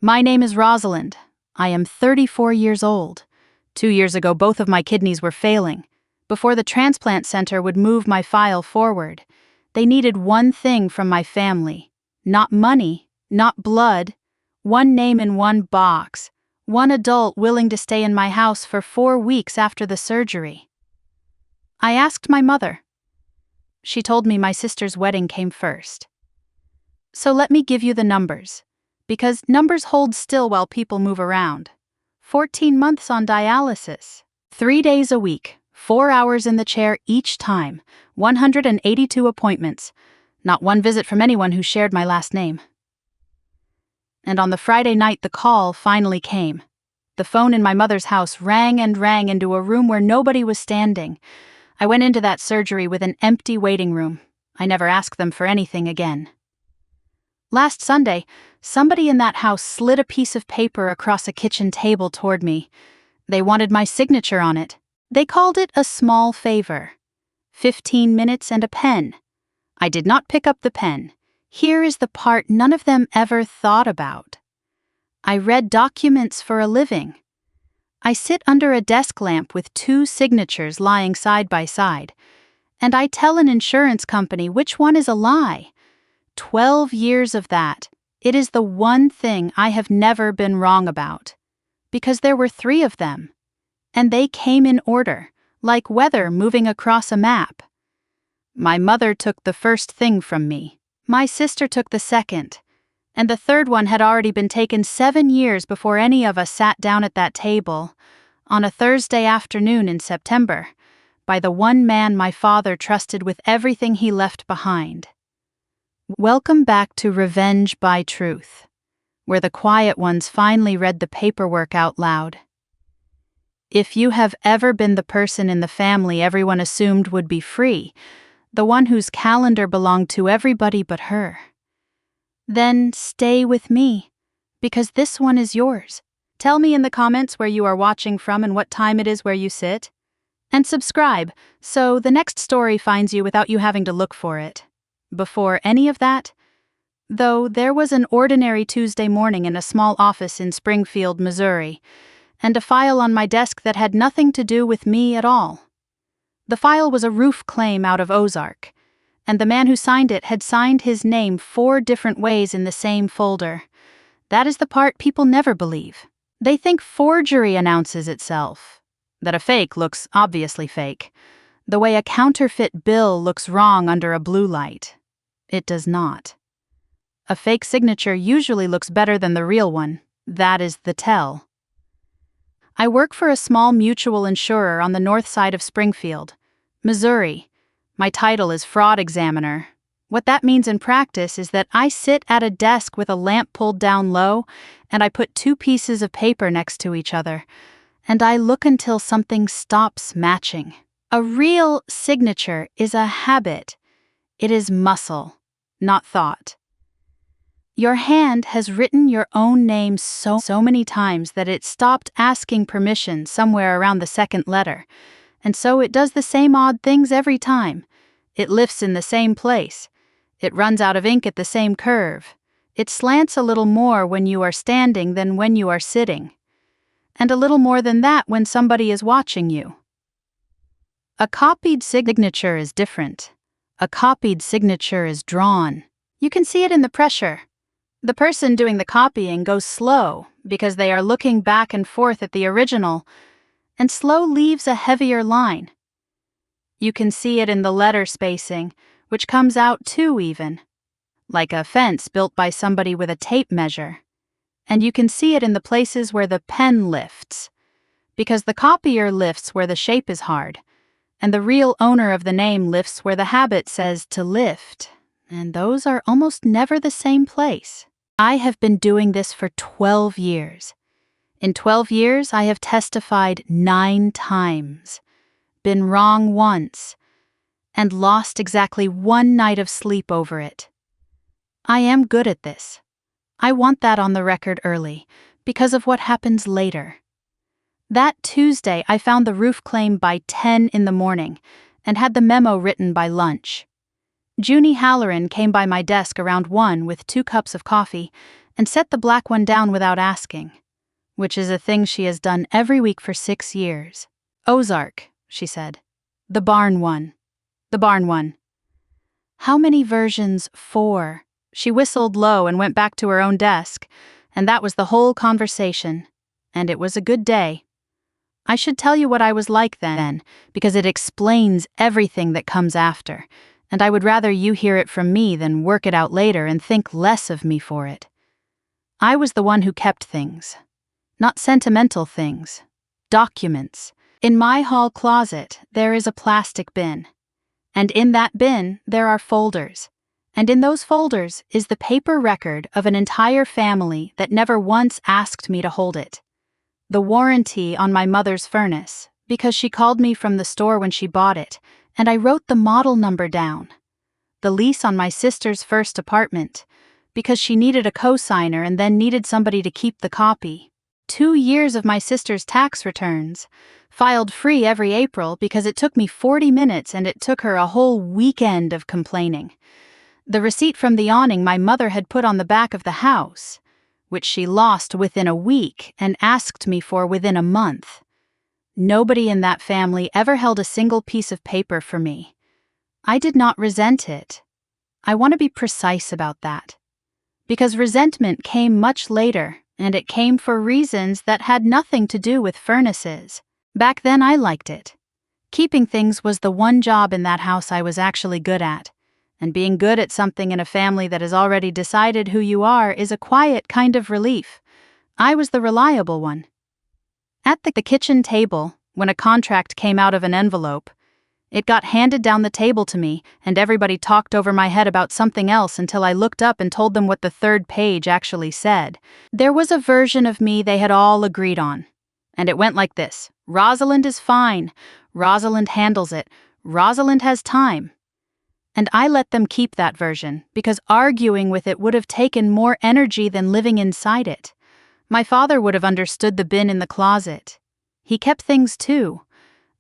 My name is Rosalind. I am 34 years old. 2 years ago, both of my kidneys were failing. Before the transplant center would move my file forward, they needed one thing from my family. Not money, not blood. One name in one box. One adult willing to stay in my house for 4 weeks after the surgery. I asked my mother. She told me my sister's wedding came first. So let me give you the numbers, because numbers hold still while people move around. 14 months on dialysis, 3 days a week, 4 hours in the chair each time, 182 appointments, not one visit from anyone who shared my last name. And on the Friday night the call finally came. The phone in my mother's house rang and rang into a room where nobody was standing. I went into that surgery with an empty waiting room. I never asked them for anything again. Last Sunday, somebody in that house slid a piece of paper across a kitchen table toward me. They wanted my signature on it. They called it a small favor. 15 minutes and a pen. I did not pick up the pen. Here is the part none of them ever thought about. I read documents for a living. I sit under a desk lamp with 2 signatures lying side by side, and I tell an insurance company which one is a lie. 12 years of that. It is the one thing I have never been wrong about. Because there were 3 of them. And they came in order, like weather moving across a map. My mother took the first thing from me. My sister took the second. And the third one had already been taken 7 years before any of us sat down at that table, on a Thursday afternoon in September, by the one man my father trusted with everything he left behind. Welcome back to Revenge by Truth, where the quiet ones finally read the paperwork out loud. If you have ever been the person in the family everyone assumed would be free, the one whose calendar belonged to everybody but her, then stay with me, because this one is yours. Tell me in the comments where you are watching from and what time it is where you sit. And subscribe, so the next story finds you without you having to look for it. Before any of that, though, there was an ordinary Tuesday morning in a small office in Springfield, Missouri, and a file on my desk that had nothing to do with me at all. The file was a roof claim out of Ozark, and the man who signed it had signed his name 4 different ways in the same folder. That is the part people never believe. They think forgery announces itself, that a fake looks obviously fake, the way a counterfeit bill looks wrong under a blue light. It does not. A fake signature usually looks better than the real one. That is the tell. I work for a small mutual insurer on the north side of Springfield, Missouri. My title is fraud examiner. What that means in practice is that I sit at a desk with a lamp pulled down low, and I put 2 pieces of paper next to each other, and I look until something stops matching. A real signature is a habit. It is muscle, not thought. Your hand has written your own name so many times that it stopped asking permission somewhere around the second letter, and so it does the same odd things every time. It lifts in the same place. It runs out of ink at the same curve. It slants a little more when you are standing than when you are sitting, and a little more than that when somebody is watching you. A copied signature is different. A copied signature is drawn. You can see it in the pressure. The person doing the copying goes slow because they are looking back and forth at the original, and slow leaves a heavier line. You can see it in the letter spacing, which comes out too even, like a fence built by somebody with a tape measure. And you can see it in the places where the pen lifts, because the copier lifts where the shape is hard, and the real owner of the name lifts where the habit says to lift, and those are almost never the same place. I have been doing this for 12 years. In 12 years, I have testified 9 times, been wrong once, and lost exactly 1 night of sleep over it. I am good at this. I want that on the record early, because of what happens later. That Tuesday, I found the roof claim by 10 in the morning, and had the memo written by lunch. Junie Halloran came by my desk around 1 with 2 cups of coffee, and set the black one down without asking, which is a thing she has done every week for 6 years. Ozark, she said. The barn one. The barn one. How many versions? 4. She whistled low and went back to her own desk, and that was the whole conversation. And it was a good day. I should tell you what I was like then, because it explains everything that comes after, and I would rather you hear it from me than work it out later and think less of me for it. I was the one who kept things. Not sentimental things. Documents. In my hall closet, there is a plastic bin. And in that bin, there are folders. And in those folders is the paper record of an entire family that never once asked me to hold it. The warranty on my mother's furnace, because she called me from the store when she bought it, and I wrote the model number down. The lease on my sister's first apartment, because she needed a co-signer and then needed somebody to keep the copy. 2 years of my sister's tax returns, filed free every April because it took me 40 minutes and it took her a whole weekend of complaining. The receipt from the awning my mother had put on the back of the house, which she lost within a week and asked me for within a month. Nobody in that family ever held a single piece of paper for me. I did not resent it. I want to be precise about that. Because resentment came much later, and it came for reasons that had nothing to do with furnaces. Back then I liked it. Keeping things was the one job in that house I was actually good at. And being good at something in a family that has already decided who you are is a quiet kind of relief. I was the reliable one. At the kitchen table, when a contract came out of an envelope, it got handed down the table to me, and everybody talked over my head about something else until I looked up and told them what the 3rd page actually said. There was a version of me they had all agreed on. And it went like this: Rosalind is fine. Rosalind handles it. Rosalind has time. And I let them keep that version, because arguing with it would have taken more energy than living inside it. My father would have understood the bin in the closet. He kept things too,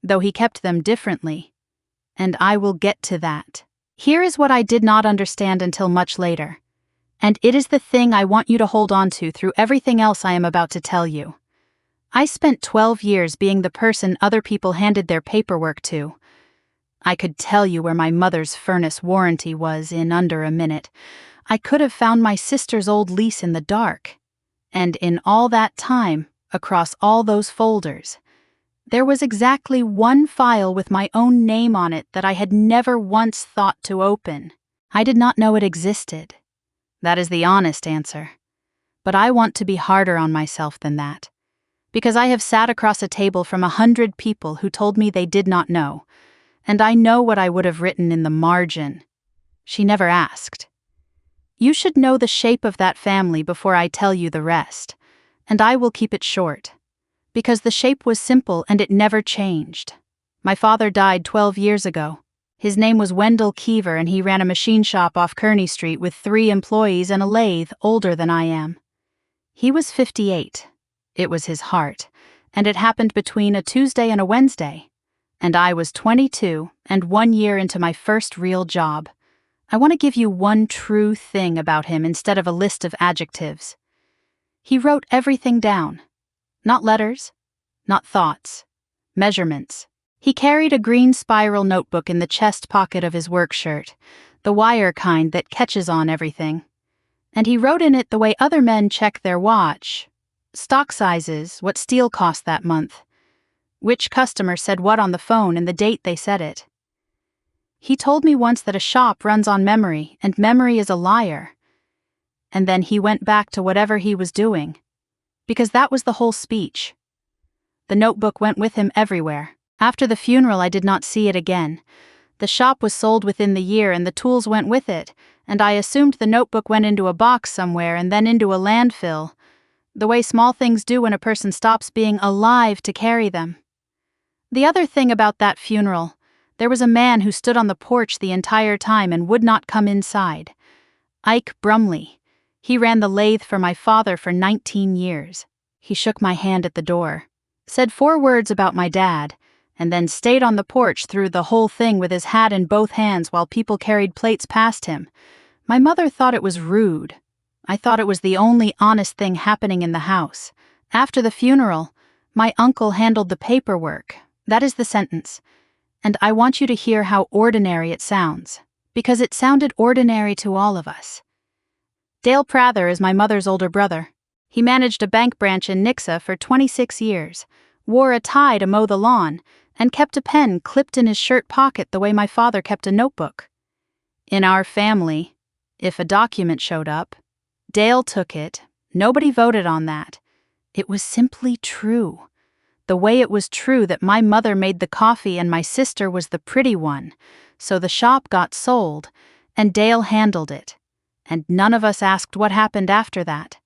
though he kept them differently. And I will get to that. Here is what I did not understand until much later. And it is the thing I want you to hold on to through everything else I am about to tell you. I spent 12 years being the person other people handed their paperwork to. I could tell you where my mother's furnace warranty was in under a minute. I could have found my sister's old lease in the dark. And in all that time, across all those folders, there was exactly one file with my own name on it that I had never once thought to open. I did not know it existed. That is the honest answer. But I want to be harder on myself than that. Because I have sat across a table from 100 people who told me they did not know. And I know what I would have written in the margin. She never asked. You should know the shape of that family before I tell you the rest, and I will keep it short. Because the shape was simple and it never changed. My father died 12 years ago. His name was Wendell Keever and he ran a machine shop off Kearney Street with 3 employees and a lathe older than I am. He was 58. It was his heart, and it happened between a Tuesday and a Wednesday. And I was 22 and 1 year into my first real job. I want to give you one true thing about him instead of a list of adjectives. He wrote everything down. Not letters, not thoughts, measurements. He carried a green spiral notebook in the chest pocket of his work shirt, the wire kind that catches on everything. And he wrote in it the way other men check their watch. Stock sizes, what steel cost that month. Which customer said what on the phone and the date they said it. He told me once that a shop runs on memory, and memory is a liar. And then he went back to whatever he was doing. Because that was the whole speech. The notebook went with him everywhere. After the funeral, I did not see it again. The shop was sold within the year and the tools went with it, and I assumed the notebook went into a box somewhere and then into a landfill, the way small things do when a person stops being alive to carry them. The other thing about that funeral, there was a man who stood on the porch the entire time and would not come inside. Ike Brumley. He ran the lathe for my father for 19 years. He shook my hand at the door, said 4 words about my dad, and then stayed on the porch through the whole thing with his hat in both hands while people carried plates past him. My mother thought it was rude, I thought it was the only honest thing happening in the house. After the funeral, my uncle handled the paperwork. That is the sentence. And I want you to hear how ordinary it sounds, because it sounded ordinary to all of us. Dale Prather is my mother's older brother. He managed a bank branch in Nixa for 26 years, wore a tie to mow the lawn, and kept a pen clipped in his shirt pocket the way my father kept a notebook. In our family, if a document showed up, Dale took it. Nobody voted on that. It was simply true. The way it was true that my mother made the coffee and my sister was the pretty one, so the shop got sold, and Dale handled it. And none of us asked what happened after that.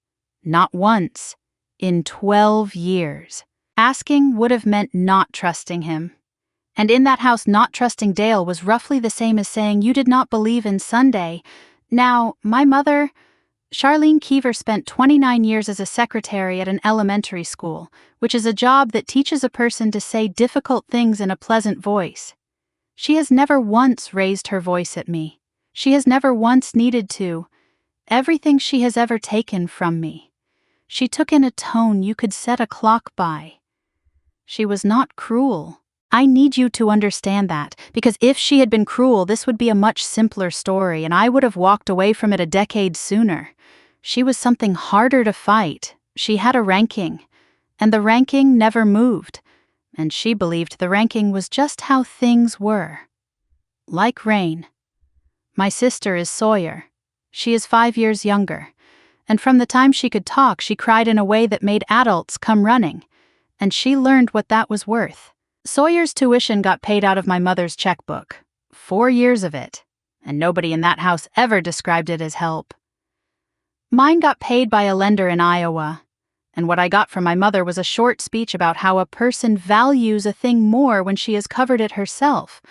Not once. In 12 years. Asking would have meant not trusting him. And in that house, not trusting Dale was roughly the same as saying you did not believe in Sunday. Now, my mother, Charlene Keever, spent 29 years as a secretary at an elementary school, which is a job that teaches a person to say difficult things in a pleasant voice. She has never once raised her voice at me. She has never once needed to. Everything she has ever taken from me, she took in a tone you could set a clock by. She was not cruel. I need you to understand that, because if she had been cruel, this would be a much simpler story, and I would have walked away from it a decade sooner. She was something harder to fight. She had a ranking, and the ranking never moved, and she believed the ranking was just how things were. Like rain. My sister is Sawyer. She is 5 years younger, and from the time she could talk, she cried in a way that made adults come running, and she learned what that was worth. Sawyer's tuition got paid out of my mother's checkbook. 4 years of it, and nobody in that house ever described it as help. Mine got paid by a lender in Iowa, and what I got from my mother was a short speech about how a person values a thing more when she has covered it herself.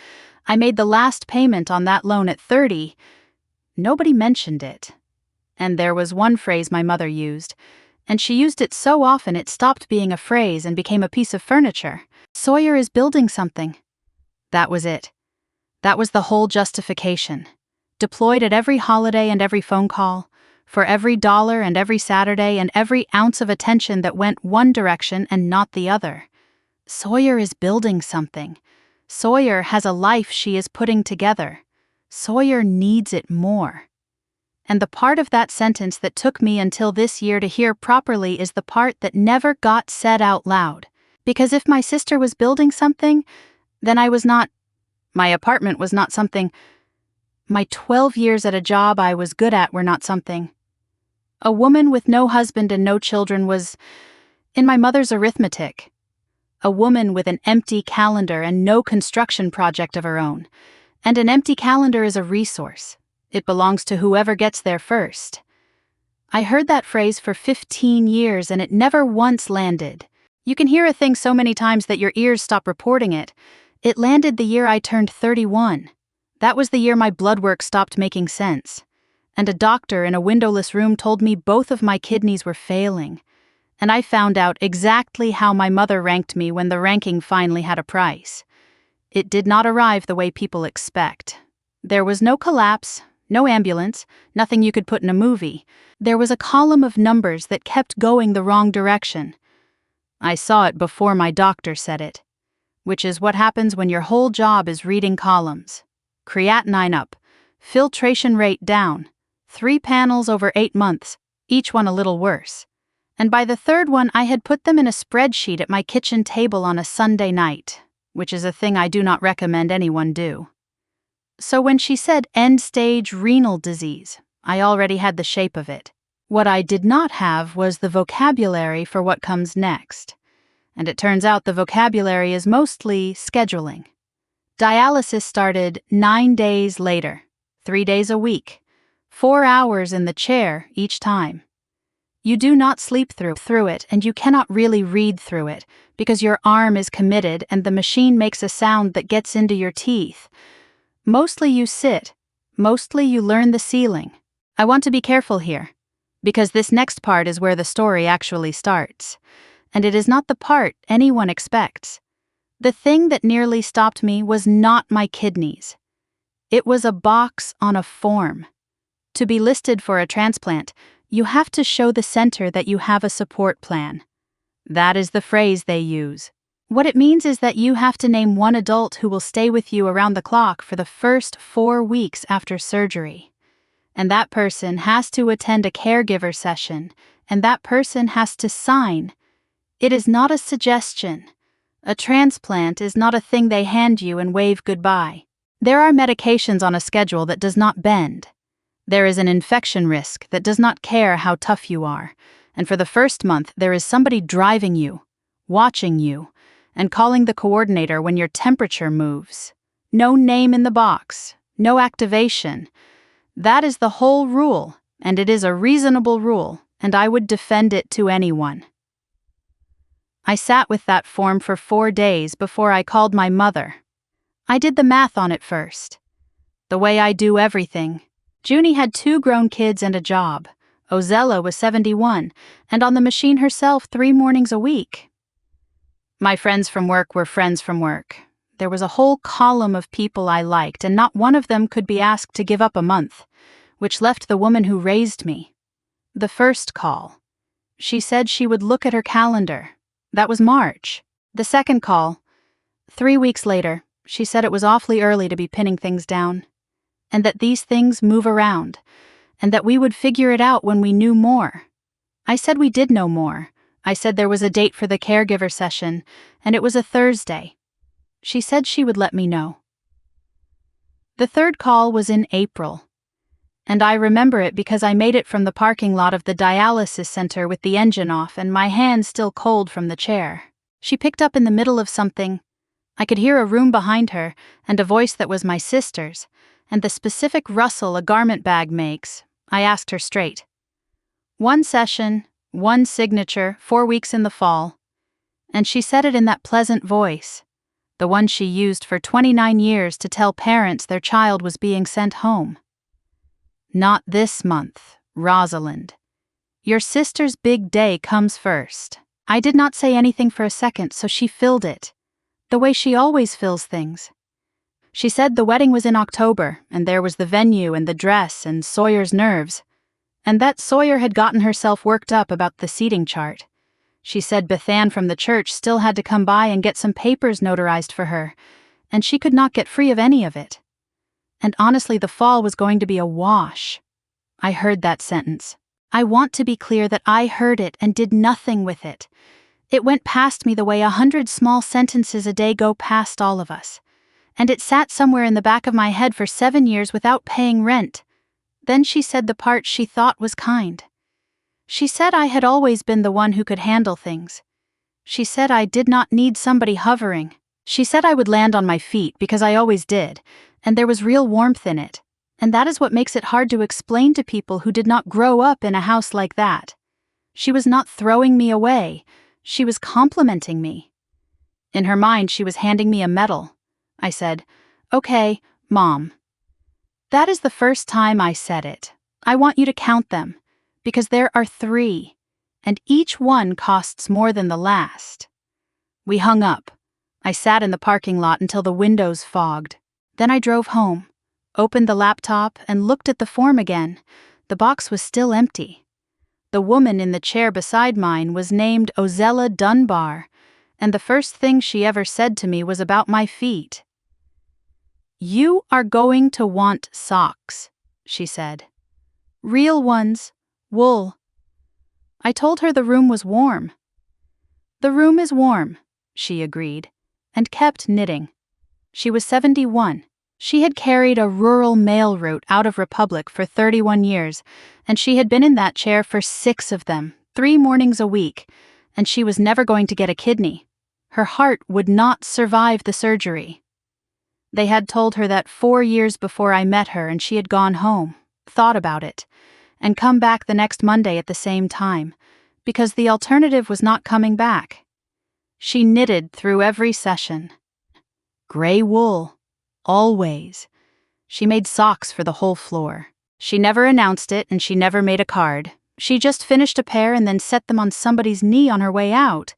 I made the last payment on that loan at 30. Nobody mentioned it. And there was one phrase my mother used, and she used it so often it stopped being a phrase and became a piece of furniture. Sawyer is building something. That was it. That was the whole justification. Deployed at every holiday and every phone call, for every dollar and every Saturday and every ounce of attention that went one direction and not the other. Sawyer is building something. Sawyer has a life she is putting together. Sawyer needs it more. And the part of that sentence that took me until this year to hear properly is the part that never got said out loud. Because if my sister was building something, then I was not. My apartment was not something. My 12 years at a job I was good at were not something. A woman with no husband and no children was in my mother's arithmetic. A woman with an empty calendar and no construction project of her own. And an empty calendar is a resource. It belongs to whoever gets there first. I heard that phrase for 15 years and it never once landed. You can hear a thing so many times that your ears stop reporting it. It landed the year I turned 31. That was the year my blood work stopped making sense. And a doctor in a windowless room told me both of my kidneys were failing. And I found out exactly how my mother ranked me when the ranking finally had a price. It did not arrive the way people expect. There was no collapse, no ambulance, nothing you could put in a movie. There was a column of numbers that kept going the wrong direction. I saw it before my doctor said it, which is what happens when your whole job is reading columns. Creatinine up, filtration rate down, 3 panels over 8 months, each one a little worse. And by the third one, I had put them in a spreadsheet at my kitchen table on a Sunday night, which is a thing I do not recommend anyone do. So when she said end-stage renal disease, I already had the shape of it. What I did not have was the vocabulary for what comes next. And it turns out the vocabulary is mostly scheduling. Dialysis started 9 days later, 3 days a week, 4 hours in the chair each time. You do not sleep through it, and you cannot really read through it, because your arm is committed and the machine makes a sound that gets into your teeth. Mostly you sit. Mostly you learn the ceiling. I want to be careful here, because this next part is where the story actually starts. And it is not the part anyone expects. The thing that nearly stopped me was not my kidneys. It was a box on a form. To be listed for a transplant, You have to show the center that you have a support plan. That is the phrase they use. What it means is that you have to name one adult who will stay with you around the clock for the first 4 weeks after surgery. And that person has to attend a caregiver session, and that person has to sign. It is not a suggestion. A transplant is not a thing they hand you and wave goodbye. There are medications on a schedule that does not bend. There is an infection risk that does not care how tough you are, and for the first month there is somebody driving you, watching you, and calling the coordinator when your temperature moves. No name in the box, no activation. That is the whole rule, and it is a reasonable rule, and I would defend it to anyone. I sat with that form for 4 days before I called my mother. I did the math on it first. The way I do everything. Junie had 2 grown kids and a job. Ozella was 71, and on the machine herself 3 mornings a week. My friends from work were friends from work. There was a whole column of people I liked, and not one of them could be asked to give up a month, which left the woman who raised me. The first call. She said she would look at her calendar. That was March. The second call. 3 weeks later, she said it was awfully early to be pinning things down, and that these things move around, and that we would figure it out when we knew more. I said we did know more. I said there was a date for the caregiver session, and it was a Thursday. She said she would let me know. The third call was in April, and I remember it because I made it from the parking lot of the dialysis center with the engine off and my hands still cold from the chair. She picked up in the middle of something. I could hear a room behind her, and a voice that was my sister's, and the specific rustle a garment bag makes. I asked her straight. 1 session, 1 signature, 4 weeks in the fall. And she said it in that pleasant voice, the one she used for 29 years to tell parents their child was being sent home. Not this month, Rosalind. Your sister's big day comes first. I did not say anything for a second, so she filled it, the way she always fills things. She said the wedding was in October, and there was the venue and the dress and Sawyer's nerves, and that Sawyer had gotten herself worked up about the seating chart. She said Beth Ann from the church still had to come by and get some papers notarized for her, and she could not get free of any of it. And honestly, the fall was going to be a wash. I heard that sentence. I want to be clear that I heard it and did nothing with it. It went past me the way 100 small sentences a day go past all of us. And it sat somewhere in the back of my head for 7 years without paying rent. Then she said the part she thought was kind. She said I had always been the one who could handle things. She said I did not need somebody hovering. She said I would land on my feet because I always did, and there was real warmth in it. And that is what makes it hard to explain to people who did not grow up in a house like that. She was not throwing me away. She was complimenting me. In her mind, she was handing me a medal. I said, "Okay, Mom." That is the first time I said it. I want you to count them, because there are 3, and each one costs more than the last. We hung up. I sat in the parking lot until the windows fogged. Then I drove home, opened the laptop, and looked at the form again. The box was still empty. The woman in the chair beside mine was named Ozella Dunbar, and the first thing she ever said to me was about my feet. "You are going to want socks," she said. "Real ones, wool." I told her the room was warm. "The room is warm," she agreed, and kept knitting. She was 71. She had carried a rural mail route out of Republic for 31 years, and she had been in that chair for 6 of them, 3 mornings a week, and she was never going to get a kidney. Her heart would not survive the surgery. They had told her that 4 years before I met her, and she had gone home, thought about it, and come back the next Monday at the same time, because the alternative was not coming back. She knitted through every session. Gray wool, always. She made socks for the whole floor. She never announced it, and she never made a card. She just finished a pair and then set them on somebody's knee on her way out.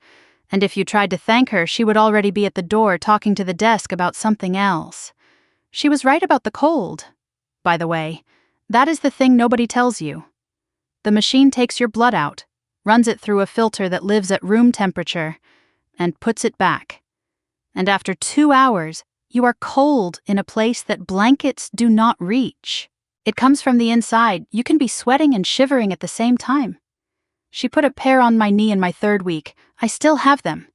And if you tried to thank her, she would already be at the door talking to the desk about something else. She was right about the cold. By the way, that is the thing nobody tells you. The machine takes your blood out, runs it through a filter that lives at room temperature, and puts it back. And after 2 hours, you are cold in a place that blankets do not reach. It comes from the inside. You can be sweating and shivering at the same time. She put a pair on my knee in my 3rd week. I still have them.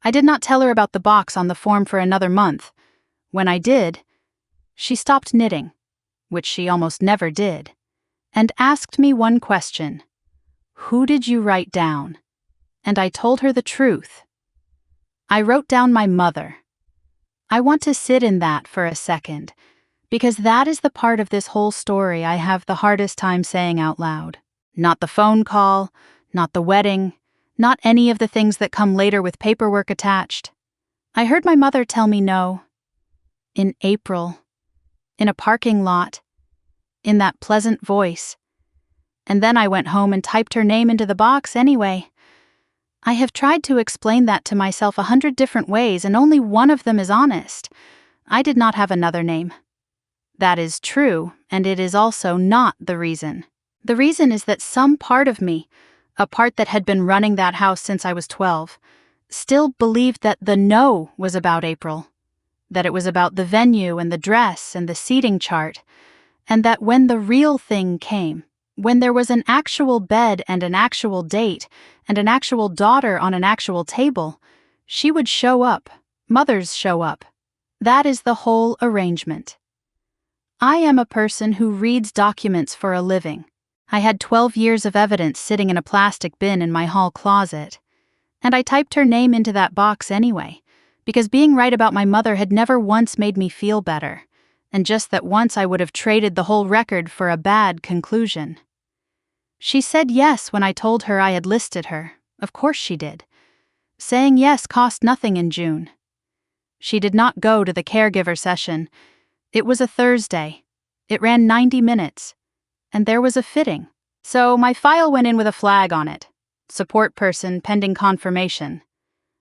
I did not tell her about the box on the form for another month. When I did, she stopped knitting, which she almost never did, and asked me one question. Who did you write down? And I told her the truth. I wrote down my mother. I want to sit in that for a second, because that is the part of this whole story I have the hardest time saying out loud. Not the phone call, not the wedding, not any of the things that come later with paperwork attached. I heard my mother tell me no. In April. In a parking lot. In that pleasant voice. And then I went home and typed her name into the box anyway. I have tried to explain that to myself 100 different ways, and only one of them is honest. I did not have another name. That is true, and it is also not the reason. The reason is that some part of me, a part that had been running that house since I was 12, still believed that the no was about April, that it was about the venue and the dress and the seating chart, and that when the real thing came, when there was an actual bed and an actual date and an actual daughter on an actual table, she would show up, mothers show up. That is the whole arrangement. I am a person who reads documents for a living. I had 12 years of evidence sitting in a plastic bin in my hall closet, and I typed her name into that box anyway, because being right about my mother had never once made me feel better, and just that once I would have traded the whole record for a bad conclusion. She said yes when I told her I had listed her. Of course she did. Saying yes cost nothing in June. She did not go to the caregiver session. It was a Thursday. It ran 90 minutes. And there was a fitting. So my file went in with a flag on it. Support person pending confirmation.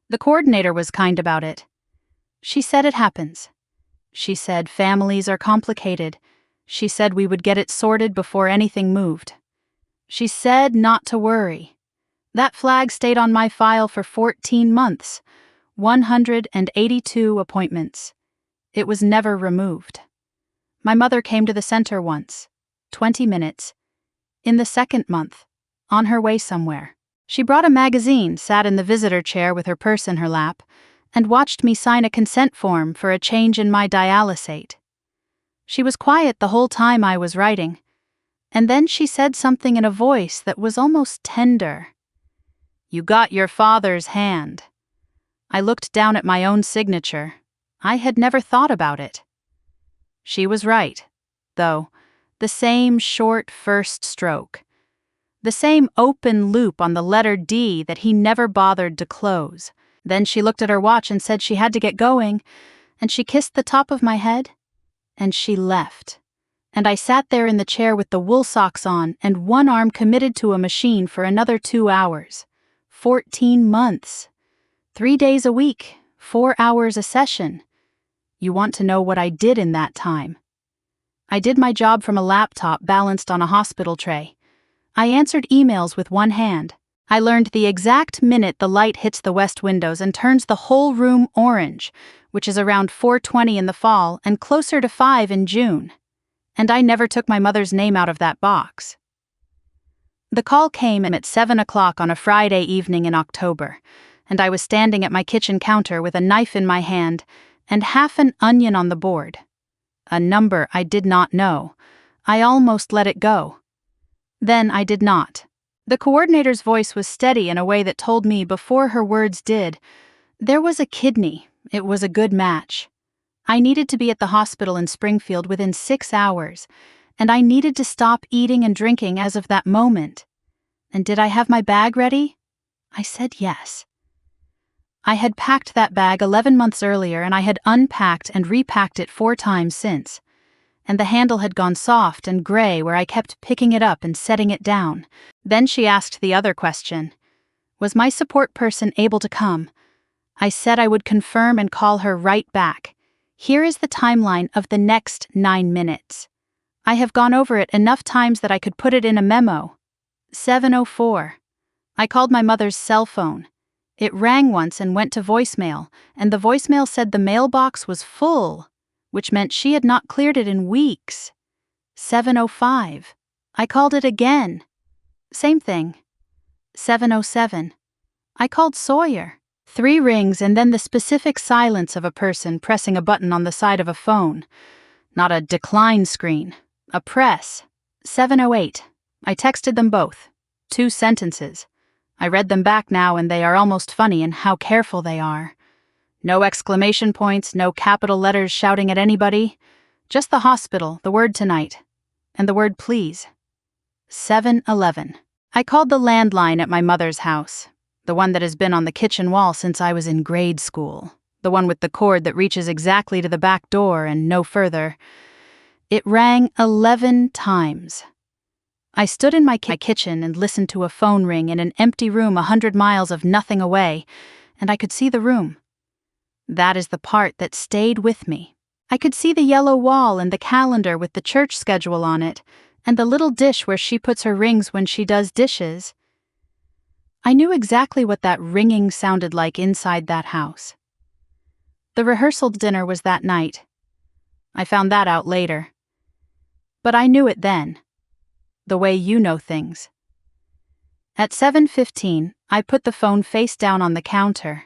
The coordinator was kind about it. She said it happens. She said families are complicated. She said we would get it sorted before anything moved. She said not to worry. That flag stayed on my file for 14 months, 182 appointments. It was never removed. My mother came to the center once, 20 minutes, in the 2nd month, on her way somewhere. She brought a magazine, sat in the visitor chair with her purse in her lap, and watched me sign a consent form for a change in my dialysate. She was quiet the whole time I was writing, and then she said something in a voice that was almost tender. You got your father's hand. I looked down at my own signature. I had never thought about it. She was right, though. The same short first stroke. The same open loop on the letter D that he never bothered to close. Then she looked at her watch and said she had to get going, and she kissed the top of my head, and she left. And I sat there in the chair with the wool socks on and one arm committed to a machine for another 2 hours. 14 months. 3 days a week, 4 hours a session. You want to know what I did in that time? I did my job from a laptop balanced on a hospital tray. I answered emails with one hand. I learned the exact minute the light hits the west windows and turns the whole room orange, which is around 4:20 in the fall and closer to 5 in June. And I never took my mother's name out of that box. The call came at 7 o'clock on a Friday evening in October, and I was standing at my kitchen counter with a knife in my hand and half an onion on the board. A number I did not know. I almost let it go. Then I did not. The coordinator's voice was steady in a way that told me before her words did, there was a kidney. It was a good match. I needed to be at the hospital in Springfield within 6 hours, and I needed to stop eating and drinking as of that moment. And did I have my bag ready? I said yes. I had packed that bag 11 months earlier, and I had unpacked and repacked it 4 times since. And the handle had gone soft and gray where I kept picking it up and setting it down. Then she asked the other question. Was my support person able to come? I said I would confirm and call her right back. Here is the timeline of the next 9 minutes. I have gone over it enough times that I could put it in a memo. 7:04. I called my mother's cell phone. It rang once and went to voicemail, and the voicemail said the mailbox was full, which meant she had not cleared it in weeks. 7:05. I called it again. Same thing. 7:07. I called Sawyer. 3 rings and then the specific silence of a person pressing a button on the side of a phone. Not a decline screen. A press. 7:08. I texted them both. 2 sentences. I read them back now and they are almost funny in how careful they are. No exclamation points, no capital letters shouting at anybody. Just the hospital, the word tonight, and the word please. 7:11. I called the landline at my mother's house, the one that has been on the kitchen wall since I was in grade school, the one with the cord that reaches exactly to the back door and no further. It rang 11 times. I stood in my kitchen and listened to a phone ring in an empty room 100 miles of nothing away, and I could see the room. That is the part that stayed with me. I could see the yellow wall and the calendar with the church schedule on it, and the little dish where she puts her rings when she does dishes. I knew exactly what that ringing sounded like inside that house. The rehearsal dinner was that night. I found that out later. But I knew it then. The way you know things. At 7:15, I put the phone face down on the counter.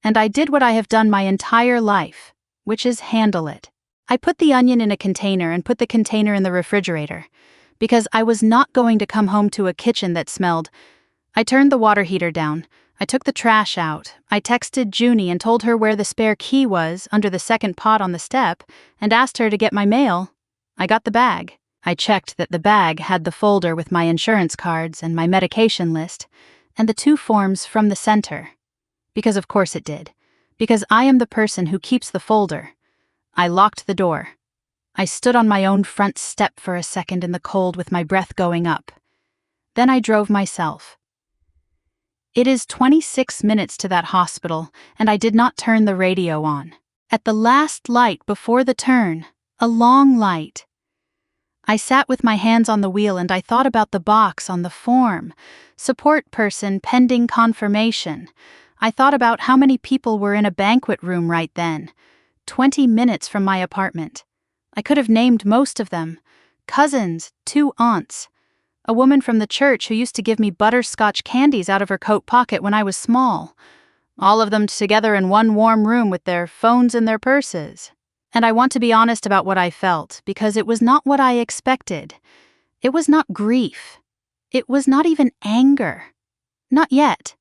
And I did what I have done my entire life, which is handle it. I put the onion in a container and put the container in the refrigerator, because I was not going to come home to a kitchen that smelled. I turned the water heater down. I took the trash out. I texted Junie and told her where the spare key was under the second pot on the step and asked her to get my mail. I got the bag. I checked that the bag had the folder with my insurance cards and my medication list and the 2 forms from the center. Because of course it did. Because I am the person who keeps the folder. I locked the door. I stood on my own front step for a second in the cold with my breath going up. Then I drove myself. It is 26 minutes to that hospital, and I did not turn the radio on. At the last light before the turn, a long light, I sat with my hands on the wheel and I thought about the box on the form, support person pending confirmation. I thought about how many people were in a banquet room right then, 20 minutes from my apartment. I could have named most of them. Cousins, 2 aunts, a woman from the church who used to give me butterscotch candies out of her coat pocket when I was small. All of them together in one warm room with their phones in their purses. And I want to be honest about what I felt, because it was not what I expected. It was not grief. It was not even anger. Not yet.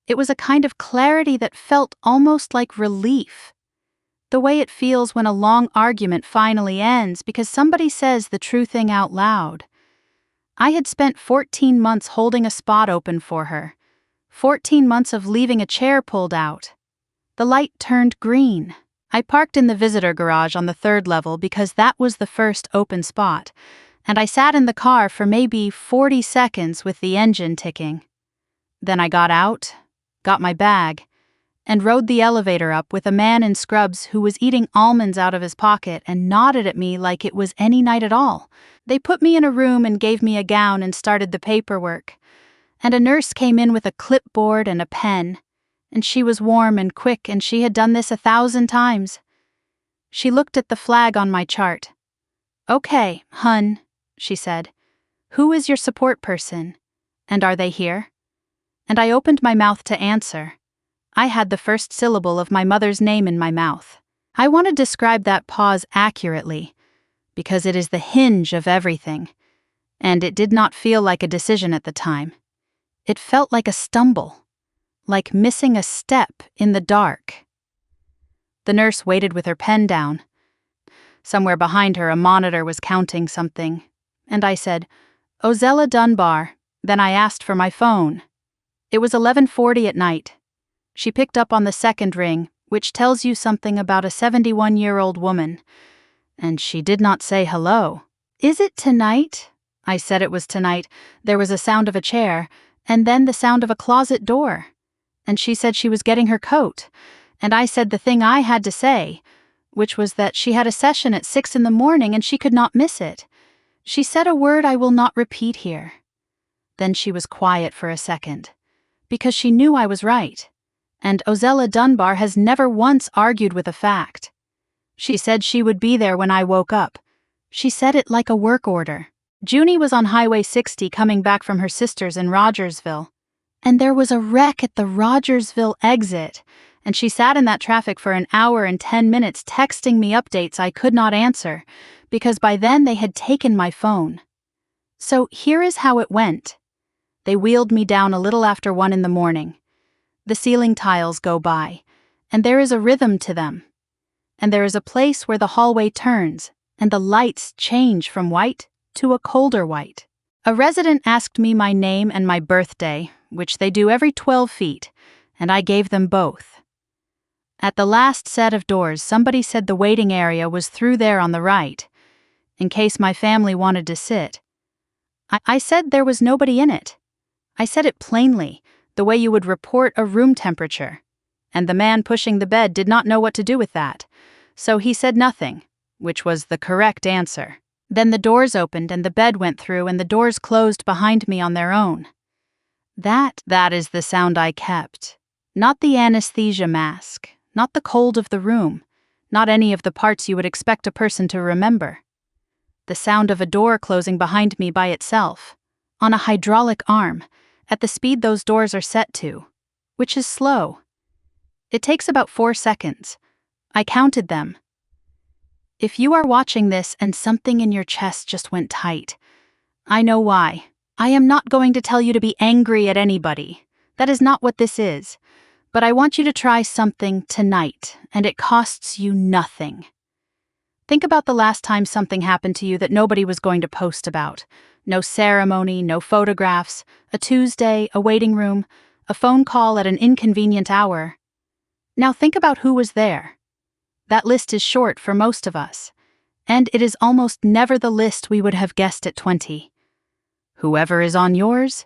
It was a kind of clarity that felt almost like relief. The way it feels when a long argument finally ends because somebody says the true thing out loud. I had spent 14 months holding a spot open for her. 14 months of leaving a chair pulled out. The light turned green. I parked in the visitor garage on the 3rd level because that was the first open spot, and I sat in the car for maybe 40 seconds with the engine ticking. Then I got out, got my bag, and rode the elevator up with a man in scrubs who was eating almonds out of his pocket and nodded at me like it was any night at all. They put me in a room and gave me a gown and started the paperwork. And a nurse came in with a clipboard and a pen. And she was warm and quick, and she had done this 1,000 times. She looked at the flag on my chart. "Okay, hun," she said. "Who is your support person? And are they here?" And I opened my mouth to answer. I had the first syllable of my mother's name in my mouth. I want to describe that pause accurately, because it is the hinge of everything. And it did not feel like a decision at the time. It felt like a stumble. Like missing a step in the dark. The nurse waited with her pen down. Somewhere behind her, a monitor was counting something, and I said, "Ozella Dunbar." Then I asked for my phone. It was 11:40 at night. She picked up on the second ring, which tells you something about a 71-year-old woman. And she did not say hello. "Is it tonight?" I said it was tonight. There was a sound of a chair, and then the sound of a closet door. And she said she was getting her coat, and I said the thing I had to say, which was that she had a session at 6 in the morning and she could not miss it. She said a word I will not repeat here. Then she was quiet for a second. Because she knew I was right. And Ozella Dunbar has never once argued with a fact. She said she would be there when I woke up. She said it like a work order. Junie was on Highway 60 coming back from her sister's in Rogersville. And there was a wreck at the Rogersville exit, and she sat in that traffic for an hour and 10 minutes texting me updates I could not answer, because by then they had taken my phone. So here is how it went. They wheeled me down a little after 1 in the morning. The ceiling tiles go by, and there is a rhythm to them. And there is a place where the hallway turns, and the lights change from white to a colder white. A resident asked me my name and my birthday, which they do every 12 feet, and I gave them both. At the last set of doors, somebody said the waiting area was through there on the right, in case my family wanted to sit. I said there was nobody in it. I said it plainly, the way you would report a room temperature. And the man pushing the bed did not know what to do with that, so he said nothing, which was the correct answer. Then the doors opened and the bed went through and the doors closed behind me on their own. That is the sound I kept. Not the anesthesia mask, not the cold of the room, not any of the parts you would expect a person to remember. The sound of a door closing behind me by itself, on a hydraulic arm, at the speed those doors are set to, which is slow. It takes about 4 seconds. I counted them. If you are watching this and something in your chest just went tight, I know why. I am not going to tell you to be angry at anybody. That is not what this is. But I want you to try something tonight, and it costs you nothing. Think about the last time something happened to you that nobody was going to post about. No ceremony, no photographs, a Tuesday, a waiting room, a phone call at an inconvenient hour. Now think about who was there. That list is short for most of us, and it is almost never the list we would have guessed at 20. Whoever is on yours,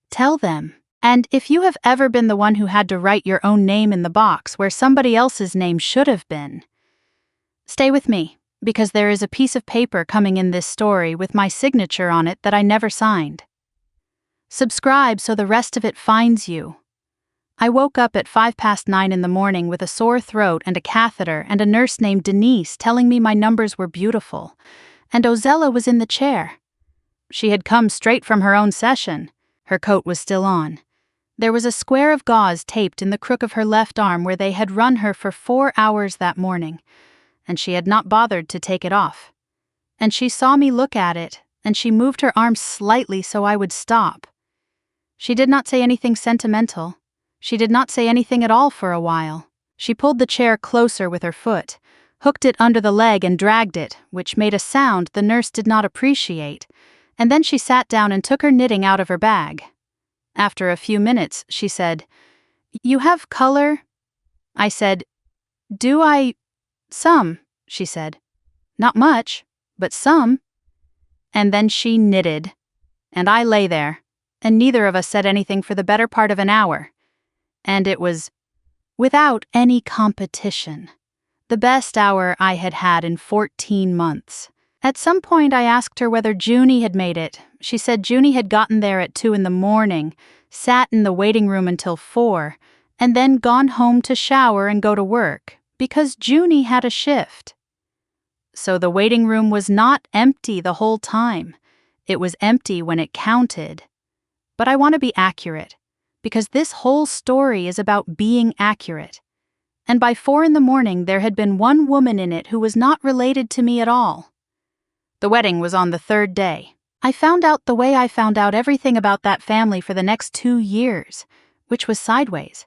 tell them. And if you have ever been the one who had to write your own name in the box where somebody else's name should have been, stay with me, because there is a piece of paper coming in this story with my signature on it that I never signed. Subscribe so the rest of it finds you. I woke up at 9:05 in the morning with a sore throat and a catheter and a nurse named Denise telling me my numbers were beautiful, and Ozella was in the chair. She had come straight from her own session. Her coat was still on. There was a square of gauze taped in the crook of her left arm where they had run her for 4 hours that morning, and she had not bothered to take it off. And she saw me look at it, and she moved her arm slightly so I would stop. She did not say anything sentimental. She did not say anything at all for a while. She pulled the chair closer with her foot, hooked it under the leg and dragged it, which made a sound the nurse did not appreciate, and then she sat down and took her knitting out of her bag. After a few minutes, she said, "You have color?" I said, "Do I?" "Some," she said. "Not much, but some." And then she knitted, and I lay there, and neither of us said anything for the better part of an hour. And it was, without any competition, the best hour I had had in 14 months. At some point I asked her whether Junie had made it. She said Junie had gotten there at 2 in the morning, sat in the waiting room until 4, and then gone home to shower and go to work, because Junie had a shift. So the waiting room was not empty the whole time. It was empty when it counted. But I want to be accurate, because this whole story is about being accurate. And by 4 in the morning there had been one woman in it who was not related to me at all. The wedding was on the 3rd day. I found out the way I found out everything about that family for the next 2 years, which was sideways.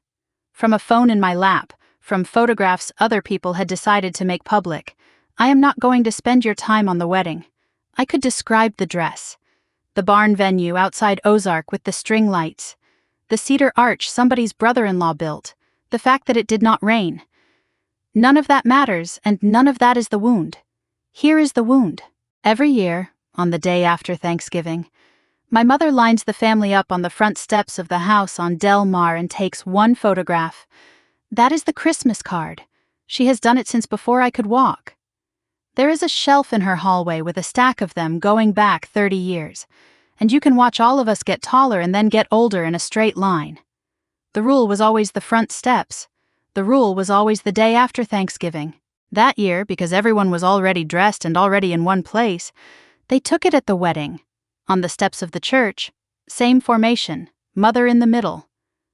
From a phone in my lap, from photographs other people had decided to make public. I am not going to spend your time on the wedding. I could describe the dress. The barn venue outside Ozark with the string lights. The cedar arch somebody's brother-in-law built. The fact that it did not rain. None of that matters, and none of that is the wound. Here is the wound. Every year, on the day after Thanksgiving, my mother lines the family up on the front steps of the house on Del Mar and takes one photograph. That is the Christmas card. She has done it since before I could walk. There is a shelf in her hallway with a stack of them going back 30 years, and you can watch all of us get taller and then get older in a straight line. The rule was always the front steps. The rule was always the day after Thanksgiving. That year, because everyone was already dressed and already in one place, they took it at the wedding. On the steps of the church, same formation, Mother in the middle,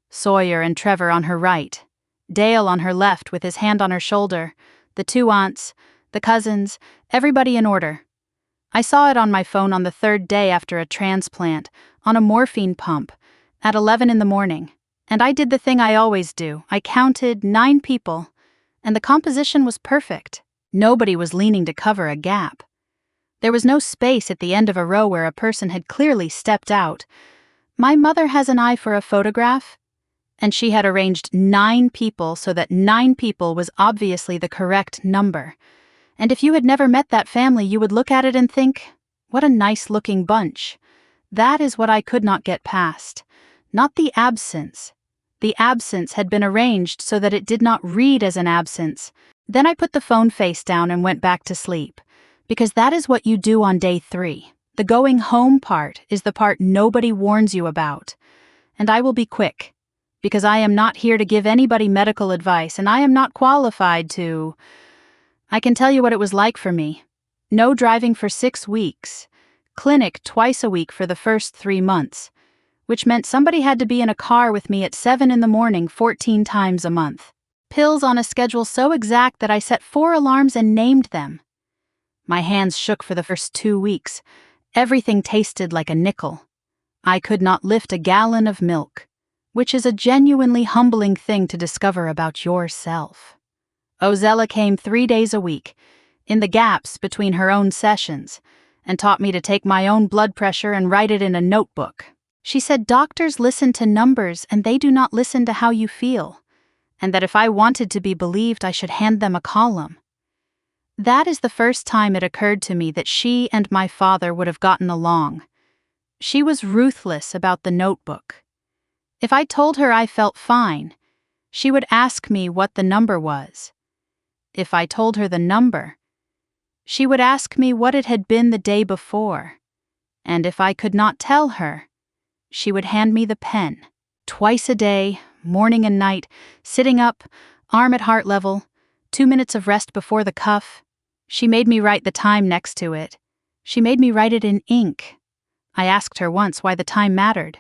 Sawyer and Trevor on her right, Dale on her left with his hand on her shoulder, the two aunts, the cousins, everybody in order. I saw it on my phone on the third day after a transplant, on a morphine pump, at 11 in the morning. And I did the thing I always do. I counted 9 people, and the composition was perfect. Nobody was leaning to cover a gap. There was no space at the end of a row where a person had clearly stepped out. My mother has an eye for a photograph, and she had arranged 9 people so that 9 people was obviously the correct number. And if you had never met that family, you would look at it and think, what a nice-looking bunch. That is what I could not get past. Not the absence. The absence had been arranged so that it did not read as an absence. Then I put the phone face down and went back to sleep. Because that is what you do on day 3. The going home part is the part nobody warns you about. And I will be quick. Because I am not here to give anybody medical advice, and I am not qualified to... I can tell you what it was like for me. No driving for 6 weeks. Clinic twice a week for the first 3 months. Which meant somebody had to be in a car with me at 7 in the morning 14 times a month. Pills on a schedule so exact that I set 4 alarms and named them. My hands shook for the first 2 weeks. Everything tasted like a nickel. I could not lift a gallon of milk, which is a genuinely humbling thing to discover about yourself. Ozella came 3 days a week, in the gaps between her own sessions, and taught me to take my own blood pressure and write it in a notebook. She said doctors listen to numbers and they do not listen to how you feel, and that if I wanted to be believed, I should hand them a column. That is the first time it occurred to me that she and my father would have gotten along. She was ruthless about the notebook. If I told her I felt fine, she would ask me what the number was. If I told her the number, she would ask me what it had been the day before. And if I could not tell her, she would hand me the pen. Twice a day, morning and night, sitting up, arm at heart level, 2 minutes of rest before the cuff. She made me write the time next to it. She made me write it in ink. I asked her once why the time mattered.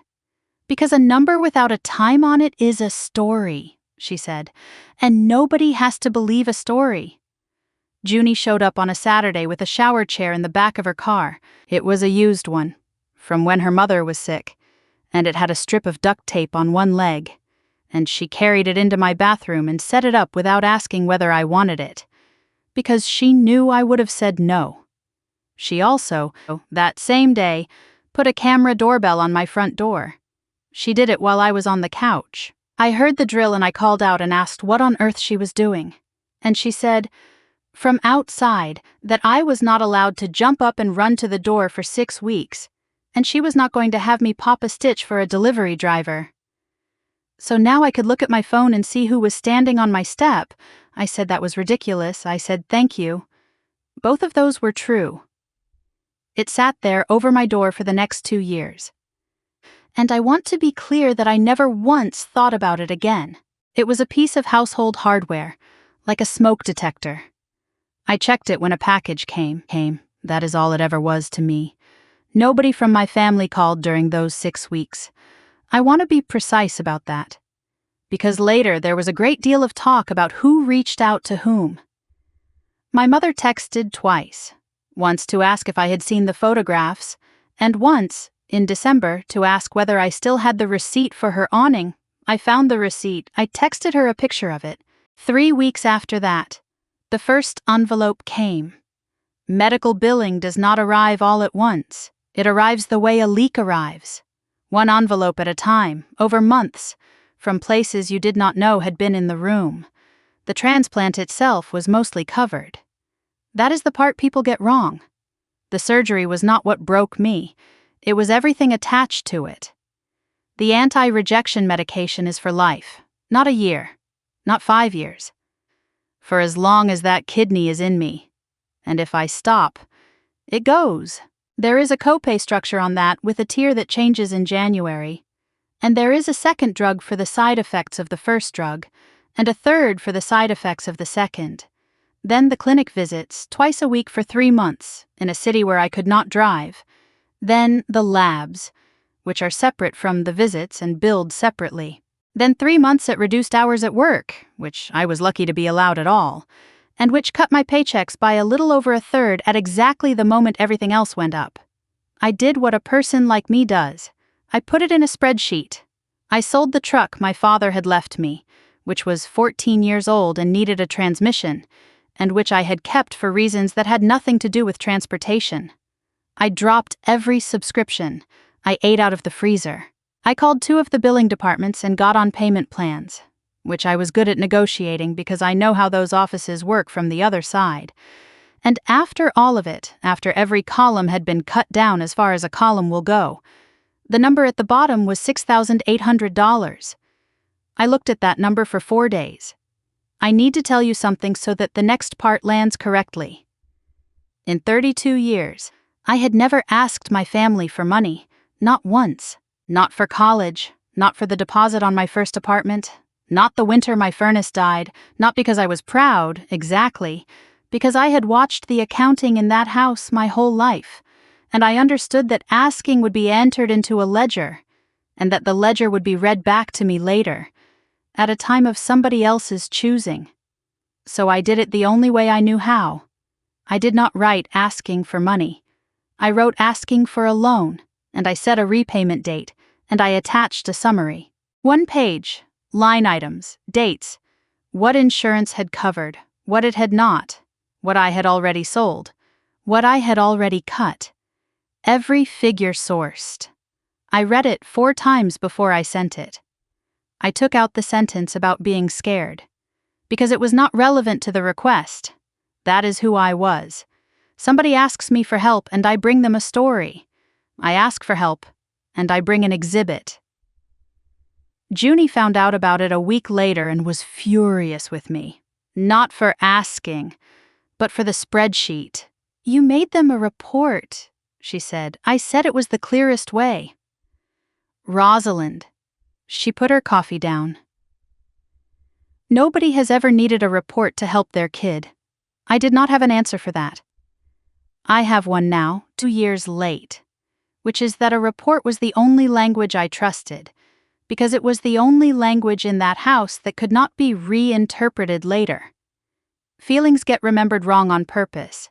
Because a number without a time on it is a story, she said, and nobody has to believe a story. Junie showed up on a Saturday with a shower chair in the back of her car. It was a used one, from when her mother was sick, and it had a strip of duct tape on one leg, and she carried it into my bathroom and set it up without asking whether I wanted it, because she knew I would have said no. She also, that same day, put a camera doorbell on my front door. She did it while I was on the couch. I heard the drill and I called out and asked what on earth she was doing. And she said, from outside, that I was not allowed to jump up and run to the door for 6 weeks, and she was not going to have me pop a stitch for a delivery driver. So now I could look at my phone and see who was standing on my step. I said that was ridiculous. I said thank you. Both of those were true. It sat there over my door for the next 2 years. And I want to be clear that I never once thought about it again. It was a piece of household hardware, like a smoke detector. I checked it when a package came. That is all it ever was to me. Nobody from my family called during those 6 weeks. I want to be precise about that. Because later there was a great deal of talk about who reached out to whom. My mother texted twice. Once to ask if I had seen the photographs, and once, in December, to ask whether I still had the receipt for her awning. I found the receipt. I texted her a picture of it. 3 weeks after that, the first envelope came. Medical billing does not arrive all at once. It arrives the way a leak arrives. 1 envelope at a time, over months, from places you did not know had been in the room. The transplant itself was mostly covered. That is the part people get wrong. The surgery was not what broke me. It was everything attached to it. The anti-rejection medication is for life, not a year, not 5 years. For as long as that kidney is in me. And if I stop, it goes. There is a copay structure on that with a tier that changes in January. And there is a second drug for the side effects of the first drug, and a third for the side effects of the second. Then the clinic visits, twice a week for 3 months, in a city where I could not drive. Then the labs, which are separate from the visits and billed separately. Then 3 months at reduced hours at work, which I was lucky to be allowed at all, and which cut my paychecks by a little over a third at exactly the moment everything else went up. I did what a person like me does. I put it in a spreadsheet. I sold the truck my father had left me, which was 14 years old and needed a transmission, and which I had kept for reasons that had nothing to do with transportation. I dropped every subscription. I ate out of the freezer. I called 2 of the billing departments and got on payment plans, which I was good at negotiating because I know how those offices work from the other side. And after all of it, after every column had been cut down as far as a column will go, the number at the bottom was $6,800. I looked at that number for 4 days. I need to tell you something so that the next part lands correctly. In 32 years, I had never asked my family for money, not once. Not for college, not for the deposit on my first apartment, not the winter my furnace died, not because I was proud, exactly, because I had watched the accounting in that house my whole life, and I understood that asking would be entered into a ledger, and that the ledger would be read back to me later, at a time of somebody else's choosing. So I did it the only way I knew how. I did not write asking for money. I wrote asking for a loan, and I set a repayment date, and I attached a summary. 1 page, line items, dates, what insurance had covered, what it had not, what I had already sold, what I had already cut. Every figure sourced. I read it 4 times before I sent it. I took out the sentence about being scared, because it was not relevant to the request. That is who I was. Somebody asks me for help and I bring them a story. I ask for help, and I bring an exhibit. Junie found out about it a week later and was furious with me. Not for asking, but for the spreadsheet. "You made them a report," she said. "I said it was the clearest way." Rosalind. She put her coffee down. Nobody has ever needed a report to help their kid. I did not have an answer for that. I have one now, 2 years late. Which is that a report was the only language I trusted, because it was the only language in that house that could not be reinterpreted later. Feelings get remembered wrong on purpose.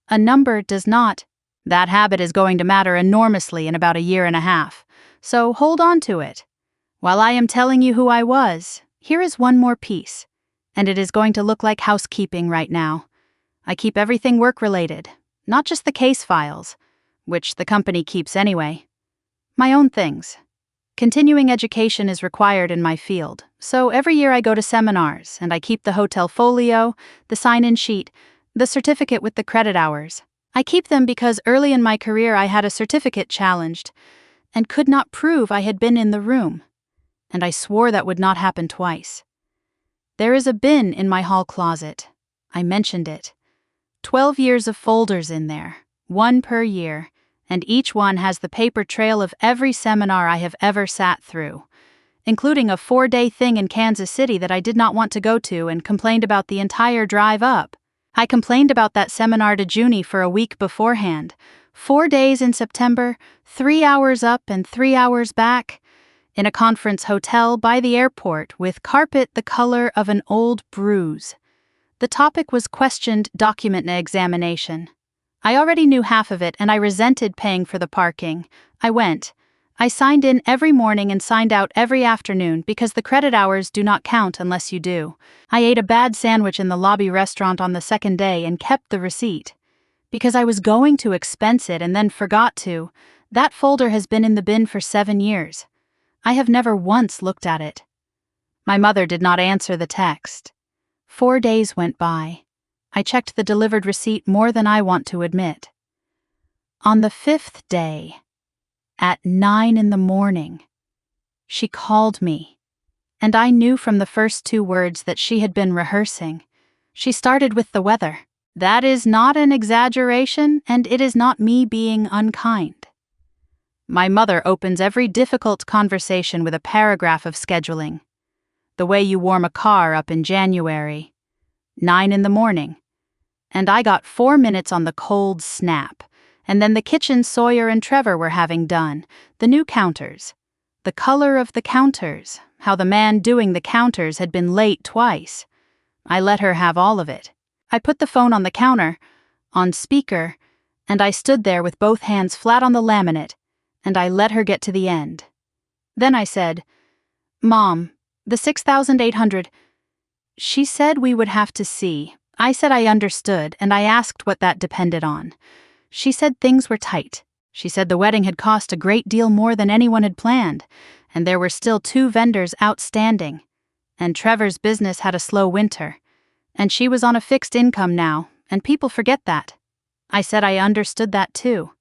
A number does not. That habit is going to matter enormously in about 1.5 years, so hold on to it. While I am telling you who I was, here is one more piece, and it is going to look like housekeeping right now. I keep everything work-related, not just the case files, which the company keeps anyway. My own things. Continuing education is required in my field, so every year I go to seminars and I keep the hotel folio, the sign-in sheet, the certificate with the credit hours. I keep them because early in my career I had a certificate challenged and could not prove I had been in the room, and I swore that would not happen twice. There is a bin in my hall closet. I mentioned it. 12 years of folders in there, 1 per year, and each one has the paper trail of every seminar I have ever sat through, including a 4-day thing in Kansas City that I did not want to go to and complained about the entire drive up. I complained about that seminar to Junie for a week beforehand. 4 days in September, 3 hours up and 3 hours back, in a conference hotel by the airport with carpet the color of an old bruise. The topic was questioned document examination. I already knew half of it and I resented paying for the parking. I went. I signed in every morning and signed out every afternoon because the credit hours do not count unless you do. I ate a bad sandwich in the lobby restaurant on the second day and kept the receipt. Because I was going to expense it and then forgot to. That folder has been in the bin for 7 years. I have never once looked at it. My mother did not answer the text. 4 days went by. I checked the delivered receipt more than I want to admit. On the 5th day, at 9 in the morning, she called me, and I knew from the first 2 words that she had been rehearsing. She started with the weather. That is not an exaggeration, and it is not me being unkind. My mother opens every difficult conversation with a paragraph of scheduling. The way you warm a car up in January. 9 in the morning. And I got 4 minutes on the cold snap. And then the kitchen Sawyer and Trevor were having done. The new counters. The color of the counters. How the man doing the counters had been late twice. I let her have all of it. I put the phone on the counter, on speaker, and I stood there with both hands flat on the laminate, and I let her get to the end. Then I said, "Mom, the 6,800... She said we would have to see. I said I understood, and I asked what that depended on. She said things were tight. She said the wedding had cost a great deal more than anyone had planned, and there were still 2 vendors outstanding. And Trevor's business had a slow winter. And she was on a fixed income now, and people forget that." I said I understood that too.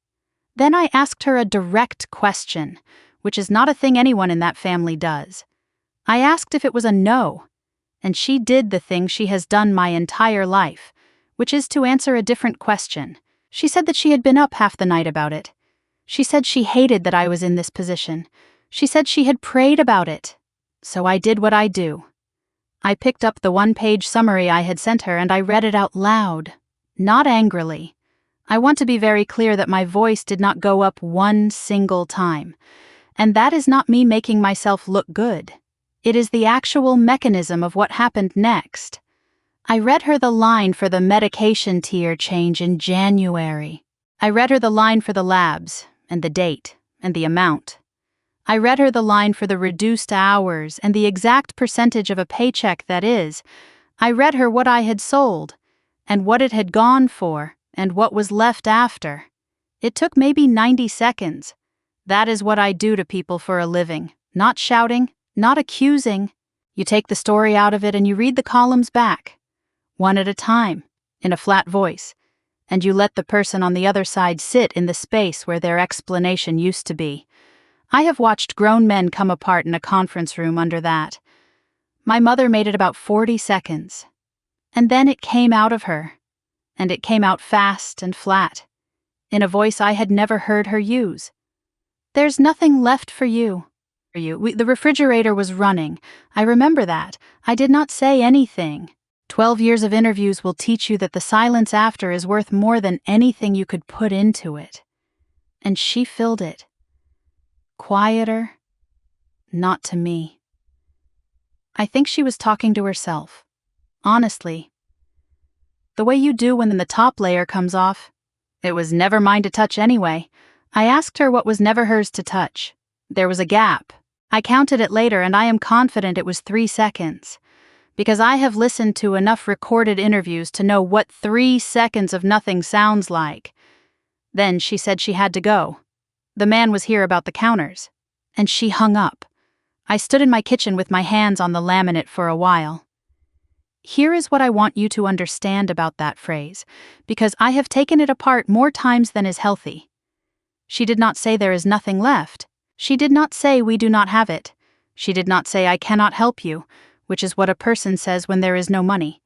Then I asked her a direct question, which is not a thing anyone in that family does. I asked if it was a no, and she did the thing she has done my entire life, which is to answer a different question. She said that she had been up half the night about it. She said she hated that I was in this position. She said she had prayed about it. So I did what I do. I picked up the 1-page summary I had sent her and I read it out loud, not angrily. I want to be very clear that my voice did not go up one single time. And that is not me making myself look good. It is the actual mechanism of what happened next. I read her the line for the medication tier change in January. I read her the line for the labs, and the date, and the amount. I read her the line for the reduced hours and the exact percentage of a paycheck that is. I read her what I had sold, and what it had gone for, and what was left after. It took maybe 90 seconds. That is what I do to people for a living. Not shouting, not accusing. You take the story out of it and you read the columns back, one at a time, in a flat voice, and you let the person on the other side sit in the space where their explanation used to be. I have watched grown men come apart in a conference room under that. My mother made it about 40 seconds. And then it came out of her. And it came out fast and flat, in a voice I had never heard her use. "There's nothing left for you." The refrigerator was running. I remember that. I did not say anything. 12 years of interviews will teach you that the silence after is worth more than anything you could put into it. And she filled it. Quieter, not to me. I think she was talking to herself. Honestly. The way you do when the top layer comes off. It was never mine to touch anyway. I asked her what was never hers to touch. There was a gap. I counted it later and I am confident it was 3 seconds. Because I have listened to enough recorded interviews to know what 3 seconds of nothing sounds like. Then she said she had to go. The man was here about the counters. And she hung up. I stood in my kitchen with my hands on the laminate for a while. Here is what I want you to understand about that phrase, because I have taken it apart more times than is healthy. She did not say there is nothing left. She did not say we do not have it. She did not say I cannot help you, which is what a person says when there is no money.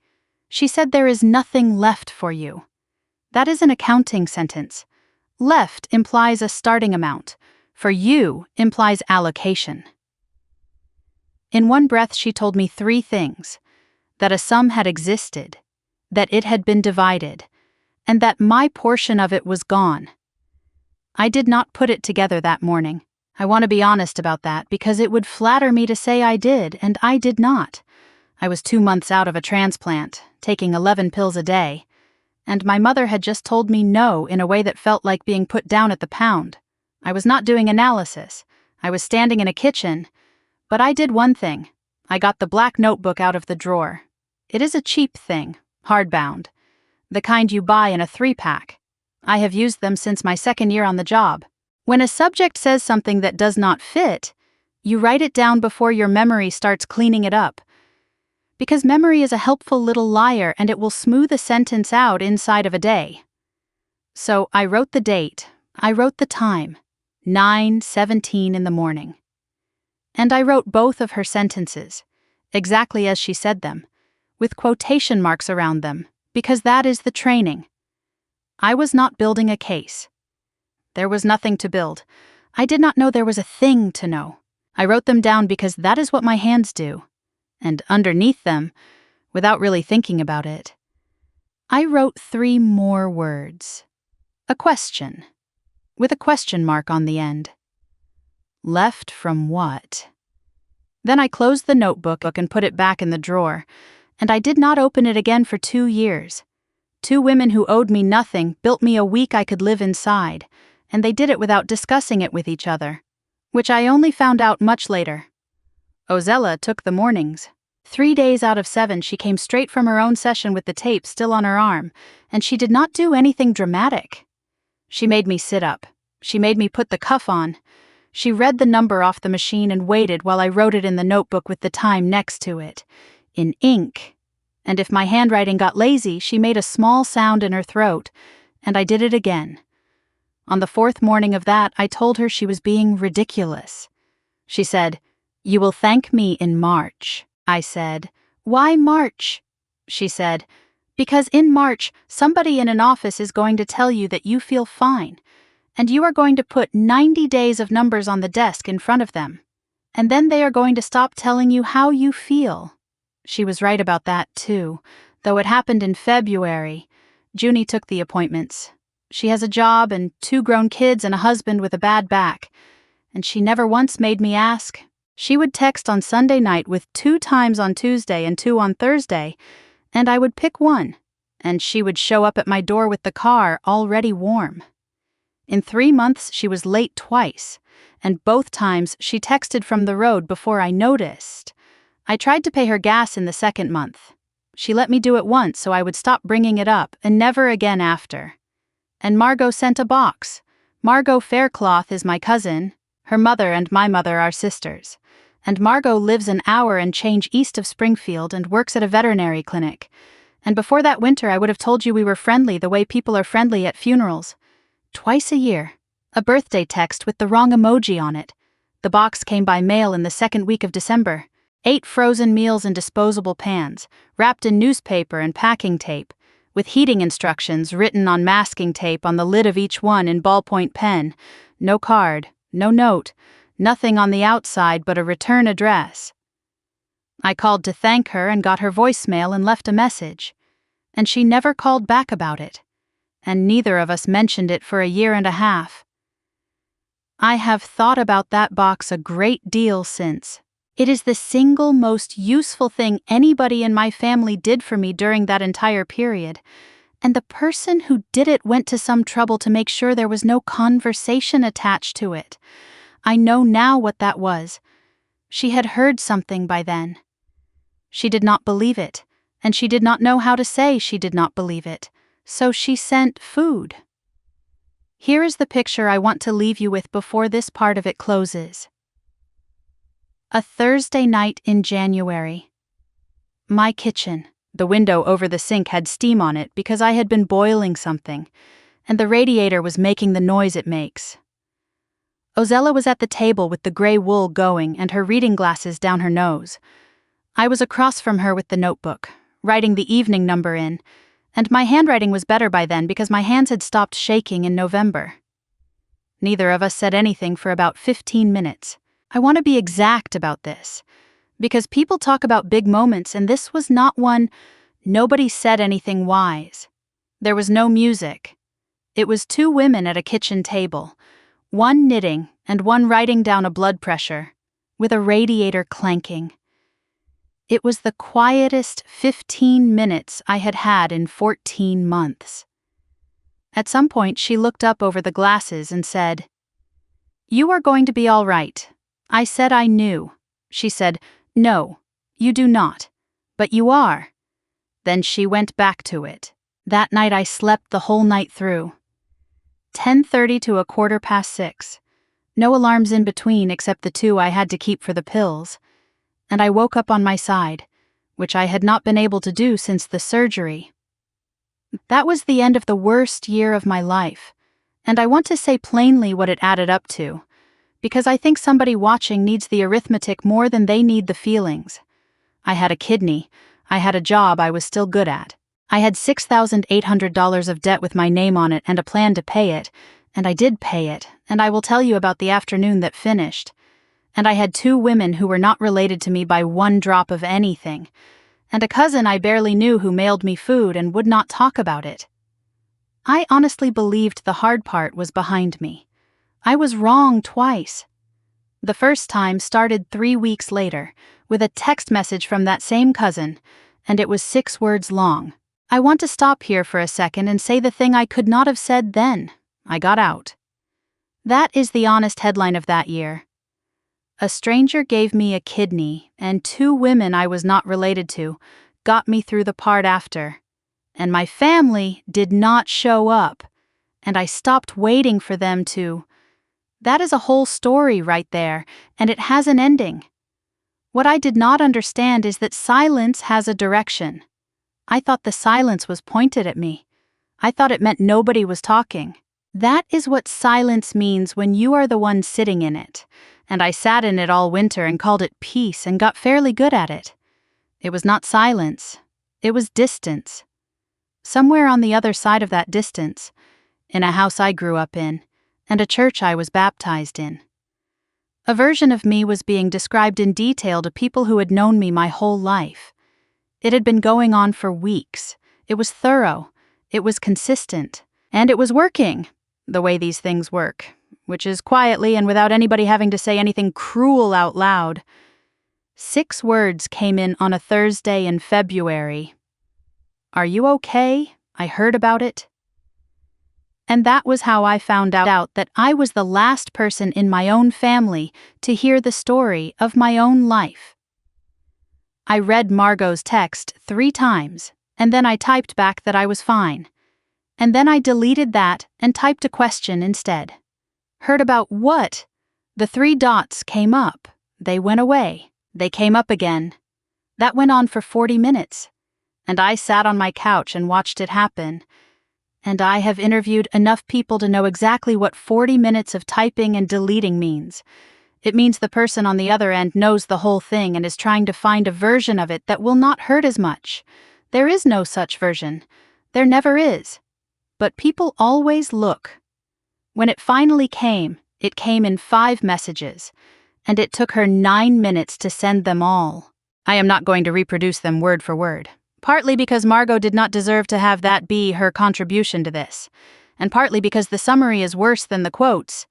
She said there is nothing left for you. That is an accounting sentence. Left implies a starting amount. For you implies allocation. In one breath she told me 3 things. That a sum had existed, that it had been divided, and that my portion of it was gone. I did not put it together that morning. I want to be honest about that because it would flatter me to say I did, and I did not. I was 2 months out of a transplant, taking 11 pills a day, and my mother had just told me no in a way that felt like being put down at the pound. I was not doing analysis. I was standing in a kitchen, but I did one thing. I got the black notebook out of the drawer. It is a cheap thing, hardbound, the kind you buy in a 3-pack. I have used them since my 2nd year on the job. When a subject says something that does not fit, you write it down before your memory starts cleaning it up. Because memory is a helpful little liar and it will smooth a sentence out inside of a day. So I wrote the date, I wrote the time, 9:17 in the morning. And I wrote both of her sentences, exactly as she said them, with quotation marks around them, Because that is the training. I was not building a case. There was nothing to build. I did not know there was a thing to know. I wrote them down because that is what my hands do. And underneath them, without really thinking about it, I wrote 3 more words. A question, with a question mark on the end. Left from what? Then I closed the notebook and put it back in the drawer, and I did not open it again for 2 years. 2 women who owed me nothing built me a week I could live inside, and they did it without discussing it with each other, which I only found out much later. Ozella took the mornings. 3 days out of 7 she came straight from her own session with the tape still on her arm, and she did not do anything dramatic. She made me sit up. She made me put the cuff on. She read the number off the machine and waited while I wrote it in the notebook with the time next to it, in ink. And if my handwriting got lazy, she made a small sound in her throat, and I did it again. On the 4th morning of that, I told her she was being ridiculous. She said, "You will thank me in March." I said, "Why March?" She said, "Because in March, somebody in an office is going to tell you that you feel fine, and you are going to put 90 days of numbers on the desk in front of them, and then they are going to stop telling you how you feel." She was right about that, too, though it happened in February. Junie took the appointments. She has a job and 2 grown kids and a husband with a bad back, and she never once made me ask. She would text on Sunday night with 2 times on Tuesday and 2 on Thursday, and I would pick one, and she would show up at my door with the car already warm. In 3 months, she was late twice, and both times she texted from the road before I noticed. I tried to pay her gas in the 2nd month. She let me do it once so I would stop bringing it up and never again after. And Margot sent a box. Margot Faircloth is my cousin. Her mother and my mother are sisters. And Margot lives an hour and change east of Springfield and works at a veterinary clinic. And before that winter I would have told you we were friendly the way people are friendly at funerals. Twice a year. A birthday text with the wrong emoji on it. The box came by mail in the 2nd week of December. 8 frozen meals in disposable pans, wrapped in newspaper and packing tape, with heating instructions written on masking tape on the lid of each one in ballpoint pen. No card, no note, nothing on the outside but a return address. I called to thank her and got her voicemail and left a message, and she never called back about it, and neither of us mentioned it for a year and a half. I have thought about that box a great deal since. It is the single most useful thing anybody in my family did for me during that entire period, and the person who did it went to some trouble to make sure there was no conversation attached to it. I know now what that was. She had heard something by then. She did not believe it, and she did not know how to say she did not believe it, so she sent food. Here is the picture I want to leave you with before this part of it closes. A Thursday night in January. My kitchen. The window over the sink had steam on it because I had been boiling something, and the radiator was making the noise it makes. Ozella was at the table with the gray wool going and her reading glasses down her nose. I was across from her with the notebook, writing the evening number in, and my handwriting was better by then because my hands had stopped shaking in November. Neither of us said anything for about 15 minutes. I want to be exact about this, because people talk about big moments and this was not one. Nobody said anything wise. There was no music. It was 2 women at a kitchen table, one knitting and one writing down a blood pressure, with a radiator clanking. It was the quietest 15 minutes I had had in 14 months. At some point she looked up over the glasses and said, "You are going to be all right." I said I knew. She said, "No, you do not, but you are." Then she went back to it. That night I slept the whole night through. 10:30 to 6:15. No alarms in between except the 2 I had to keep for the pills. And I woke up on my side, which I had not been able to do since the surgery. That was the end of the worst year of my life, and I want to say plainly what it added up to, because I think somebody watching needs the arithmetic more than they need the feelings. I had a kidney, I had a job I was still good at, I had $6,800 of debt with my name on it and a plan to pay it, and I did pay it, and I will tell you about the afternoon that finished. And I had 2 women who were not related to me by 1 drop of anything, and a cousin I barely knew who mailed me food and would not talk about it. I honestly believed the hard part was behind me. I was wrong twice. The first time started 3 weeks later, with a text message from that same cousin, and it was 6 words long. I want to stop here for a second and say the thing I could not have said then. I got out. That is the honest headline of that year. A stranger gave me a kidney, and 2 women I was not related to got me through the part after. And my family did not show up, and I stopped waiting for them to. That is a whole story right there, and it has an ending. What I did not understand is that silence has a direction. I thought the silence was pointed at me. I thought it meant nobody was talking. That is what silence means when you are the one sitting in it, and I sat in it all winter and called it peace and got fairly good at it. It was not silence, it was distance. Somewhere on the other side of that distance, in a house I grew up in, and a church I was baptized in. A version of me was being described in detail to people who had known me my whole life. It had been going on for weeks. It was thorough. It was consistent. And it was working, the way these things work, which is quietly and without anybody having to say anything cruel out loud. 6 words came in on a Thursday in February. "Are you okay? I heard about it." And that was how I found out that I was the last person in my own family to hear the story of my own life. I read Margot's text 3 times, and then I typed back that I was fine. And then I deleted that and typed a question instead. Heard about what? The 3 dots came up. They went away. They came up again. That went on for 40 minutes. And I sat on my couch and watched it happen. And I have interviewed enough people to know exactly what 40 minutes of typing and deleting means. It means the person on the other end knows the whole thing and is trying to find a version of it that will not hurt as much. There is no such version. There never is. But people always look. When it finally came, it came in 5 messages, and it took her 9 minutes to send them all. I am not going to reproduce them word for word. Partly because Margot did not deserve to have that be her contribution to this, and partly because the summary is worse than the quotes.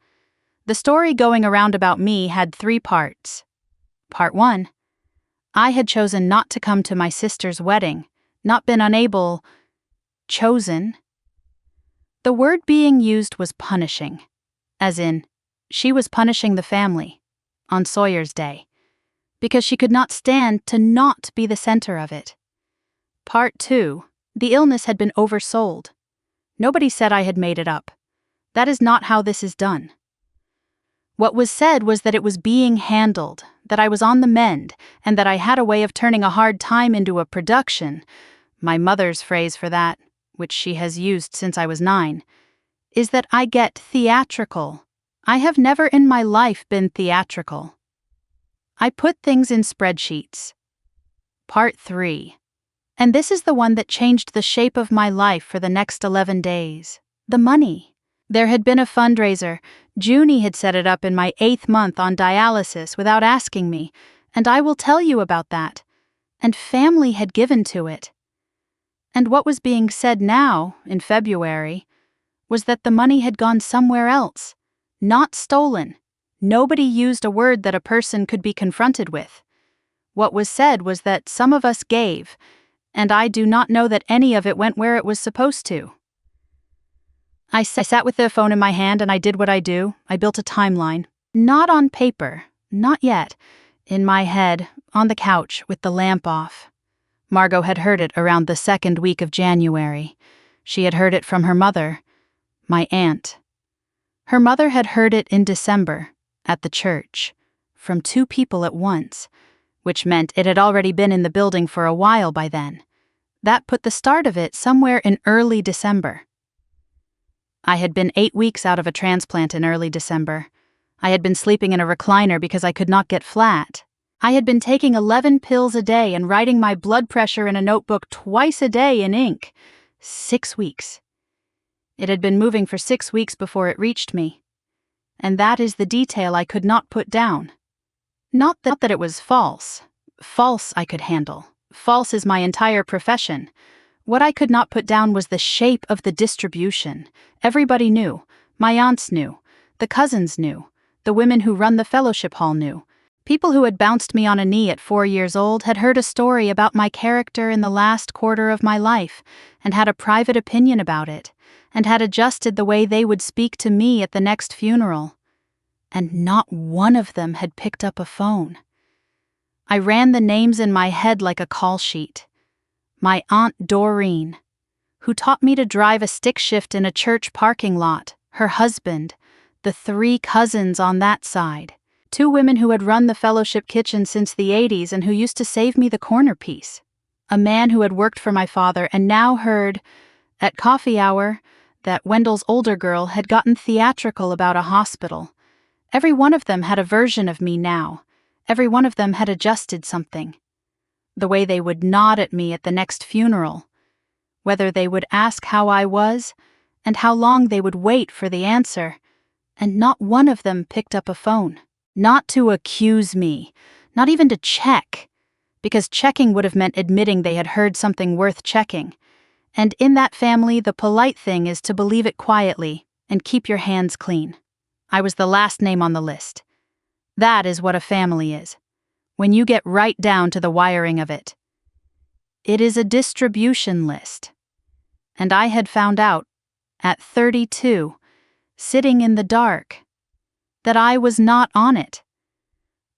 The story going around about me had 3 parts. Part 1. I had chosen not to come to my sister's wedding, not been unable, chosen. The word being used was punishing, as in, she was punishing the family, on Sawyer's Day, because she could not stand to not be the center of it. Part 2. The illness had been oversold. Nobody said I had made it up. That is not how this is done. What was said was that it was being handled, that I was on the mend, and that I had a way of turning a hard time into a production. My mother's phrase for that, which she has used since I was 9, is that I get theatrical. I have never in my life been theatrical. I put things in spreadsheets. Part 3. And this is the one that changed the shape of my life for the next 11 days. The money. There had been a fundraiser. Junie had set it up in my 8th month on dialysis without asking me, and I will tell you about that. And family had given to it. And what was being said now, in February, was that the money had gone somewhere else. Not stolen. Nobody used a word that a person could be confronted with. What was said was that some of us gave, and I do not know that any of it went where it was supposed to. I sat with the phone in my hand and I did what I do. I built a timeline. Not on paper, not yet. In my head, on the couch, with the lamp off. Margot had heard it around the 2nd week of January. She had heard it from her mother, my aunt. Her mother had heard it in December, at the church, from 2 people at once, which meant it had already been in the building for a while by then. That put the start of it somewhere in early December. I had been 8 weeks out of a transplant in early December. I had been sleeping in a recliner because I could not get flat. I had been taking 11 pills a day and writing my blood pressure in a notebook twice a day in ink. 6 weeks. It had been moving for 6 weeks before it reached me. And that is the detail I could not put down. Not that it was false. False I could handle. False is my entire profession. What I could not put down was the shape of the distribution. Everybody knew. My aunts knew. The cousins knew. The women who run the fellowship hall knew. People who had bounced me on a knee at 4 years old had heard a story about my character in the last quarter of my life, and had a private opinion about it, and had adjusted the way they would speak to me at the next funeral. And not one of them had picked up a phone. I ran the names in my head like a call sheet. My Aunt Doreen, who taught me to drive a stick shift in a church parking lot, her husband, the 3 cousins on that side, 2 women who had run the fellowship kitchen since the 80s and who used to save me the corner piece, a man who had worked for my father and now heard, at coffee hour, that Wendell's older girl had gotten theatrical about a hospital. Every one of them had a version of me now. Every one of them had adjusted something. The way they would nod at me at the next funeral, whether they would ask how I was, and how long they would wait for the answer, and not one of them picked up a phone. Not to accuse me, not even to check, because checking would have meant admitting they had heard something worth checking. And in that family, the polite thing is to believe it quietly and keep your hands clean. I was the last name on the list. That is what a family is, when you get right down to the wiring of it. It is a distribution list. And I had found out, at 32, sitting in the dark, that I was not on it.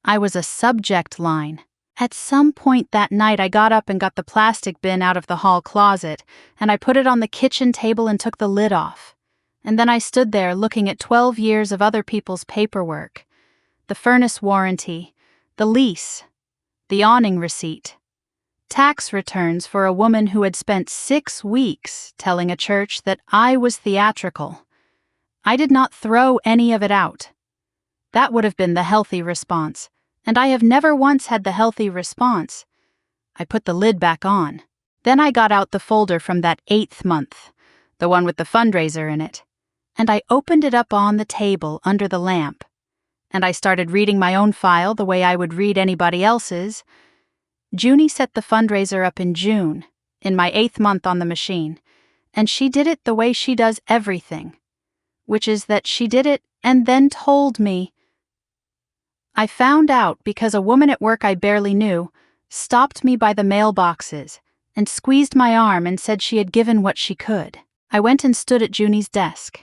I was a subject line. At some point that night I got up and got the plastic bin out of the hall closet, and I put it on the kitchen table and took the lid off. And then I stood there looking at 12 years of other people's paperwork. The furnace warranty, the lease, the awning receipt, tax returns for a woman who had spent 6 weeks telling a church that I was theatrical. I did not throw any of it out. That would have been the healthy response, and I have never once had the healthy response. I put the lid back on. Then I got out the folder from that 8th month, the one with the fundraiser in it, and I opened it up on the table under the lamp. And I started reading my own file the way I would read anybody else's. Junie set the fundraiser up in June, in my 8th month on the machine, and she did it the way she does everything, which is that she did it and then told me. I found out because a woman at work I barely knew stopped me by the mailboxes and squeezed my arm and said she had given what she could. I went and stood at Junie's desk.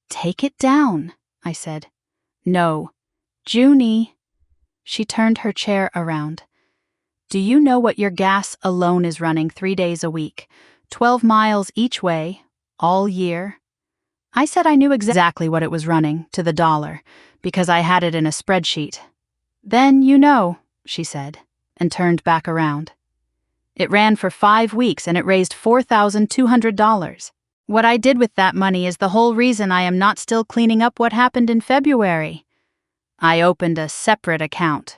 "Take it down," I said. "No. Junie." She turned her chair around. "Do you know what your gas alone is running 3 days a week, 12 miles each way, all year?" I said I knew exactly what it was running, to the dollar, because I had it in a spreadsheet. "Then you know," she said, and turned back around. "It ran for 5 weeks and it raised $4,200. What I did with that money is the whole reason I am not still cleaning up what happened in February. I opened a separate account.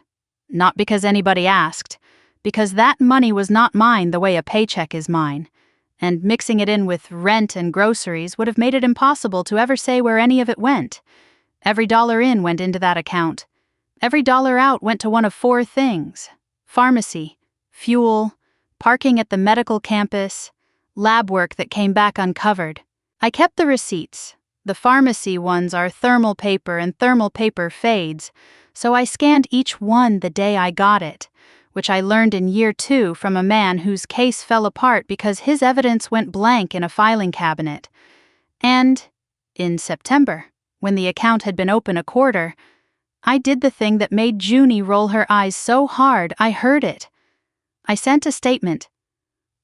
Not because anybody asked, because that money was not mine the way a paycheck is mine, and mixing it in with rent and groceries would have made it impossible to ever say where any of it went. Every dollar in went into that account. Every dollar out went to one of 4 things: pharmacy, fuel, parking at the medical campus, lab work that came back uncovered. I kept the receipts. The pharmacy ones are thermal paper and thermal paper fades, so I scanned each one the day I got it, which I learned in year 2 from a man whose case fell apart because his evidence went blank in a filing cabinet. And, in September, when the account had been open a quarter, I did the thing that made Junie roll her eyes so hard I heard it. I sent a statement,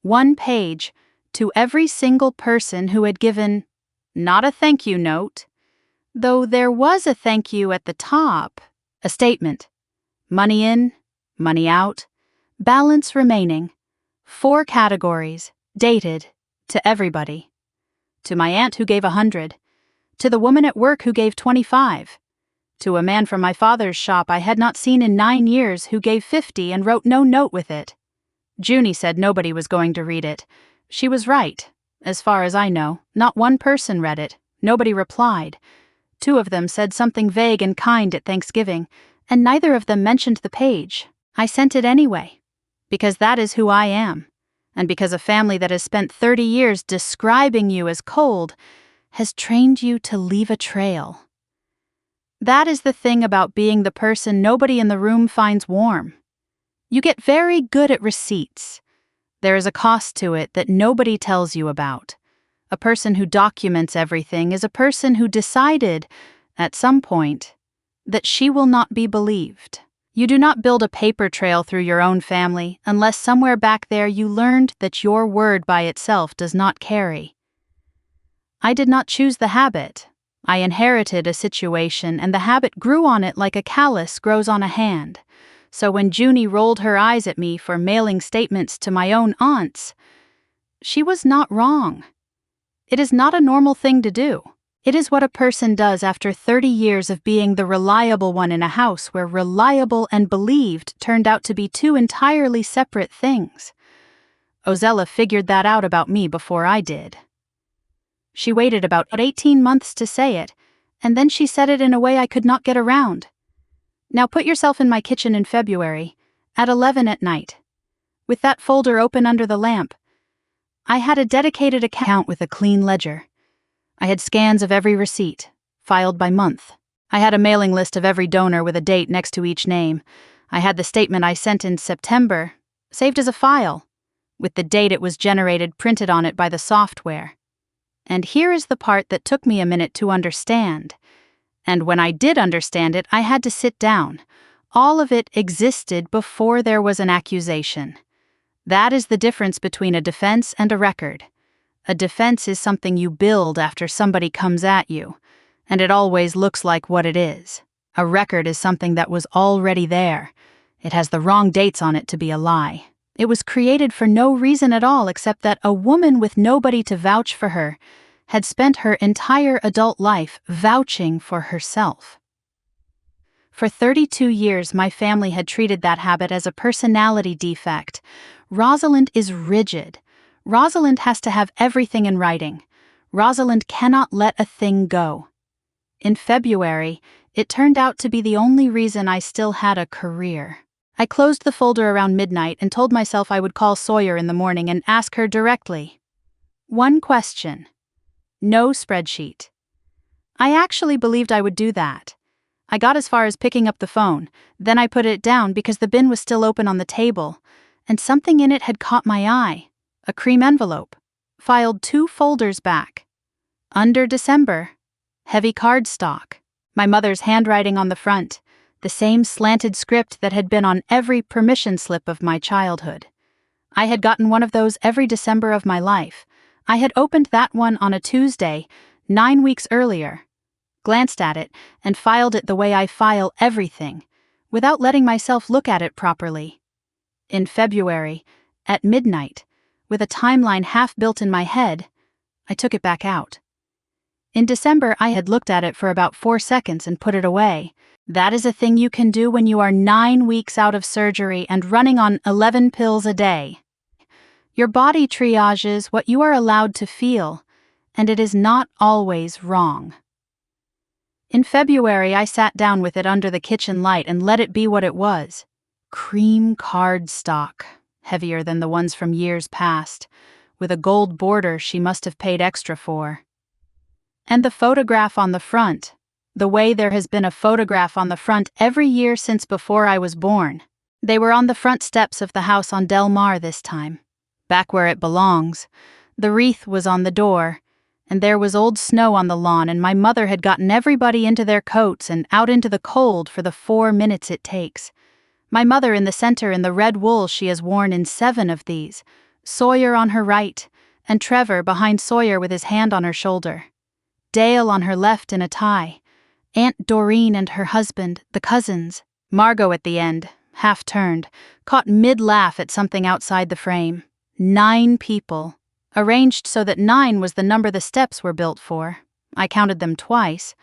1 page, to every single person who had given, not a thank you note, though there was a thank you at the top, a statement, money in, money out, balance remaining, 4 categories, dated, to everybody. To my aunt who gave 100, to the woman at work who gave 25, to a man from my father's shop I had not seen in 9 years who gave 50 and wrote no note with it. Junie said nobody was going to read it. She was right. As far as I know, not one person read it. Nobody replied. 2 of them said something vague and kind at Thanksgiving, and neither of them mentioned the page. I sent it anyway, because that is who I am, and because a family that has spent 30 years describing you as cold has trained you to leave a trail. That is the thing about being the person nobody in the room finds warm. You get very good at receipts. There is a cost to it that nobody tells you about. A person who documents everything is a person who decided, at some point, that she will not be believed. You do not build a paper trail through your own family unless somewhere back there you learned that your word by itself does not carry. I did not choose the habit. I inherited a situation and the habit grew on it like a callus grows on a hand. So when Junie rolled her eyes at me for mailing statements to my own aunts, she was not wrong. It is not a normal thing to do. It is what a person does after 30 years of being the reliable one in a house where reliable and believed turned out to be 2 entirely separate things. Ozella figured that out about me before I did. She waited about 18 months to say it, and then she said it in a way I could not get around. Now put yourself in my kitchen in February, at 11 at night. With that folder open under the lamp, I had a dedicated account with a clean ledger. I had scans of every receipt, filed by month. I had a mailing list of every donor with a date next to each name. I had the statement I sent in September, saved as a file, with the date it was generated printed on it by the software. And here is the part that took me a minute to understand. And when I did understand it, I had to sit down. All of it existed before there was an accusation. That is the difference between a defense and a record. A defense is something you build after somebody comes at you, and it always looks like what it is. A record is something that was already there. It has the wrong dates on it to be a lie. It was created for no reason at all except that a woman with nobody to vouch for her had spent her entire adult life vouching for herself. For 32 years, my family had treated that habit as a personality defect. Rosalind is rigid. Rosalind has to have everything in writing. Rosalind cannot let a thing go. In February, it turned out to be the only reason I still had a career. I closed the folder around midnight and told myself I would call Sawyer in the morning and ask her directly. One question. No spreadsheet. I actually believed I would do that. I got as far as picking up the phone, then I put it down because the bin was still open on the table, and something in it had caught my eye. A cream envelope, filed 2 folders back. Under December, heavy cardstock, my mother's handwriting on the front, the same slanted script that had been on every permission slip of my childhood. I had gotten one of those every December of my life. I had opened that one on a Tuesday, 9 weeks earlier, glanced at it, and filed it the way I file everything, without letting myself look at it properly. In February, at midnight, with a timeline half built in my head, I took it back out. In December, I had looked at it for about 4 seconds and put it away. That is a thing you can do when you are 9 weeks out of surgery and running on 11 pills a day. Your body triages what you are allowed to feel, and it is not always wrong. In February, I sat down with it under the kitchen light and let it be what it was. Cream cardstock, heavier than the ones from years past, with a gold border she must have paid extra for. And the photograph on the front, the way there has been a photograph on the front every year since before I was born. They were on the front steps of the house on Del Mar this time, back where it belongs. The wreath was on the door, and there was old snow on the lawn, and my mother had gotten everybody into their coats and out into the cold for the 4 minutes it takes. My mother in the center in the red wool she has worn in 7 of these, Sawyer on her right, and Trevor behind Sawyer with his hand on her shoulder. Dale on her left in a tie, Aunt Doreen and her husband, the cousins, Margot at the end, half-turned, caught mid-laugh at something outside the frame. 9 people, arranged so that 9 was the number the steps were built for. I counted them twice.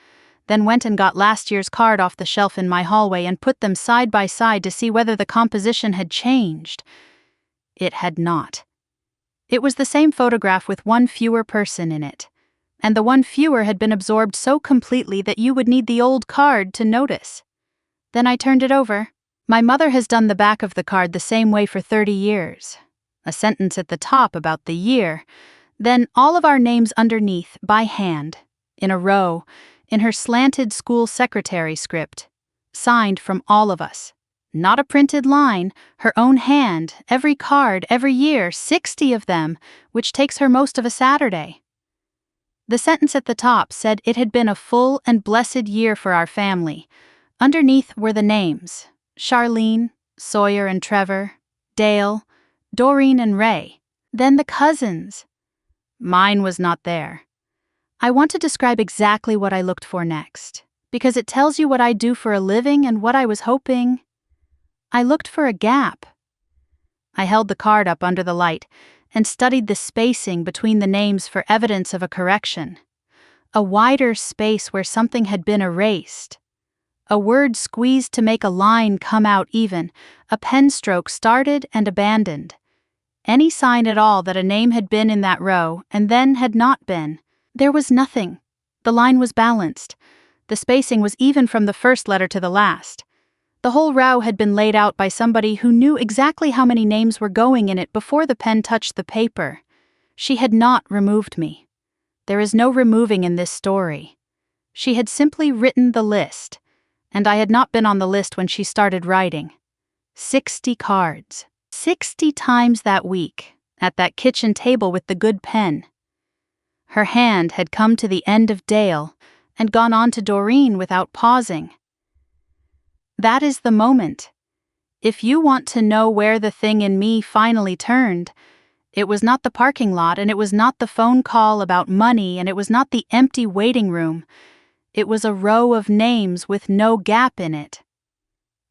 then went and got last year's card off the shelf in my hallway and put them side by side to see whether the composition had changed. It had not. It was the same photograph with one fewer person in it, and the one fewer had been absorbed so completely that you would need the old card to notice. Then I turned it over. My mother has done the back of the card the same way for 30 years. A sentence at the top about the year, then all of our names underneath, by hand, in a row, in her slanted school secretary script, signed from all of us. Not a printed line, her own hand, every card, every year, 60 of them, which takes her most of a Saturday. The sentence at the top said it had been a full and blessed year for our family. Underneath were the names: Charlene, Sawyer and Trevor, Dale, Doreen and Ray. Then the cousins. Mine was not there. I want to describe exactly what I looked for next, because it tells you what I do for a living and what I was hoping. I looked for a gap. I held the card up under the light and studied the spacing between the names for evidence of a correction. A wider space where something had been erased. A word squeezed to make a line come out even, a pen stroke started and abandoned. Any sign at all that a name had been in that row and then had not been. There was nothing. The line was balanced. The spacing was even from the first letter to the last. The whole row had been laid out by somebody who knew exactly how many names were going in it before the pen touched the paper. She had not removed me. There is no removing in this story. She had simply written the list, and I had not been on the list when she started writing. 60 cards. 60 times that week, at that kitchen table with the good pen. Her hand had come to the end of Dale and gone on to Doreen without pausing. That is the moment. If you want to know where the thing in me finally turned, it was not the parking lot, and it was not the phone call about money, and it was not the empty waiting room. It was a row of names with no gap in it.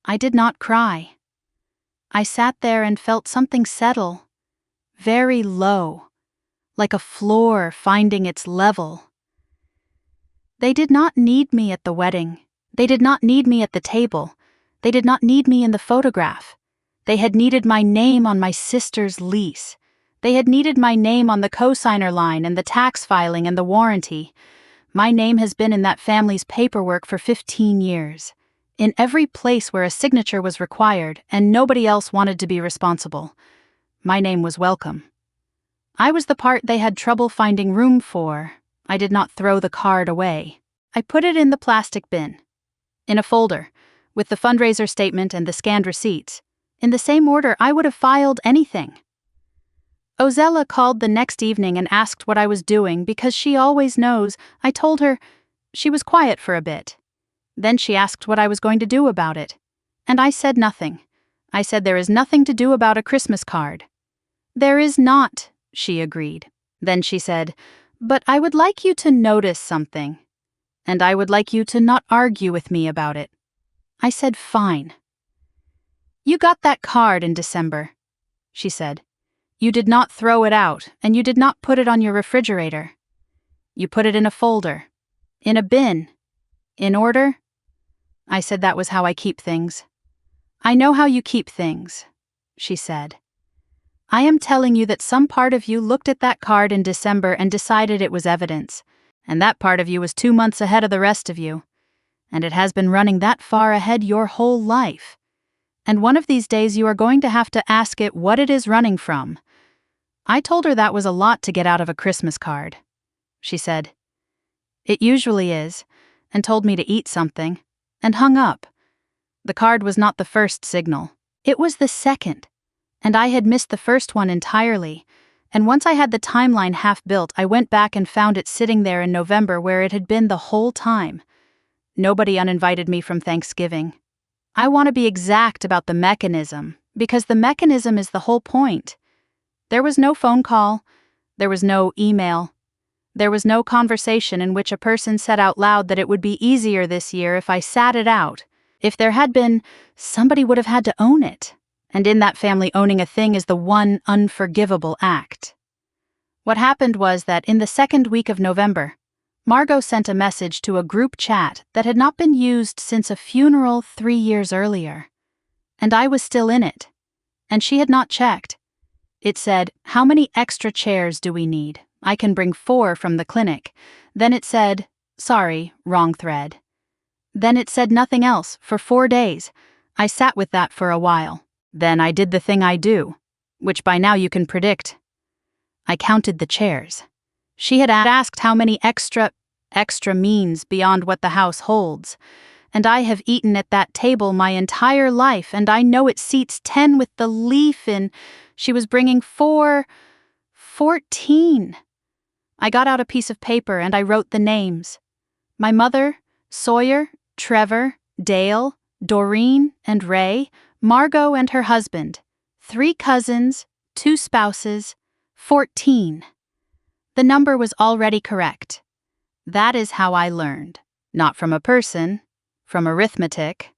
I did not cry. I sat there and felt something settle, very low, like a floor finding its level. They did not need me at the wedding. They did not need me at the table. They did not need me in the photograph. They had needed my name on my sister's lease. They had needed my name on the cosigner line and the tax filing and the warranty. My name has been in that family's paperwork for 15 years. In every place where a signature was required and nobody else wanted to be responsible. My name was welcome. I was the part they had trouble finding room for. I did not throw the card away. I put it in the plastic bin. In a folder, with the fundraiser statement and the scanned receipts. In the same order I would have filed anything. Ozella called the next evening and asked what I was doing because she always knows. I told her. She was quiet for a bit. Then she asked what I was going to do about it. And I said nothing. I said there is nothing to do about a Christmas card. There is not, she agreed. Then she said, but I would like you to notice something. And I would like you to not argue with me about it. I said, fine. You got that card in December, she said. You did not throw it out, and you did not put it on your refrigerator. You put it in a folder. In a bin. In order? I said that was how I keep things. I know how you keep things, she said. I am telling you that some part of you looked at that card in December and decided it was evidence, and that part of you was 2 months ahead of the rest of you, and it has been running that far ahead your whole life. And one of these days you are going to have to ask it what it is running from. I told her that was a lot to get out of a Christmas card. She said, it usually is, and told me to eat something, and hung up. The card was not the first signal. It was the second, and I had missed the first one entirely, and once I had the timeline half built, I went back and found it sitting there in November where it had been the whole time. Nobody uninvited me from Thanksgiving. I want to be exact about the mechanism, because the mechanism is the whole point. There was no phone call. There was no email. There was no conversation in which a person said out loud that it would be easier this year if I sat it out. If there had been, somebody would have had to own it. And in that family, owning a thing is the one unforgivable act. What happened was that in the second week of November, Margot sent a message to a group chat that had not been used since a funeral 3 years earlier. And I was still in it. And she had not checked. It said, "How many extra chairs do we need? I can bring 4 from the clinic." Then it said, "Sorry, wrong thread." Then it said nothing else for 4 days. I sat with that for a while. Then I did the thing I do, which by now you can predict. I counted the chairs. She had asked how many extra means beyond what the house holds. And I have eaten at that table my entire life, and I know it seats 10 with the leaf in. She was bringing 14. I got out a piece of paper and I wrote the names. My mother, Sawyer, Trevor, Dale, Doreen and Ray, Margot and her husband, 3 cousins, 2 spouses, 14. The number was already correct. That is how I learned. Not from a person, from arithmetic,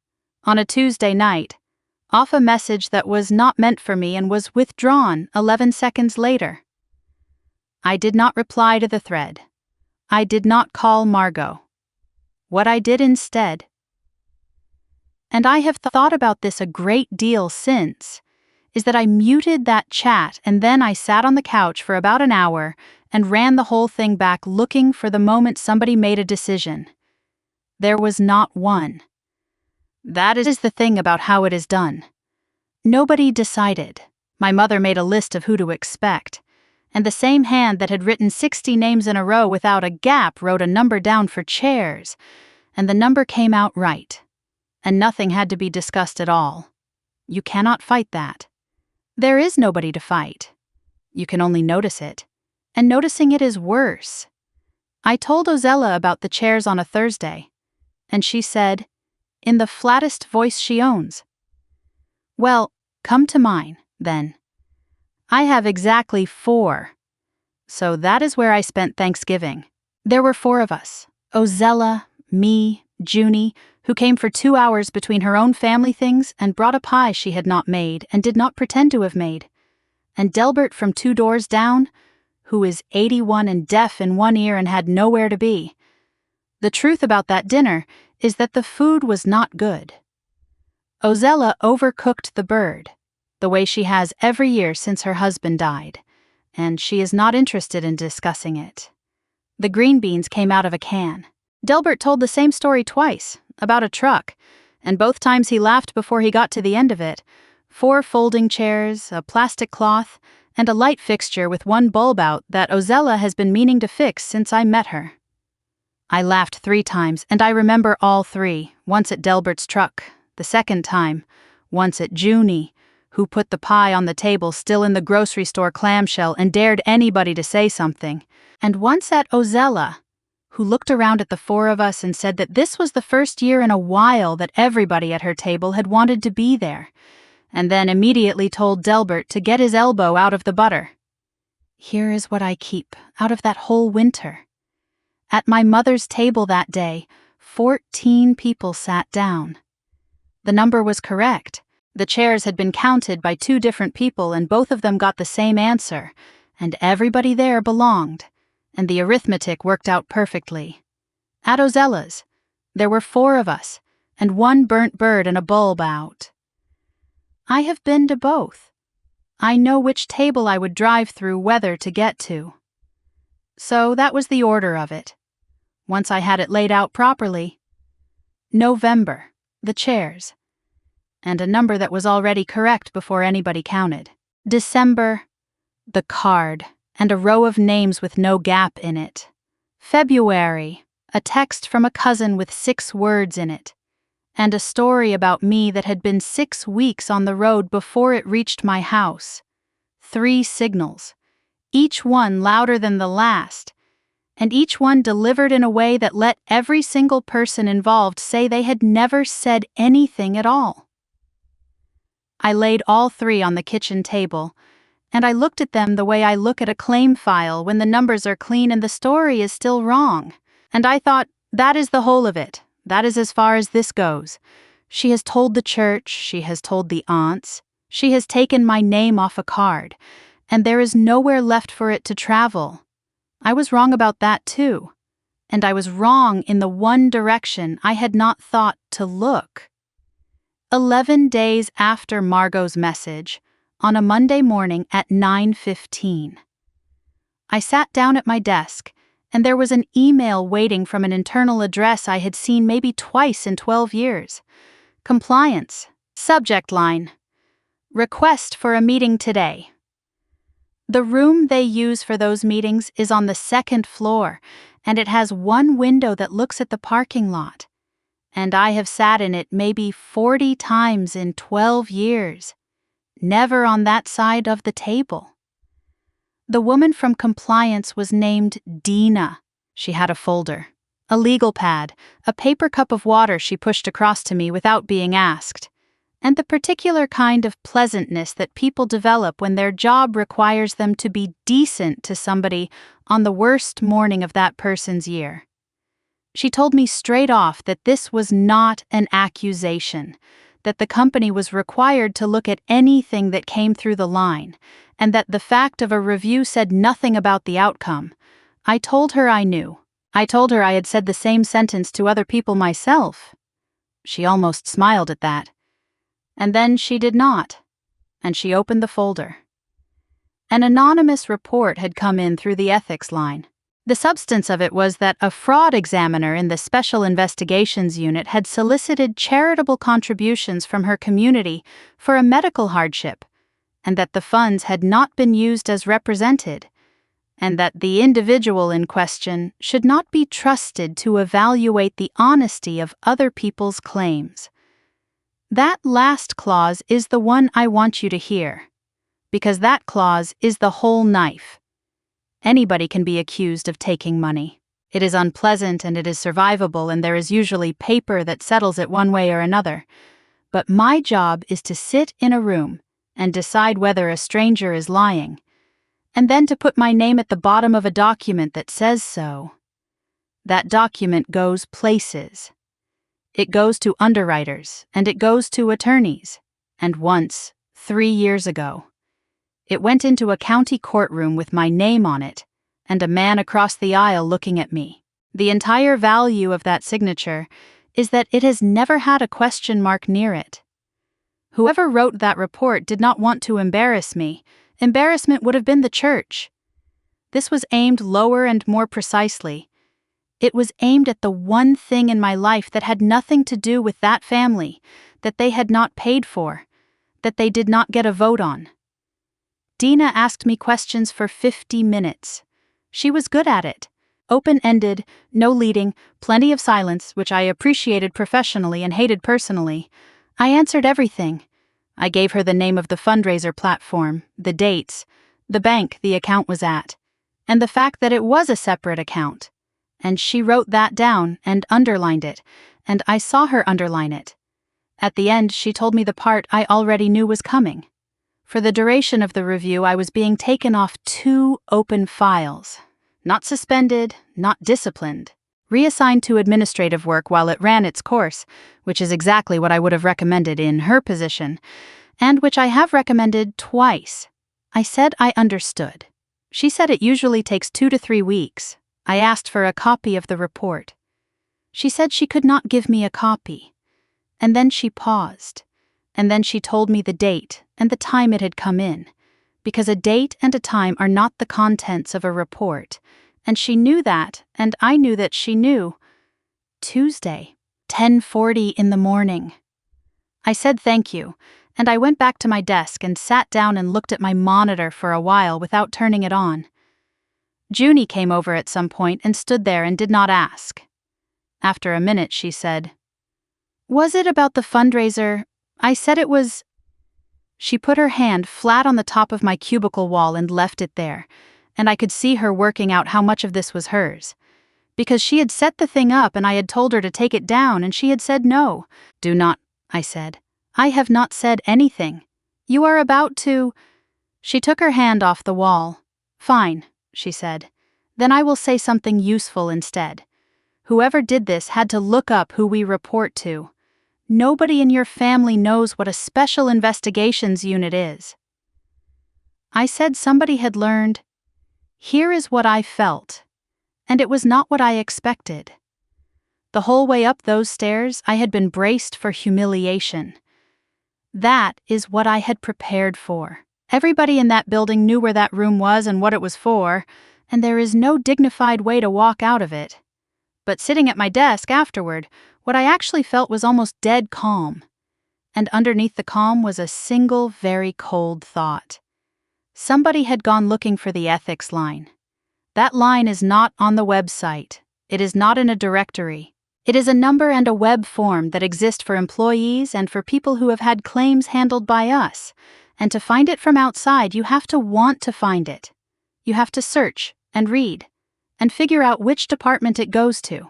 on a Tuesday night, off a message that was not meant for me and was withdrawn 11 seconds later. I did not reply to the thread. I did not call Margot. What I did instead, and I have thought about this a great deal since, is that I muted that chat and then I sat on the couch for about an hour and ran the whole thing back looking for the moment somebody made a decision. There was not one. That is the thing about how it is done. Nobody decided. My mother made a list of who to expect, and the same hand that had written 60 names in a row without a gap wrote a number down for chairs, and the number came out right. And nothing had to be discussed at all. You cannot fight that. There is nobody to fight. You can only notice it, and noticing it is worse. I told Ozella about the chairs on a Thursday, and she said, in the flattest voice she owns, "Well, come to mine, then. I have exactly 4. So that is where I spent Thanksgiving. There were 4 of us, Ozella, me, Junie, who came for 2 hours between her own family things and brought a pie she had not made and did not pretend to have made, and Delbert from 2 doors down, who is 81 and deaf in one ear and had nowhere to be. The truth about that dinner is that the food was not good. Ozella overcooked the bird, the way she has every year since her husband died, and she is not interested in discussing it. The green beans came out of a can. Delbert told the same story twice, about a truck, and both times he laughed before he got to the end of it. 4 folding chairs, a plastic cloth, and a light fixture with 1 bulb out that Ozella has been meaning to fix since I met her. I laughed 3 times, and I remember all 3, once at Delbert's truck, the second time, once at Junie, who put the pie on the table still in the grocery store clamshell and dared anybody to say something, and once at Ozella, who looked around at the 4 of us and said that this was the first year in a while that everybody at her table had wanted to be there, and then immediately told Delbert to get his elbow out of the butter. Here is what I keep out of that whole winter. At my mother's table that day, 14 people sat down. The number was correct. The chairs had been counted by 2 different people and both of them got the same answer, and everybody there belonged, and the arithmetic worked out perfectly. At Ozella's, there were 4 of us, and 1 burnt bird and a bulb out. I have been to both. I know which table I would drive through whether to get to. So that was the order of it. Once I had it laid out properly. November, the chairs, and a number that was already correct before anybody counted. December, the card, and a row of names with no gap in it. February, a text from a cousin with 6 words in it, and a story about me that had been 6 weeks on the road before it reached my house. 3 signals, each one louder than the last, and each one delivered in a way that let every single person involved say they had never said anything at all. I laid all 3 on the kitchen table, and I looked at them the way I look at a claim file when the numbers are clean and the story is still wrong. And I thought, that is the whole of it. That is as far as this goes. She has told the church, she has told the aunts, she has taken my name off a card, and there is nowhere left for it to travel. I was wrong about that too. and I was wrong in the one direction I had not thought to look. 11 days after Margot's message, on a Monday morning at 9:15. I sat down at my desk, and there was an email waiting from an internal address I had seen maybe twice in 12 years. Compliance. Subject line: request for a meeting today. The room they use for those meetings is on the second floor, and it has one window that looks at the parking lot. And I have sat in it maybe 40 times in 12 years, never on that side of the table. The woman from compliance was named Dina. She had a folder, a legal pad, a paper cup of water she pushed across to me without being asked, and the particular kind of pleasantness that people develop when their job requires them to be decent to somebody on the worst morning of that person's year. She told me straight off that this was not an accusation, that the company was required to look at anything that came through the line, and that the fact of a review said nothing about the outcome. I told her I knew. I told her I had said the same sentence to other people myself. She almost smiled at that. And then she did not, and she opened the folder. An anonymous report had come in through the ethics line. The substance of it was that a fraud examiner in the Special Investigations Unit had solicited charitable contributions from her community for a medical hardship, and that the funds had not been used as represented, and that the individual in question should not be trusted to evaluate the honesty of other people's claims. That last clause is the one I want you to hear, because that clause is the whole knife. Anybody can be accused of taking money. It is unpleasant and it is survivable, and there is usually paper that settles it one way or another. But my job is to sit in a room and decide whether a stranger is lying, and then to put my name at the bottom of a document that says so. That document goes places. It goes to underwriters, and it goes to attorneys, and once, 3 years ago, it went into a county courtroom with my name on it, and a man across the aisle looking at me. The entire value of that signature is that it has never had a question mark near it. Whoever wrote that report did not want to embarrass me. Embarrassment would have been the church. This was aimed lower and more precisely. It was aimed at the one thing in my life that had nothing to do with that family, that they had not paid for, that they did not get a vote on. Dina asked me questions for 50 minutes. She was good at it. Open-ended, no leading, plenty of silence, which I appreciated professionally and hated personally. I answered everything. I gave her the name of the fundraiser platform, the dates, the bank the account was at, and the fact that it was a separate account. And she wrote that down and underlined it, and I saw her underline it. At the end, she told me the part I already knew was coming. For the duration of the review, I was being taken off 2 open files. Not suspended, not disciplined. Reassigned to administrative work while it ran its course, which is exactly what I would have recommended in her position, and which I have recommended twice. I said I understood. She said it usually takes 2 to 3 weeks. I asked for a copy of the report. She said she could not give me a copy. And then she paused. And then she told me the date and the time it had come in, because a date and a time are not the contents of a report, and she knew that, and I knew that she knew. Tuesday, 10:40 in the morning. I said thank you, and I went back to my desk and sat down and looked at my monitor for a while without turning it on. Junie came over at some point and stood there and did not ask. After a minute, she said, "Was it about the fundraiser? I said it was..." She put her hand flat on the top of my cubicle wall and left it there, and I could see her working out how much of this was hers. Because she had set the thing up and I had told her to take it down, and she had said no. "Do not," I said. "I have not said anything. You are about to..." She took her hand off the wall. "Fine," she said. "Then I will say something useful instead. Whoever did this had to look up who we report to. Nobody in your family knows what a Special Investigations Unit is." I said somebody had learned. Here is what I felt. and it was not what I expected. The whole way up those stairs, I had been braced for humiliation. That is what I had prepared for. Everybody in that building knew where that room was and what it was for, and there is no dignified way to walk out of it. But sitting at my desk afterward, what I actually felt was almost dead calm. And underneath the calm was a single, very cold thought. Somebody had gone looking for the ethics line. That line is not on the website. It is not in a directory. It is a number and a web form that exist for employees and for people who have had claims handled by us. And to find it from outside, you have to want to find it. You have to search and read and figure out which department it goes to.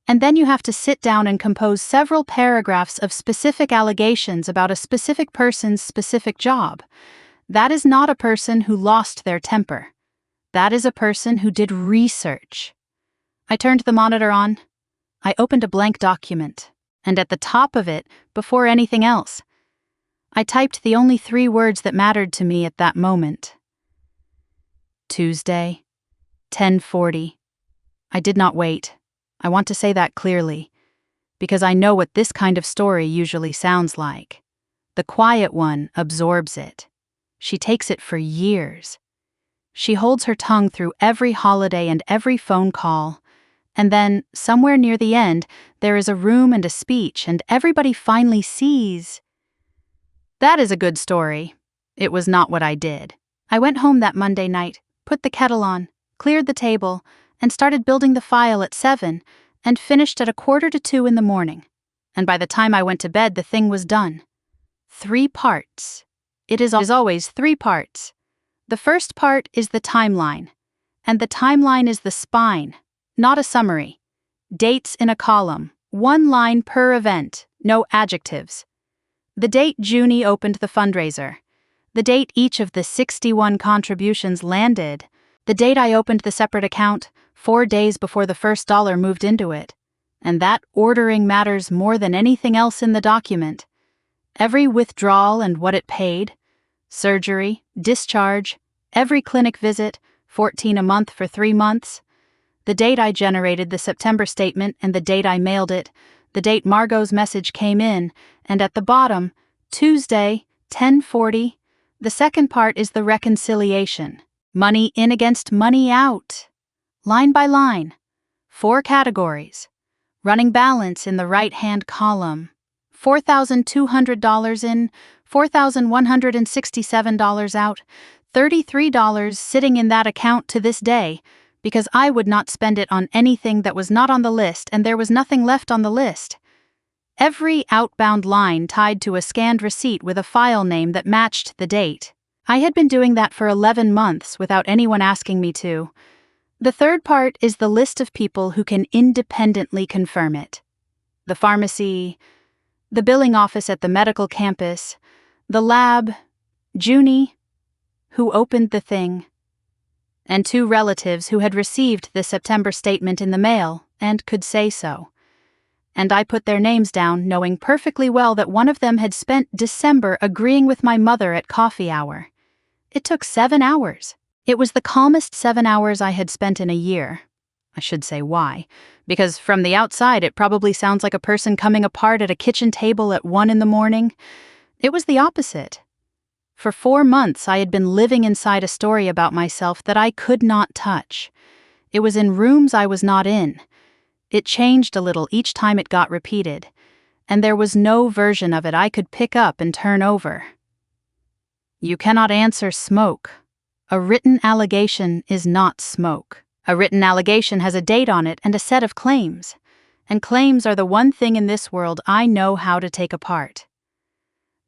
And then you have to sit down and compose several paragraphs of specific allegations about a specific person's specific job. That is not a person who lost their temper. That is a person who did research. I turned the monitor on. I opened a blank document, and at the top of it, before anything else, I typed the only 3 words that mattered to me at that moment. Tuesday, 10:40. I did not wait. I want to say that clearly, because I know what this kind of story usually sounds like. The quiet one absorbs it. She takes it for years. She holds her tongue through every holiday and every phone call. And then, somewhere near the end, there is a room and a speech, and everybody finally sees. That is a good story. It was not what I did. I went home that Monday night, put the kettle on, cleared the table, and started building the file at 7, and finished at 1:45 in the morning. And by the time I went to bed, the thing was done. 3 parts. It is always 3 parts. The first part is the timeline, and the timeline is the spine. Not a summary. Dates in a column. 1 line per event. No adjectives. The date Junie opened the fundraiser. The date each of the 61 contributions landed. The date I opened the separate account, 4 days before the first dollar moved into it. And that ordering matters more than anything else in the document. Every withdrawal and what it paid. Surgery, discharge, every clinic visit, 14 a month for 3 months. The date I generated the September statement and the date I mailed it, the date Margot's message came in, and at the bottom, Tuesday, 10:40. The second part is the reconciliation. Money in against money out. Line by line. 4 categories. Running balance in the right-hand column. $4,200 in, $4,167 out, $33 sitting in that account to this day, because I would not spend it on anything that was not on the list, and there was nothing left on the list. Every outbound line tied to a scanned receipt with a file name that matched the date. I had been doing that for 11 months without anyone asking me to. The third part is the list of people who can independently confirm it. The pharmacy, the billing office at the medical campus, the lab, Junie, who opened the thing, and 2 relatives who had received the September statement in the mail and could say so. And I put their names down, knowing perfectly well that one of them had spent December agreeing with my mother at coffee hour. It took 7 hours. It was the calmest 7 hours I had spent in a year. I should say why, because from the outside it probably sounds like a person coming apart at a kitchen table at 1 in the morning. It was the opposite. For 4 months I had been living inside a story about myself that I could not touch. It was in rooms I was not in. It changed a little each time it got repeated, and there was no version of it I could pick up and turn over. You cannot answer smoke. A written allegation is not smoke. A written allegation has a date on it and a set of claims, and claims are the one thing in this world I know how to take apart.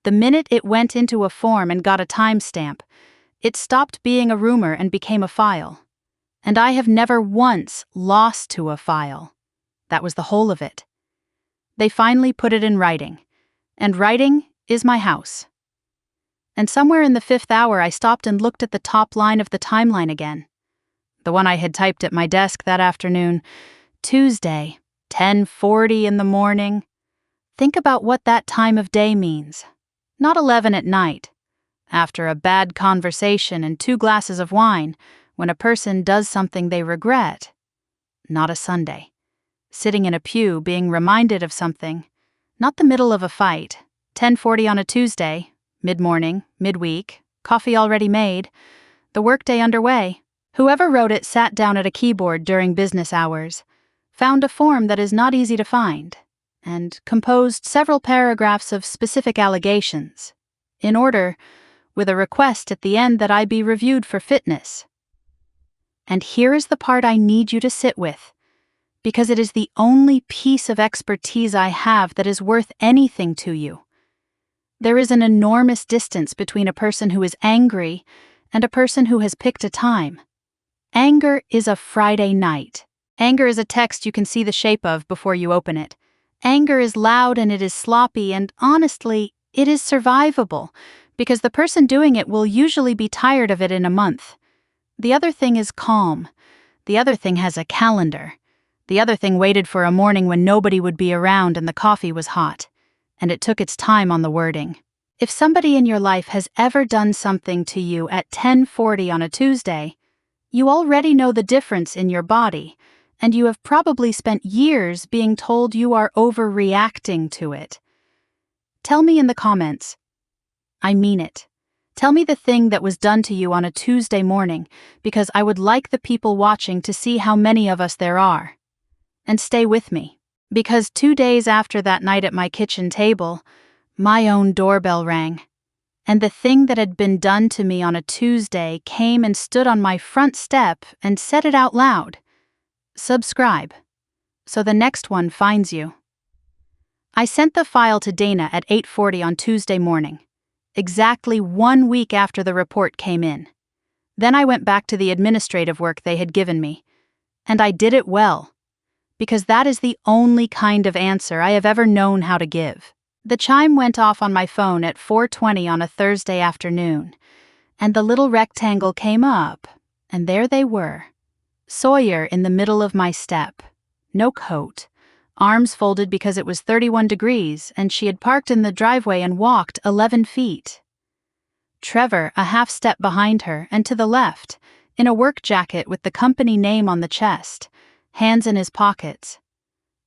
The minute it went into a form and got a timestamp, it stopped being a rumor and became a file. And I have never once lost to a file. That was the whole of it. They finally put it in writing, and writing is my house. And somewhere in the 5th hour I stopped and looked at the top line of the timeline again. The one I had typed at my desk that afternoon. Tuesday, 10:40 in the morning. Think about what that time of day means. Not 11 at night, after a bad conversation and 2 glasses of wine, when a person does something they regret. not a Sunday. Sitting in a pew, being reminded of something. Not the middle of a fight. 10:40 on a Tuesday, mid-morning, midweek, coffee already made, the workday underway. Whoever wrote it sat down at a keyboard during business hours, found a form that is not easy to find, and composed several paragraphs of specific allegations, in order, with a request at the end that I be reviewed for fitness. And here is the part I need you to sit with, because it is the only piece of expertise I have that is worth anything to you. There is an enormous distance between a person who is angry and a person who has picked a time. Anger is a Friday night. Anger is a text you can see the shape of before you open it. Anger is loud and it is sloppy, and honestly, it is survivable, because the person doing it will usually be tired of it in a month. The other thing is calm. The other thing has a calendar. The other thing waited for a morning when nobody would be around and the coffee was hot, and it took its time on the wording. If somebody in your life has ever done something to you at 10:40 on a Tuesday, you already know the difference in your body, and you have probably spent years being told you are overreacting to it. Tell me in the comments. I mean it. Tell me the thing that was done to you on a Tuesday morning, because I would like the people watching to see how many of us there are. And stay with me, because 2 days after that night at my kitchen table, my own doorbell rang. And the thing that had been done to me on a Tuesday came and stood on my front step and said it out loud. Subscribe, so the next one finds you. I sent the file to Dana at 8:40 on Tuesday morning, exactly 1 week after the report came in. Then I went back to the administrative work they had given me, and I did it well, because that is the only kind of answer I have ever known how to give. The chime went off on my phone at 4:20 on a Thursday afternoon, and the little rectangle came up, and there they were. Sawyer in the middle of my step, no coat, arms folded because it was 31 degrees and she had parked in the driveway and walked 11 feet. Trevor a half step behind her and to the left, in a work jacket with the company name on the chest, hands in his pockets.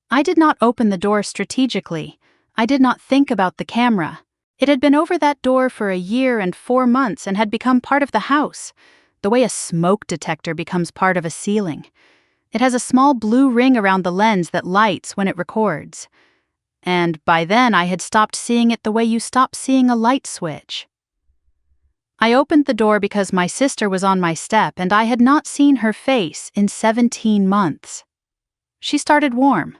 I did not open the door strategically. I did not think about the camera. It had been over that door for a year and 4 months and had become part of the house, the way a smoke detector becomes part of a ceiling. It has a small blue ring around the lens that lights when it records. And by then I had stopped seeing it the way you stop seeing a light switch. I opened the door because my sister was on my step and I had not seen her face in 17 months. She started warm.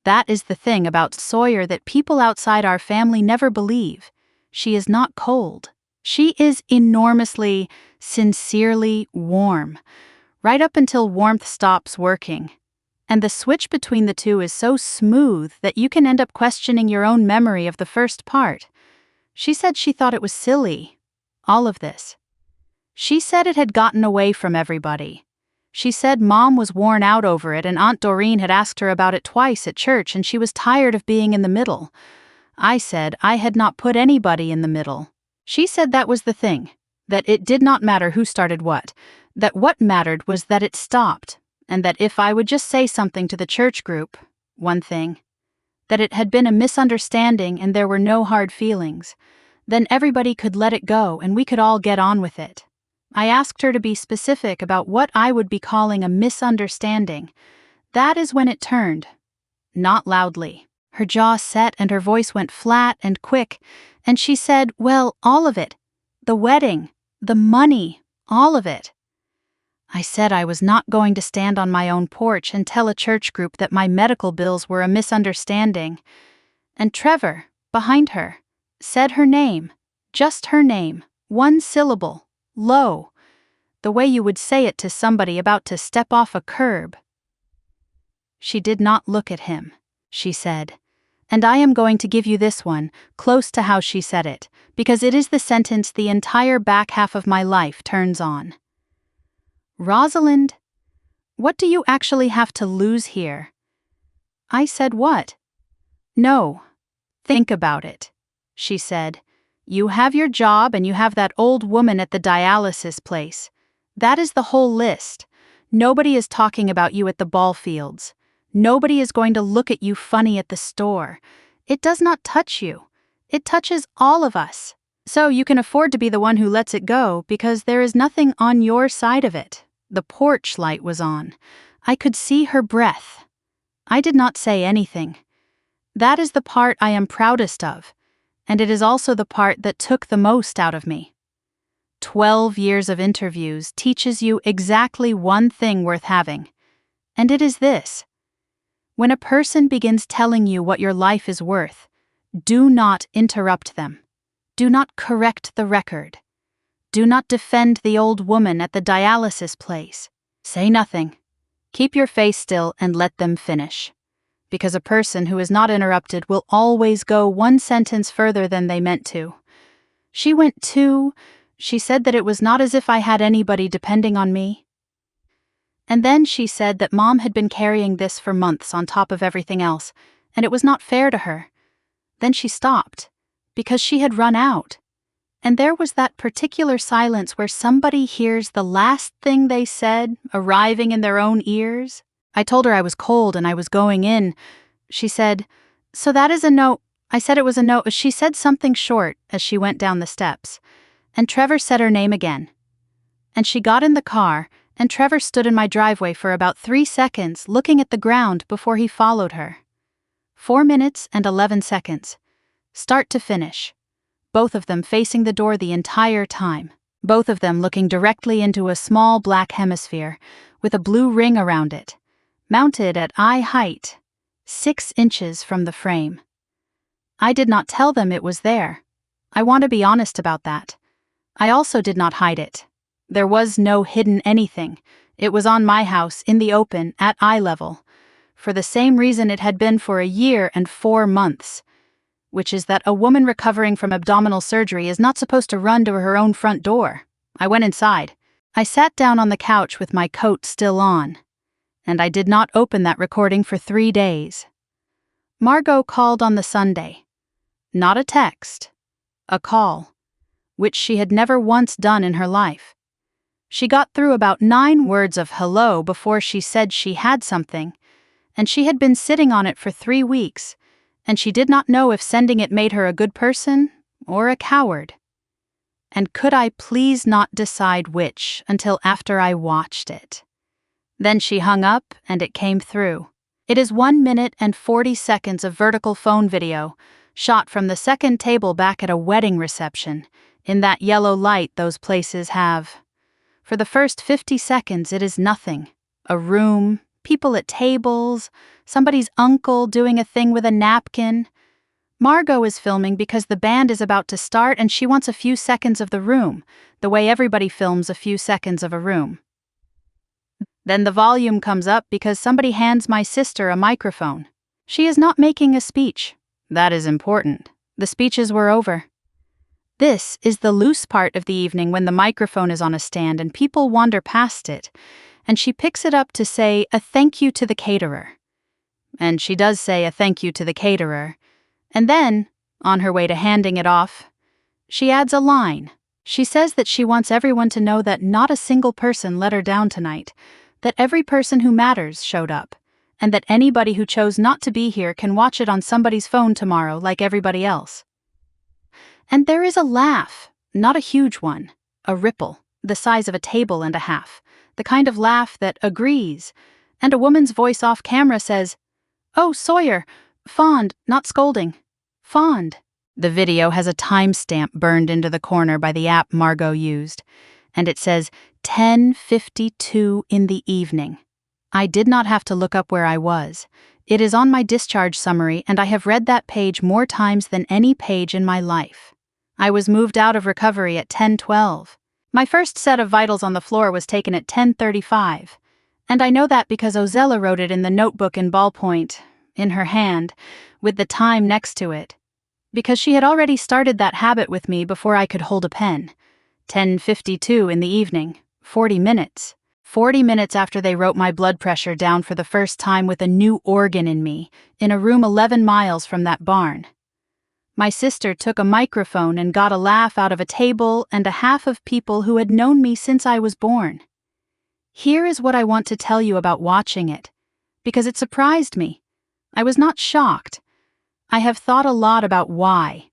That is the thing about Sawyer that people outside our family never believe. She is not cold. She is enormously, sincerely warm, right up until warmth stops working. And the switch between the two is so smooth that you can end up questioning your own memory of the first part. She said she thought it was silly, all of this. She said it had gotten away from everybody. She said Mom was worn out over it and Aunt Doreen had asked her about it twice at church and she was tired of being in the middle. I said I had not put anybody in the middle. She said that was the thing, that it did not matter who started what, that what mattered was that it stopped, and that if I would just say something to the church group, one thing, that it had been a misunderstanding and there were no hard feelings, then everybody could let it go and we could all get on with it. I asked her to be specific about what I would be calling a misunderstanding. That is when it turned. Not loudly. Her jaw set and her voice went flat and quick, and she said, well, all of it. The wedding, the money, all of it. I said I was not going to stand on my own porch and tell a church group that my medical bills were a misunderstanding. And Trevor, behind her, said her name, just her name, one syllable, low, the way you would say it to somebody about to step off a curb. She did not look at him, she said. And I am going to give you this one, close to how she said it, because it is the sentence the entire back half of my life turns on. Rosalind, what do you actually have to lose here? I said what? No. Think about it, she said. You have your job and you have that old woman at the dialysis place. That is the whole list. Nobody is talking about you at the ball fields. Nobody is going to look at you funny at the store. It does not touch you. It touches all of us. So you can afford to be the one who lets it go because there is nothing on your side of it. The porch light was on. I could see her breath. I did not say anything. That is the part I am proudest of, and it is also the part that took the most out of me. 12 years of interviews teaches you exactly one thing worth having, and it is this. When a person begins telling you what your life is worth, do not interrupt them. Do not correct the record. Do not defend the old woman at the dialysis place. Say nothing. Keep your face still and let them finish. Because a person who is not interrupted will always go one sentence further than they meant to. She said that it was not as if I had anybody depending on me. And then she said that Mom had been carrying this for months on top of everything else, and it was not fair to her. Then she stopped, because she had run out. And there was that particular silence where somebody hears the last thing they said arriving in their own ears. I told her I was cold and I was going in. She said, "So that is a no." I said it was a no. She said something short as she went down the steps. And Trevor said her name again. And she got in the car, and Trevor stood in my driveway for about 3 seconds looking at the ground before he followed her. 4 minutes and 11 seconds. Start to finish. Both of them facing the door the entire time. Both of them looking directly into a small black hemisphere with a blue ring around it, mounted at eye height, 6 inches from the frame. I did not tell them it was there. I want to be honest about that. I also did not hide it. There was no hidden anything. It was on my house, in the open, at eye level, for the same reason it had been for a year and 4 months, which is that a woman recovering from abdominal surgery is not supposed to run to her own front door. I went inside. I sat down on the couch with my coat still on, and I did not open that recording for 3 days. Margot called on the Sunday. Not a text, a call, which she had never once done in her life. She got through about 9 words of hello before she said she had something, and she had been sitting on it for 3 weeks, and she did not know if sending it made her a good person or a coward. And could I please not decide which until after I watched it? Then she hung up and it came through. It is 1 minute and 40 seconds of vertical phone video, shot from the second table back at a wedding reception, in that yellow light those places have. For the first 50 seconds it is nothing. A room, people at tables, somebody's uncle doing a thing with a napkin. Margot is filming because the band is about to start and she wants a few seconds of the room, the way everybody films a few seconds of a room. Then the volume comes up because somebody hands my sister a microphone. She is not making a speech. That is important. The speeches were over. This is the loose part of the evening when the microphone is on a stand and people wander past it, and she picks it up to say a thank you to the caterer. And she does say a thank you to the caterer. And then, on her way to handing it off, she adds a line. She says that she wants everyone to know that not a single person let her down tonight, that every person who matters showed up, and that anybody who chose not to be here can watch it on somebody's phone tomorrow like everybody else. And there is a laugh, not a huge one, a ripple, the size of a table and a half, the kind of laugh that agrees, and a woman's voice off camera says, "Oh, Sawyer, fond, not scolding, fond." The video has a timestamp burned into the corner by the app Margot used, and it says 10:52 in the evening. I did not have to look up where I was. It is on my discharge summary, and I have read that page more times than any page in my life. I was moved out of recovery at 10:12. My first set of vitals on the floor was taken at 10:35, and I know that because Ozella wrote it in the notebook in ballpoint, in her hand, with the time next to it, because she had already started that habit with me before I could hold a pen. 10:52 in the evening, 40 minutes. 40 minutes after they wrote my blood pressure down for the first time with a new organ in me, in a room 11 miles from that barn. My sister took a microphone and got a laugh out of a table and a half of people who had known me since I was born. Here is what I want to tell you about watching it, because it surprised me. I was not shocked. I have thought a lot about why.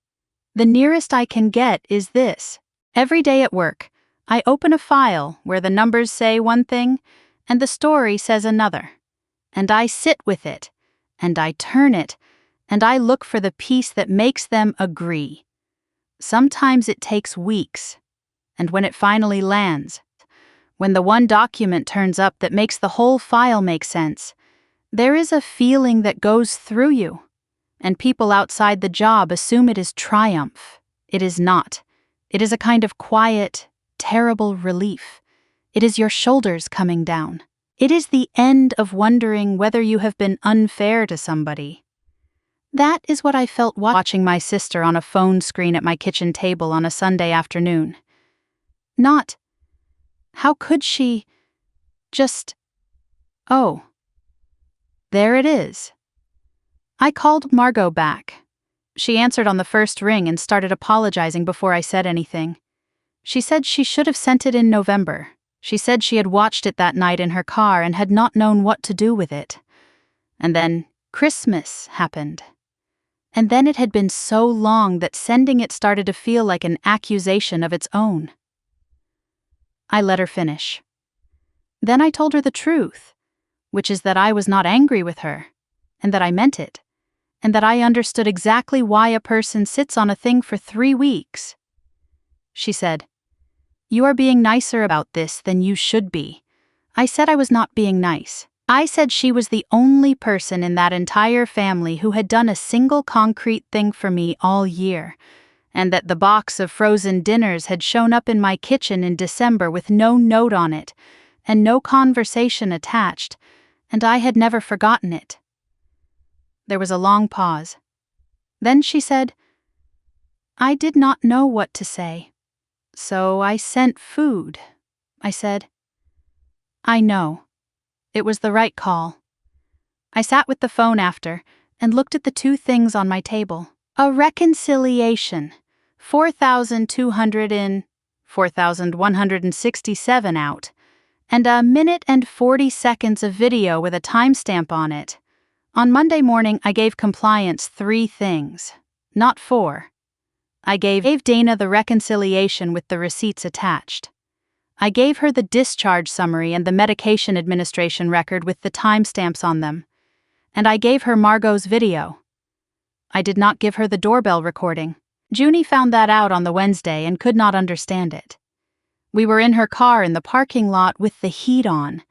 The nearest I can get is this. Every day at work, I open a file where the numbers say one thing and the story says another. And I sit with it, and I turn it, and I look for the piece that makes them agree. Sometimes it takes weeks, and when it finally lands, when the one document turns up that makes the whole file make sense, there is a feeling that goes through you, and people outside the job assume it is triumph. It is not. It is a kind of quiet, terrible relief. It is your shoulders coming down. It is the end of wondering whether you have been unfair to somebody. That is what I felt watching my sister on a phone screen at my kitchen table on a Sunday afternoon. Not, how could she just, oh, there it is. I called Margot back. She answered on the first ring and started apologizing before I said anything. She said she should have sent it in November. She said she had watched it that night in her car and had not known what to do with it. And then Christmas happened. And then it had been so long that sending it started to feel like an accusation of its own. I let her finish. Then I told her the truth, which is that I was not angry with her, and that I meant it, and that I understood exactly why a person sits on a thing for 3 weeks. She said, "You are being nicer about this than you should be." I said I was not being nice. I said she was the only person in that entire family who had done a single concrete thing for me all year, and that the box of frozen dinners had shown up in my kitchen in December with no note on it, and no conversation attached, and I had never forgotten it. There was a long pause. Then she said, "I did not know what to say, so I sent food." I said, "I know. It was the right call." I sat with the phone after and looked at the 2 things on my table. A reconciliation, 4,200 in, 4,167 out, and a minute and 40 seconds of video with a timestamp on it. On Monday morning, I gave compliance 3 things, not 4. I gave Dana the reconciliation with the receipts attached. I gave her the discharge summary and the medication administration record with the timestamps on them. And I gave her Margot's video. I did not give her the doorbell recording. Junie found that out on the Wednesday and could not understand it. We were in her car in the parking lot with the heat on,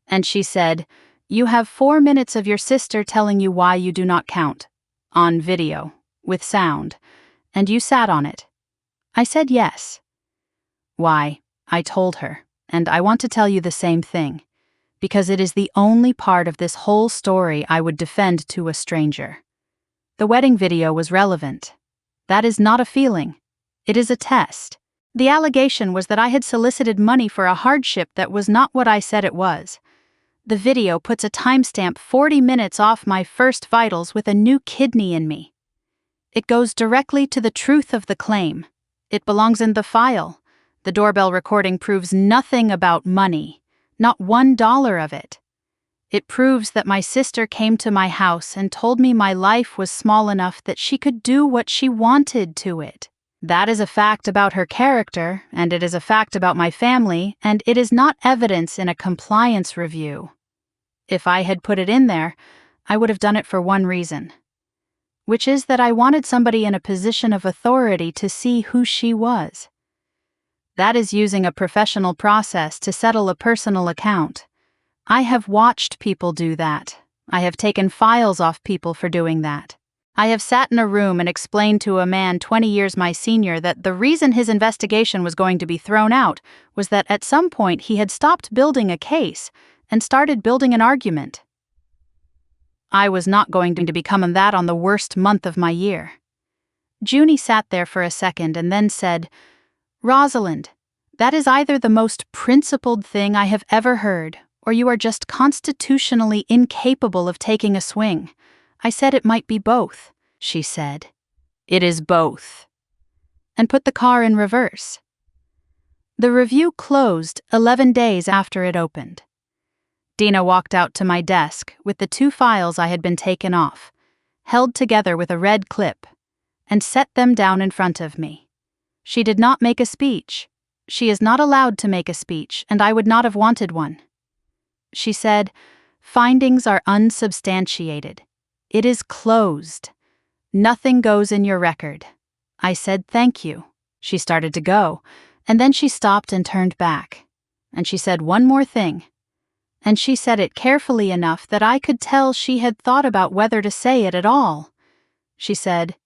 and she said, "You have 4 minutes of your sister telling you why you do not count. On video, with sound, and you sat on it." I said yes. Why? I told her, and I want to tell you the same thing, because it is the only part of this whole story I would defend to a stranger. The wedding video was relevant. That is not a feeling. It is a test. The allegation was that I had solicited money for a hardship that was not what I said it was. The video puts a timestamp 40 minutes off my first vitals with a new kidney in me. It goes directly to the truth of the claim. It belongs in the file. The doorbell recording proves nothing about money, not $1 of it. It proves that my sister came to my house and told me my life was small enough that she could do what she wanted to it. That is a fact about her character, and it is a fact about my family, and it is not evidence in a compliance review. If I had put it in there, I would have done it for one reason, which is that I wanted somebody in a position of authority to see who she was. That is using a professional process to settle a personal account. I have watched people do that. I have taken files off people for doing that. I have sat in a room and explained to a man 20 years my senior that the reason his investigation was going to be thrown out was that at some point he had stopped building a case and started building an argument. I was not going to become that on the worst month of my year. Junie sat there for a second and then said, "Rosalind, that is either the most principled thing I have ever heard, or you are just constitutionally incapable of taking a swing." I said it might be both. She said, "It is both," and put the car in reverse. The review closed 11 days after it opened. Dina walked out to my desk with the 2 files I had been taken off, held together with a red clip, and set them down in front of me. She did not make a speech. She is not allowed to make a speech, and I would not have wanted one. She said, "Findings are unsubstantiated. It is closed. Nothing goes in your record." I said, "Thank you." She started to go, and then she stopped and turned back. And she said one more thing. And she said it carefully enough that I could tell she had thought about whether to say it at all. She said,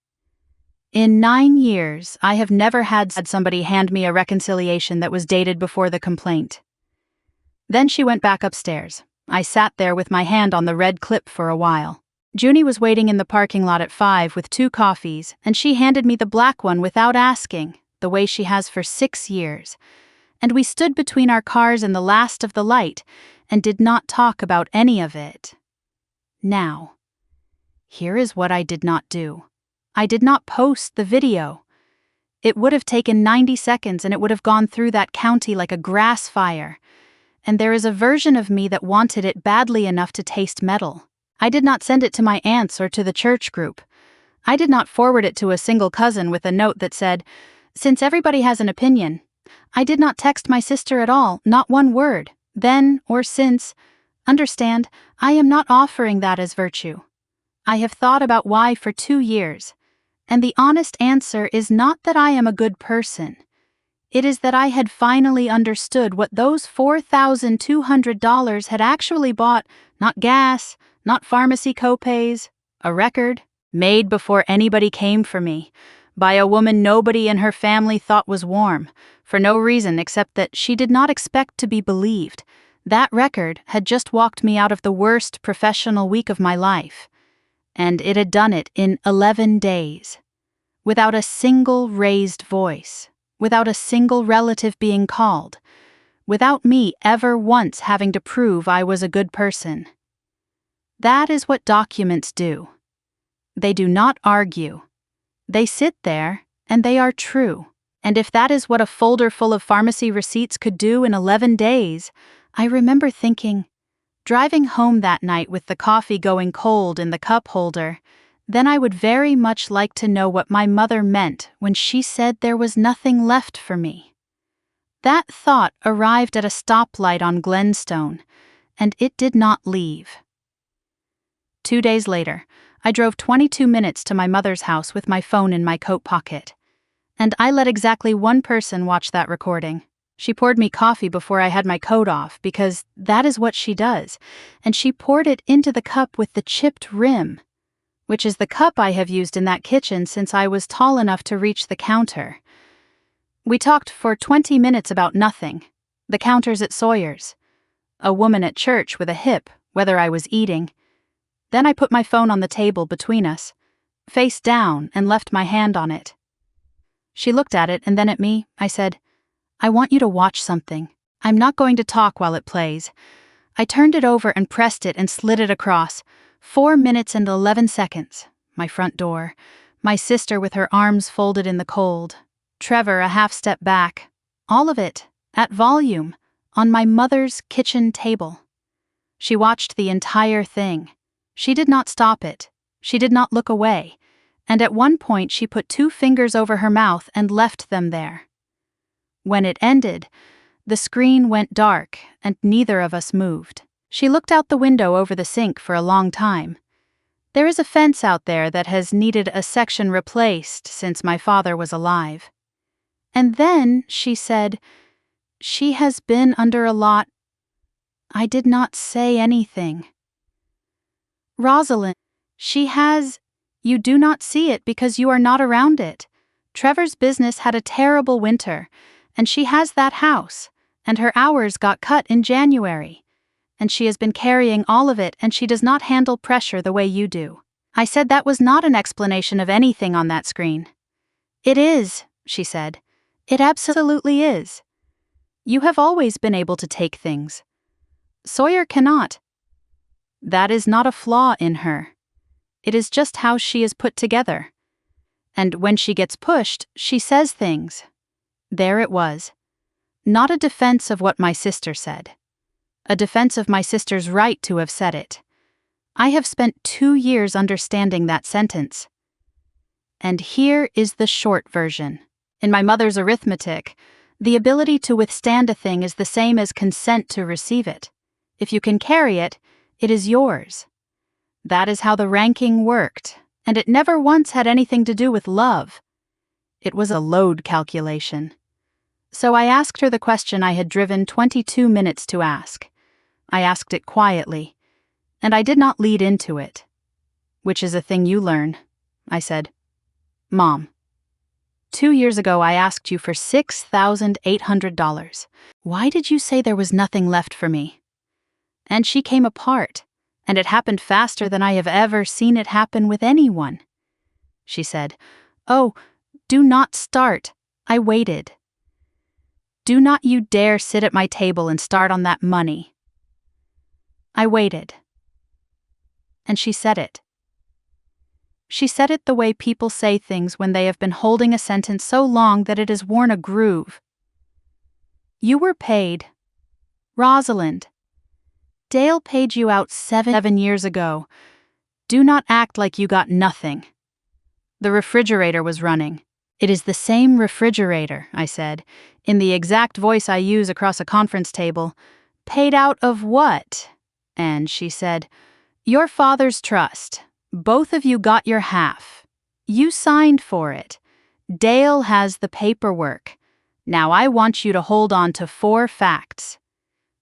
"In 9 years, I have never had somebody hand me a reconciliation that was dated before the complaint." Then she went back upstairs. I sat there with my hand on the red clip for a while. Junie was waiting in the parking lot at 5 with 2 coffees, and she handed me the black one without asking, the way she has for 6 years. And we stood between our cars in the last of the light and did not talk about any of it. Now, here is what I did not do. I did not post the video. It would have taken 90 seconds and it would have gone through that county like a grass fire. And there is a version of me that wanted it badly enough to taste metal. I did not send it to my aunts or to the church group. I did not forward it to a single cousin with a note that said, "Since everybody has an opinion." I did not text my sister at all, not one word, then or since. Understand, I am not offering that as virtue. I have thought about why for 2 years, and the honest answer is not that I am a good person. It is that I had finally understood what those $4,200 had actually bought, not gas, not pharmacy copays, a record, made before anybody came for me, by a woman nobody in her family thought was warm, for no reason except that she did not expect to be believed. That record had just walked me out of the worst professional week of my life. And it had done it in 11 days. Without a single raised voice. Without a single relative being called. Without me ever once having to prove I was a good person. That is what documents do. They do not argue. They sit there, and they are true. And if that is what a folder full of pharmacy receipts could do in 11 days, I remember thinking, driving home that night with the coffee going cold in the cup holder, then I would very much like to know what my mother meant when she said there was nothing left for me. That thought arrived at a stoplight on Glenstone, and it did not leave. 2 days later, I drove 22 minutes to my mother's house with my phone in my coat pocket. And I let exactly one person watch that recording. She poured me coffee before I had my coat off because that is what she does, and she poured it into the cup with the chipped rim, which is the cup I have used in that kitchen since I was tall enough to reach the counter. We talked for 20 minutes about nothing. The counters at Sawyer's. A woman at church with a hip, whether I was eating. Then I put my phone on the table between us, face down, and left my hand on it. She looked at it and then at me. I said, "I want you to watch something. I'm not going to talk while it plays." I turned it over and pressed it and slid it across. 4 minutes and 11 seconds. My front door. My sister with her arms folded in the cold. Trevor a half step back. All of it, at volume, on my mother's kitchen table. She watched the entire thing. She did not stop it. She did not look away. And at one point she put 2 fingers over her mouth and left them there. When it ended, the screen went dark and neither of us moved. She looked out the window over the sink for a long time. There is a fence out there that has needed a section replaced since my father was alive. And then she said, "She has been under a lot." I did not say anything. "Rosalind, she has. You do not see it because you are not around it. Trevor's business had a terrible winter, and she has that house, and her hours got cut in January. And she has been carrying all of it, and she does not handle pressure the way you do." I said that was not an explanation of anything on that screen. "It is," she said. "It absolutely is. You have always been able to take things. Sawyer cannot. That is not a flaw in her. It is just how she is put together. And when she gets pushed, she says things." There it was. Not a defense of what my sister said. A defense of my sister's right to have said it. I have spent 2 years understanding that sentence. And here is the short version. In my mother's arithmetic, the ability to withstand a thing is the same as consent to receive it. If you can carry it, it is yours. That is how the ranking worked, and it never once had anything to do with love. It was a load calculation. So I asked her the question I had driven 22 minutes to ask. I asked it quietly, and I did not lead into it. Which is a thing you learn, I said. Mom, 2 years ago I asked you for $6,800. Why did you say there was nothing left for me? And she came apart, and it happened faster than I have ever seen it happen with anyone. She said, "Oh, do not start. I waited. Do not you dare sit at my table and start on that money." I waited. And she said it. She said it the way people say things when they have been holding a sentence so long that it has worn a groove. You were paid. Rosalind. Dale paid you out 7 years ago. Do not act like you got nothing. The refrigerator was running. It is the same refrigerator, I said, in the exact voice I use across a conference table. Paid out of what? And she said, your father's trust. Both of you got your half. You signed for it. Dale has the paperwork. Now I want you to hold on to 4 facts.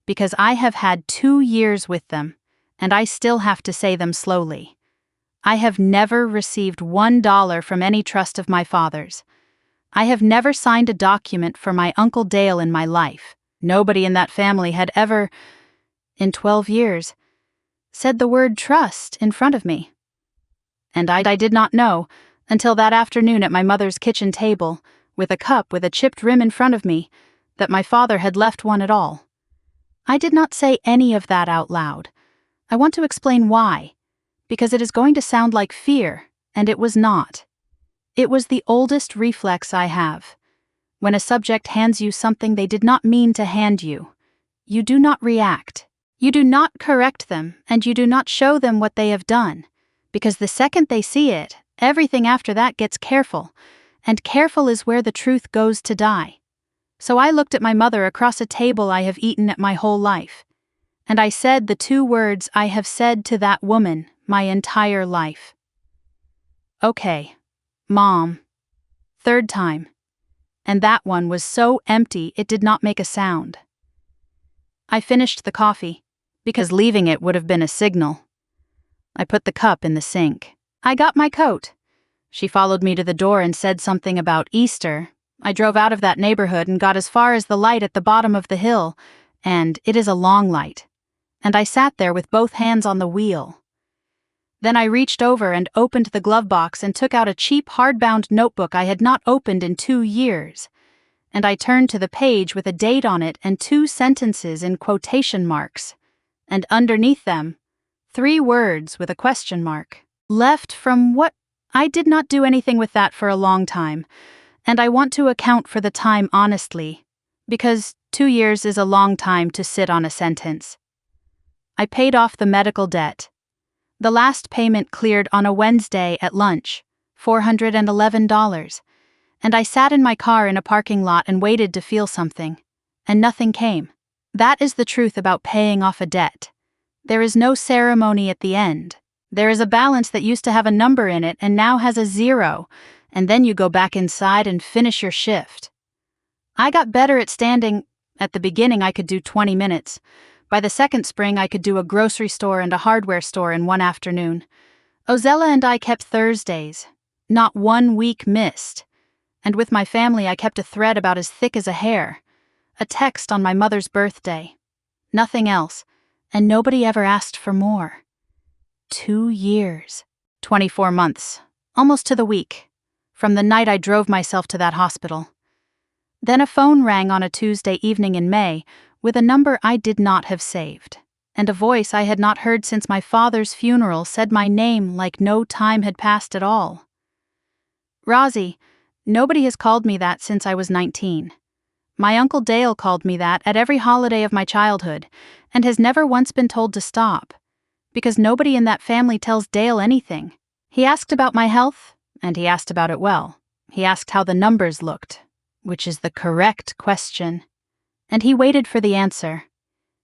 Because I have had 2 years with them, and I still have to say them slowly. I have never received $1 from any trust of my father's. I have never signed a document for my Uncle Dale in my life. Nobody in that family had ever, in 12 years, said the word trust in front of me. And I did not know, until that afternoon at my mother's kitchen table, with a cup with a chipped rim in front of me, that my father had left one at all. I did not say any of that out loud. I want to explain why. Because it is going to sound like fear, and it was not. It was the oldest reflex I have. When a subject hands you something they did not mean to hand you, you do not react. You do not correct them, and you do not show them what they have done. Because the second they see it, everything after that gets careful, and careful is where the truth goes to die. So I looked at my mother across a table I have eaten at my whole life, and I said the 2 words I have said to that woman my entire life. Okay, Mom. 3rd time. And that one was so empty it did not make a sound. I finished the coffee, because leaving it would have been a signal. I put the cup in the sink. I got my coat. She followed me to the door and said something about Easter. I drove out of that neighborhood and got as far as the light at the bottom of the hill, and it is a long light. And I sat there with both hands on the wheel. Then I reached over and opened the glove box and took out a cheap hardbound notebook I had not opened in 2 years. And I turned to the page with a date on it and 2 sentences in quotation marks. And underneath them, 3 words with a question mark. Left from what? I did not do anything with that for a long time, and I want to account for the time honestly, because 2 years is a long time to sit on a sentence. I paid off the medical debt. The last payment cleared on a Wednesday at lunch, $411, and I sat in my car in a parking lot and waited to feel something, and nothing came. That is the truth about paying off a debt. There is no ceremony at the end. There is a balance that used to have a number in it and now has a 0, and then you go back inside and finish your shift. I got better at standing. At the beginning I could do 20 minutes. By the second spring I could do a grocery store and a hardware store in one afternoon. Ozella and I kept Thursdays. Not 1 week missed. And with my family I kept a thread about as thick as a hair. A text on my mother's birthday. Nothing else. And nobody ever asked for more. 2 years. 24 months. Almost to the week. From the night I drove myself to that hospital. Then a phone rang on a Tuesday evening in May with a number I did not have saved. And a voice I had not heard since my father's funeral said my name like no time had passed at all. Rosie, nobody has called me that since I was 19. My Uncle Dale called me that at every holiday of my childhood, and has never once been told to stop. Because nobody in that family tells Dale anything. He asked about my health, and he asked about it well. He asked how the numbers looked, which is the correct question. And he waited for the answer.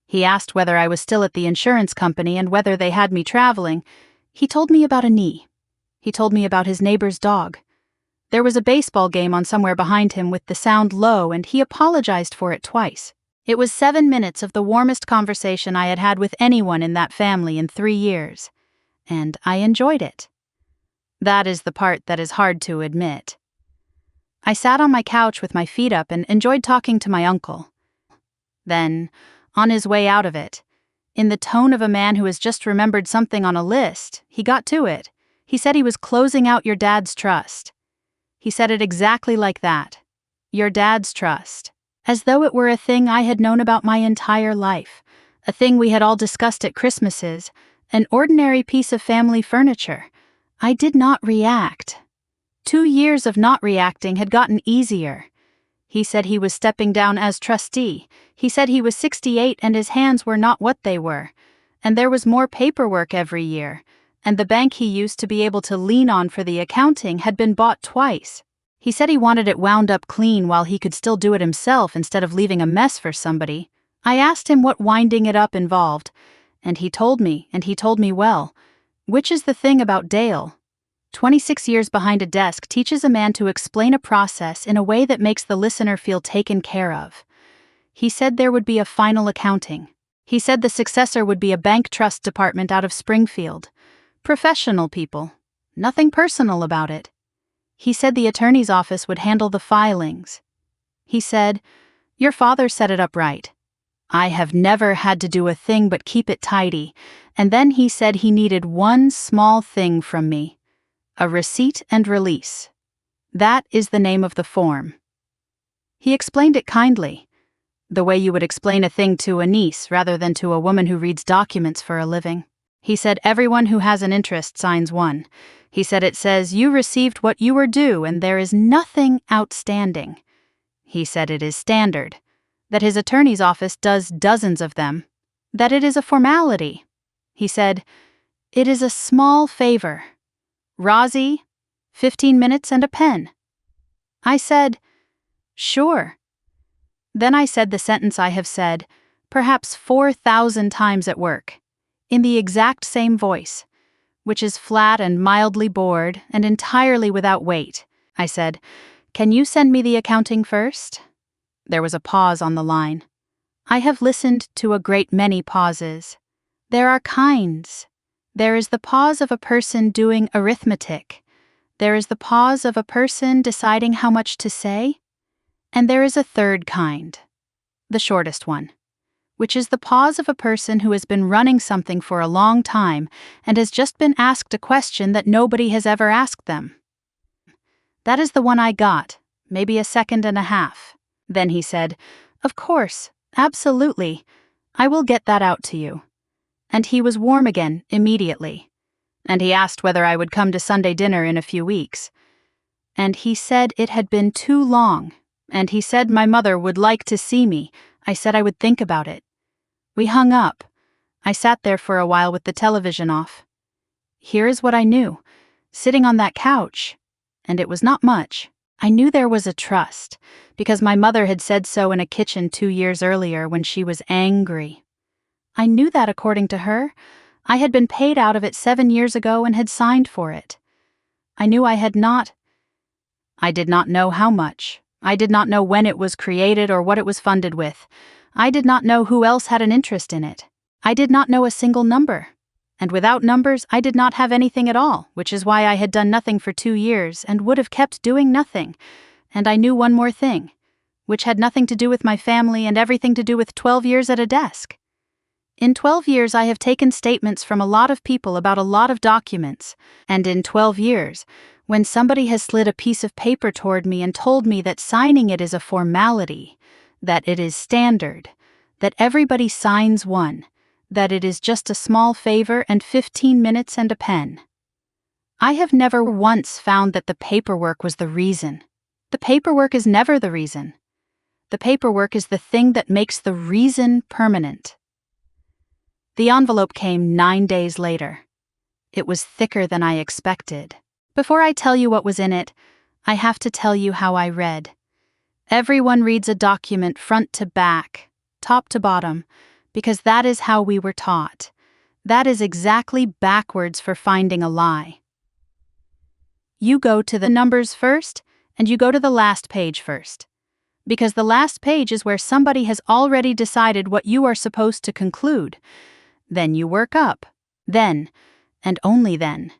He asked whether I was still at the insurance company and whether they had me traveling. He told me about a knee. He told me about his neighbor's dog. There was a baseball game on somewhere behind him with the sound low, and he apologized for it twice. It was 7 minutes of the warmest conversation I had had with anyone in that family in 3 years, and I enjoyed it. That is the part that is hard to admit. I sat on my couch with my feet up and enjoyed talking to my uncle. Then, on his way out of it, in the tone of a man who has just remembered something on a list, he got to it. He said he was closing out your dad's trust. He said it exactly like that. Your dad's trust. As though it were a thing I had known about my entire life, a thing we had all discussed at Christmases, an ordinary piece of family furniture. I did not react. 2 years of not reacting had gotten easier. He said he was stepping down as trustee. He said he was 68 and his hands were not what they were. And there was more paperwork every year. And the bank he used to be able to lean on for the accounting had been bought twice. He said he wanted it wound up clean while he could still do it himself instead of leaving a mess for somebody. I asked him what winding it up involved, and he told me well. Which is the thing about Dale. 26 years behind a desk teaches a man to explain a process in a way that makes the listener feel taken care of. He said there would be a final accounting. He said the successor would be a bank trust department out of Springfield. Professional people. Nothing personal about it. He said the attorney's office would handle the filings. He said, "Your father set it up right. I have never had to do a thing but keep it tidy." And then he said he needed one small thing from me. A receipt and release. That is the name of the form. He explained it kindly, the way you would explain a thing to a niece rather than to a woman who reads documents for a living. He said everyone who has an interest signs one. He said it says you received what you were due and there is nothing outstanding. He said it is standard, that his attorney's office does dozens of them, that it is a formality. He said, "It is a small favor. Rosie, 15 minutes and a pen." I said, "Sure." Then I said the sentence I have said, perhaps 4,000 times at work, in the exact same voice, which is flat and mildly bored and entirely without weight. I said, "Can you send me the accounting first?" There was a pause on the line. I have listened to a great many pauses. There are kinds. There is the pause of a person doing arithmetic. There is the pause of a person deciding how much to say. And there is a third kind, the shortest one, which is the pause of a person who has been running something for a long time and has just been asked a question that nobody has ever asked them. That is the one I got, maybe a second and a half. Then he said, "Of course, absolutely. I will get that out to you." And he was warm again immediately. And he asked whether I would come to Sunday dinner in a few weeks. And he said it had been too long. And he said my mother would like to see me. I said I would think about it. We hung up. I sat there for a while with the television off. Here is what I knew, sitting on that couch, and it was not much. I knew there was a trust, because my mother had said so in a kitchen 2 years earlier when she was angry. I knew that according to her. I had been paid out of it 7 years ago and had signed for it. I knew I had not. I did not know how much. I did not know when it was created or what it was funded with. I did not know who else had an interest in it. I did not know a single number. And without numbers, I did not have anything at all, which is why I had done nothing for 2 years and would have kept doing nothing. And I knew one more thing, which had nothing to do with my family and everything to do with 12 years at a desk. In 12 years, I have taken statements from a lot of people about a lot of documents, and in 12 years, when somebody has slid a piece of paper toward me and told me that signing it is a formality, that it is standard, that everybody signs one, that it is just a small favor and 15 minutes and a pen. I have never once found that the paperwork was the reason. The paperwork is never the reason. The paperwork is the thing that makes the reason permanent. The envelope came 9 days later. It was thicker than I expected. Before I tell you what was in it, I have to tell you how I read. Everyone reads a document front to back, top to bottom, because that is how we were taught. That is exactly backwards for finding a lie. You go to the numbers first, and you go to the last page first. Because the last page is where somebody has already decided what you are supposed to conclude. Then you work up. Then, and only then.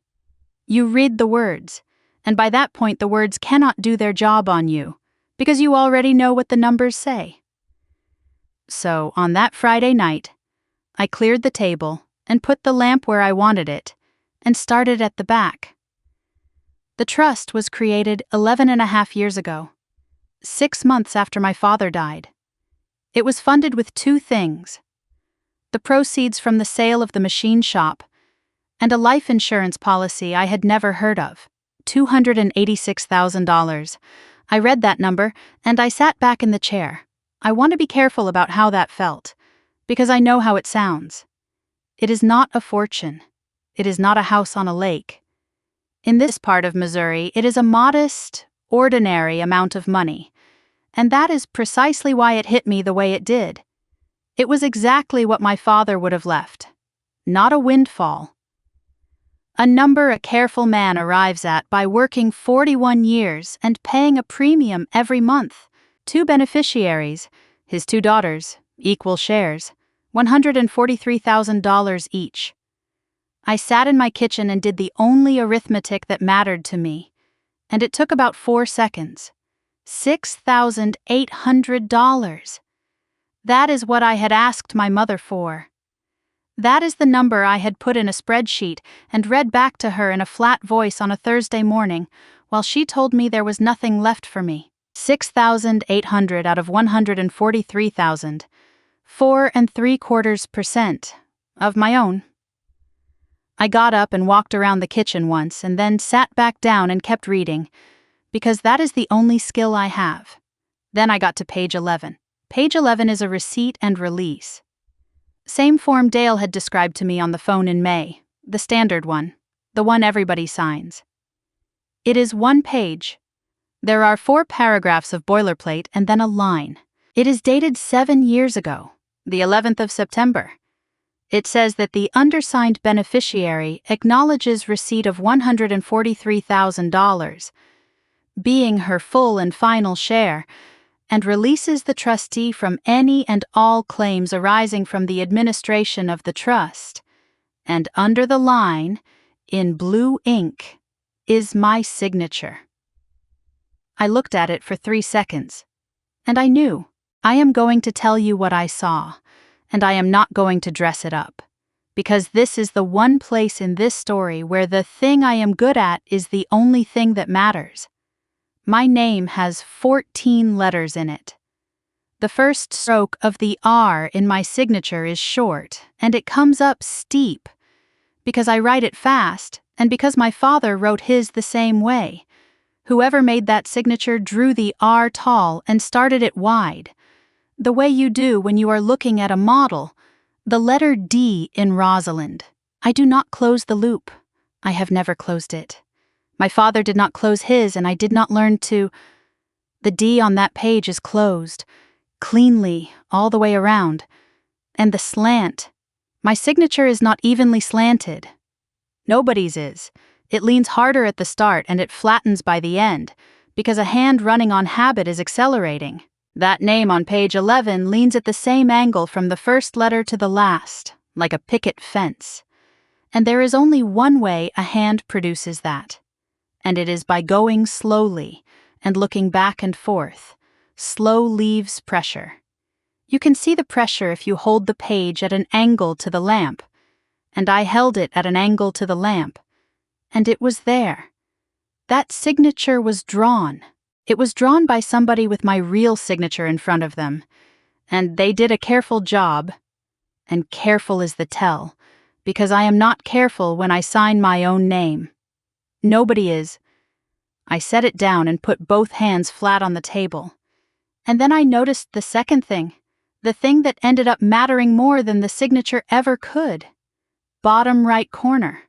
You read the words, and by that point the words cannot do their job on you, because you already know what the numbers say. So, on that Friday night, I cleared the table and put the lamp where I wanted it, and started at the back. The trust was created 11.5 years ago, 6 months after my father died. It was funded with 2 things: the proceeds from the sale of the machine shop, and a life insurance policy I had never heard of, $286,000. I read that number, and I sat back in the chair. I want to be careful about how that felt, because I know how it sounds. It is not a fortune. It is not a house on a lake. In this part of Missouri, it is a modest, ordinary amount of money, and that is precisely why it hit me the way it did. It was exactly what my father would have left. Not a windfall. A number a careful man arrives at by working 41 years and paying a premium every month. 2 beneficiaries, his 2 daughters, equal shares, $143,000 each. I sat in my kitchen and did the only arithmetic that mattered to me, and it took about 4 seconds. $6,800. That is what I had asked my mother for. That is the number I had put in a spreadsheet and read back to her in a flat voice on a Thursday morning, while she told me there was nothing left for me. 6,800 out of 143,000. 4.75% of my own. I got up and walked around the kitchen once and then sat back down and kept reading, because that is the only skill I have. Then I got to page 11. Page 11 is a receipt and release. Same form Dale had described to me on the phone in May, the standard one, the one everybody signs. It is 1 page. There are 4 paragraphs of boilerplate and then a line. It is dated 7 years ago, the 11th of September. It says that the undersigned beneficiary acknowledges receipt of $143,000, being her full and final share, and releases the trustee from any and all claims arising from the administration of the trust. And under the line, in blue ink, is my signature. I looked at it for 3 seconds, and I knew. I am going to tell you what I saw, and I am not going to dress it up, because this is the one place in this story where the thing I am good at is the only thing that matters. My name has 14 letters in it. The first stroke of the R in my signature is short, and it comes up steep, because I write it fast, and because my father wrote his the same way. Whoever made that signature drew the R tall and started it wide, the way you do when you are looking at a model. The letter D in Rosalind. I do not close the loop. I have never closed it. My father did not close his, and I did not learn to. The D on that page is closed, cleanly, all the way around. And the slant. My signature is not evenly slanted. Nobody's is. It leans harder at the start and it flattens by the end, because a hand running on habit is accelerating. That name on page 11 leans at the same angle from the first letter to the last, like a picket fence. And there is only one way a hand produces that. And it is by going slowly and looking back and forth. Slow leaves pressure. You can see the pressure if you hold the page at an angle to the lamp. And I held it at an angle to the lamp. And it was there. That signature was drawn. It was drawn by somebody with my real signature in front of them. And they did a careful job. And careful is the tell, because I am not careful when I sign my own name. Nobody is. I set it down and put both hands flat on the table. And then I noticed the second thing, the thing that ended up mattering more than the signature ever could. Bottom right corner.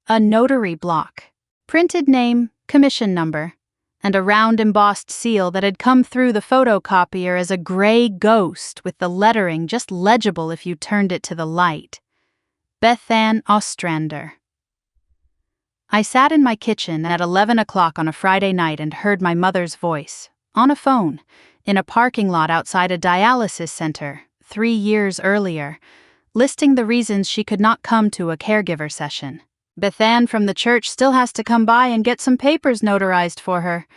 A notary block. Printed name, commission number, and a round embossed seal that had come through the photocopier as a gray ghost with the lettering just legible if you turned it to the light. Bethan Ostrander. I sat in my kitchen at 11 o'clock on a Friday night and heard my mother's voice, on a phone, in a parking lot outside a dialysis center, 3 years earlier, listing the reasons she could not come to a caregiver session. Bethan from the church still has to come by and get some papers notarized for her.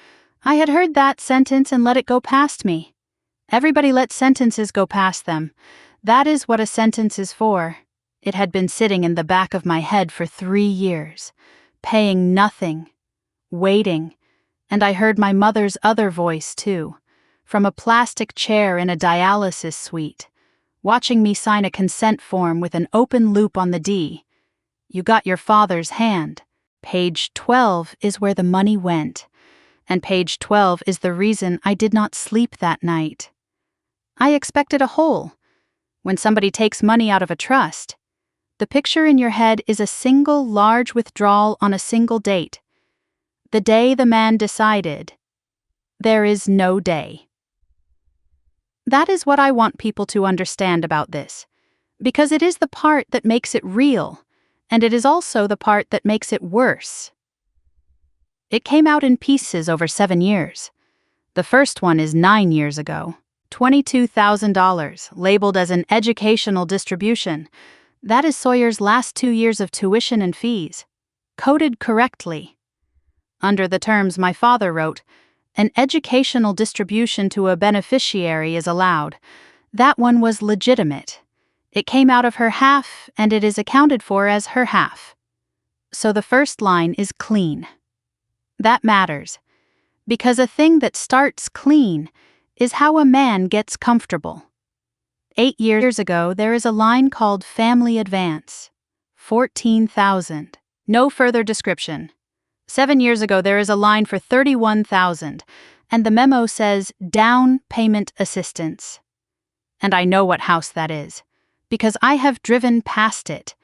I had heard that sentence and let it go past me. Everybody lets sentences go past them. That is what a sentence is for. It had been sitting in the back of my head for 3 years, paying nothing, waiting, and I heard my mother's other voice too, from a plastic chair in a dialysis suite, watching me sign a consent form with an open loop on the D. You got your father's hand. Page 12 is where the money went, and page 12 is the reason I did not sleep that night. I expected a hole. When somebody takes money out of a trust, the picture in your head is a single large withdrawal on a single date. The day the man decided. There is no day. That is what I want people to understand about this, because it is the part that makes it real, and it is also the part that makes it worse. It came out in pieces over 7 years. The first one is 9 years ago. $22,000, labeled as an educational distribution. That is Sawyer's last 2 years of tuition and fees, coded correctly. Under the terms my father wrote, an educational distribution to a beneficiary is allowed. That one was legitimate. It came out of her half, and it is accounted for as her half. So the first line is clean. That matters, because a thing that starts clean is how a man gets comfortable. 8 years ago, there is a line called Family Advance. 14,000. No further description. 7 years ago, there is a line for 31,000, and the memo says Down Payment Assistance. And I know what house that is, because I have driven past it,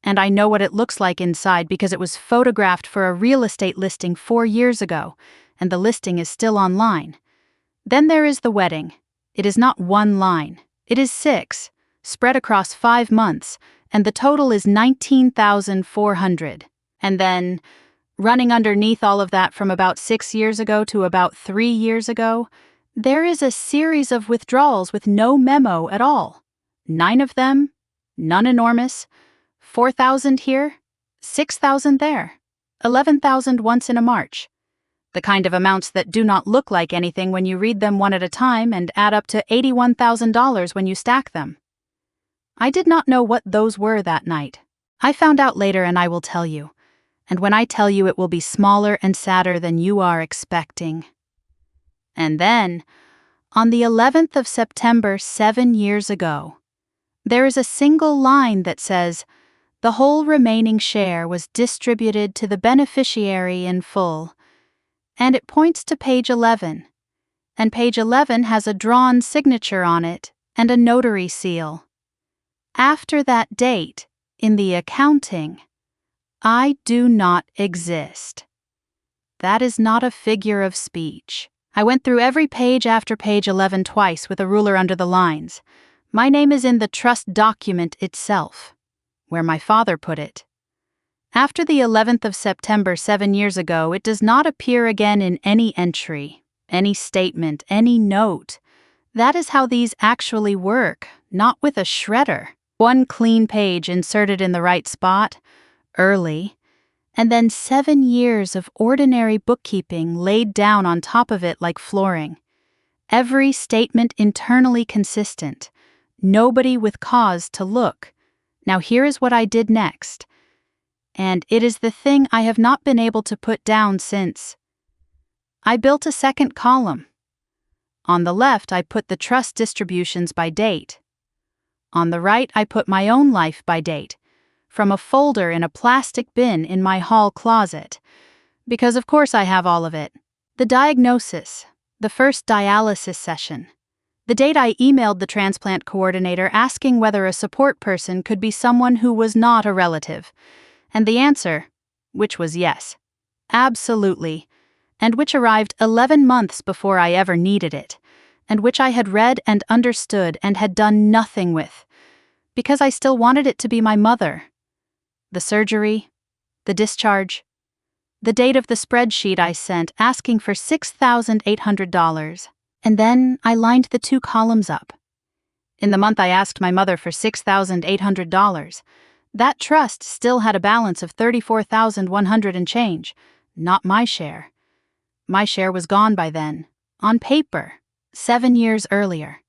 and I know what it looks like inside because it was photographed for a real estate listing 4 years ago, and the listing is still online. Then there is the wedding. It is not one line. It is 6, spread across 5 months, and the total is $19,400. And then, running underneath all of that from about 6 years ago to about 3 years ago, there is a series of withdrawals with no memo at all. 9 of them, none enormous, 4,000 here, 6,000 there, 11,000 once in a March. The kind of amounts that do not look like anything when you read them one at a time and add up to $81,000 when you stack them. I did not know what those were that night. I found out later and I will tell you. And when I tell you, it will be smaller and sadder than you are expecting. And then, on the 11th of September 7 years ago, there is a single line that says, the whole remaining share was distributed to the beneficiary in full. And it points to page 11. And page 11 has a drawn signature on it and a notary seal. After that date, in the accounting, I do not exist. That is not a figure of speech. I went through every page after page 11 twice with a ruler under the lines. My name is in the trust document itself, where my father put it. After the 11th of September 7 years ago, it does not appear again in any entry, any statement, any note. That is how these actually work, not with a shredder. One clean page inserted in the right spot, early, and then 7 years of ordinary bookkeeping laid down on top of it like flooring. Every statement internally consistent, nobody with cause to look. Now here is what I did next. And it is the thing I have not been able to put down since. I built a second column. On the left, I put the trust distributions by date. On the right, I put my own life by date, from a folder in a plastic bin in my hall closet. Because of course I have all of it. The diagnosis, the first dialysis session, The date I emailed the transplant coordinator asking whether a support person could be someone who was not a relative. And the answer, which was yes. Absolutely. And which arrived 11 months before I ever needed it. And which I had read and understood and had done nothing with. Because I still wanted it to be my mother. The surgery, the discharge, the date of the spreadsheet I sent asking for $6,800. And then I lined the 2 columns up. In the month I asked my mother for $6,800. That trust still had a balance of $34,100 and change, not my share. My share was gone by then, on paper, 7 years earlier.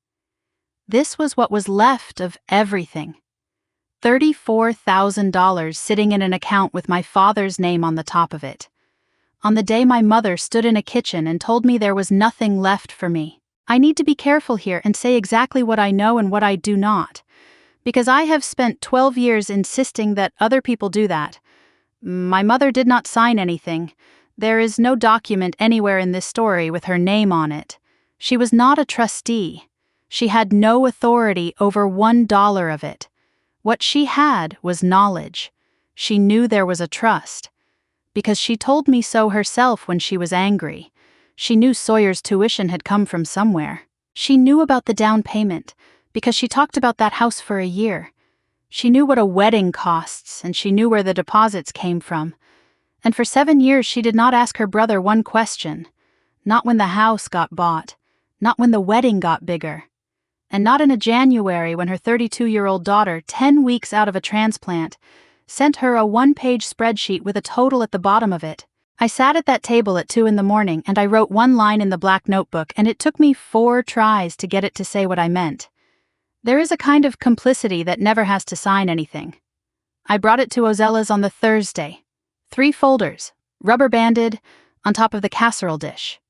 This was what was left of everything. $34,000 sitting in an account with my father's name on the top of it. On the day my mother stood in a kitchen and told me there was nothing left for me. I need to be careful here and say exactly what I know and what I do not. Because I have spent 12 years insisting that other people do that. My mother did not sign anything. There is no document anywhere in this story with her name on it. She was not a trustee. She had no authority over $1 of it. What she had was knowledge. She knew there was a trust. Because she told me so herself when she was angry. She knew Sawyer's tuition had come from somewhere. She knew about the down payment, because she talked about that house for a year. She knew what a wedding costs, and she knew where the deposits came from. And for 7 years she did not ask her brother one question. Not when the house got bought. Not when the wedding got bigger. And not in a January when her 32-year-old daughter, 10 weeks out of a transplant, sent her a 1-page spreadsheet with a total at the bottom of it. I sat at that table at 2 a.m. and I wrote 1 line in the black notebook, and it took me 4 tries to get it to say what I meant. There is a kind of complicity that never has to sign anything. I brought it to Ozella's on the Thursday. 3 folders, rubber-banded, on top of the casserole dish.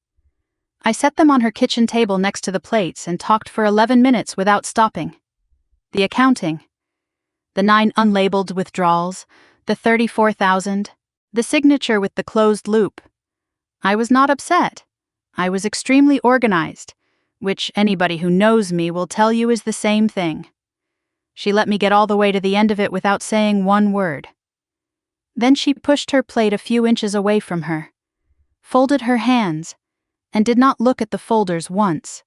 I set them on her kitchen table next to the plates and talked for 11 minutes without stopping. The accounting. The 9 unlabeled withdrawals, the $34,000, the signature with the closed loop. I was not upset. I was extremely organized, which anybody who knows me will tell you is the same thing. She let me get all the way to the end of it without saying one word. Then she pushed her plate a few inches away from her, folded her hands, and did not look at the folders once.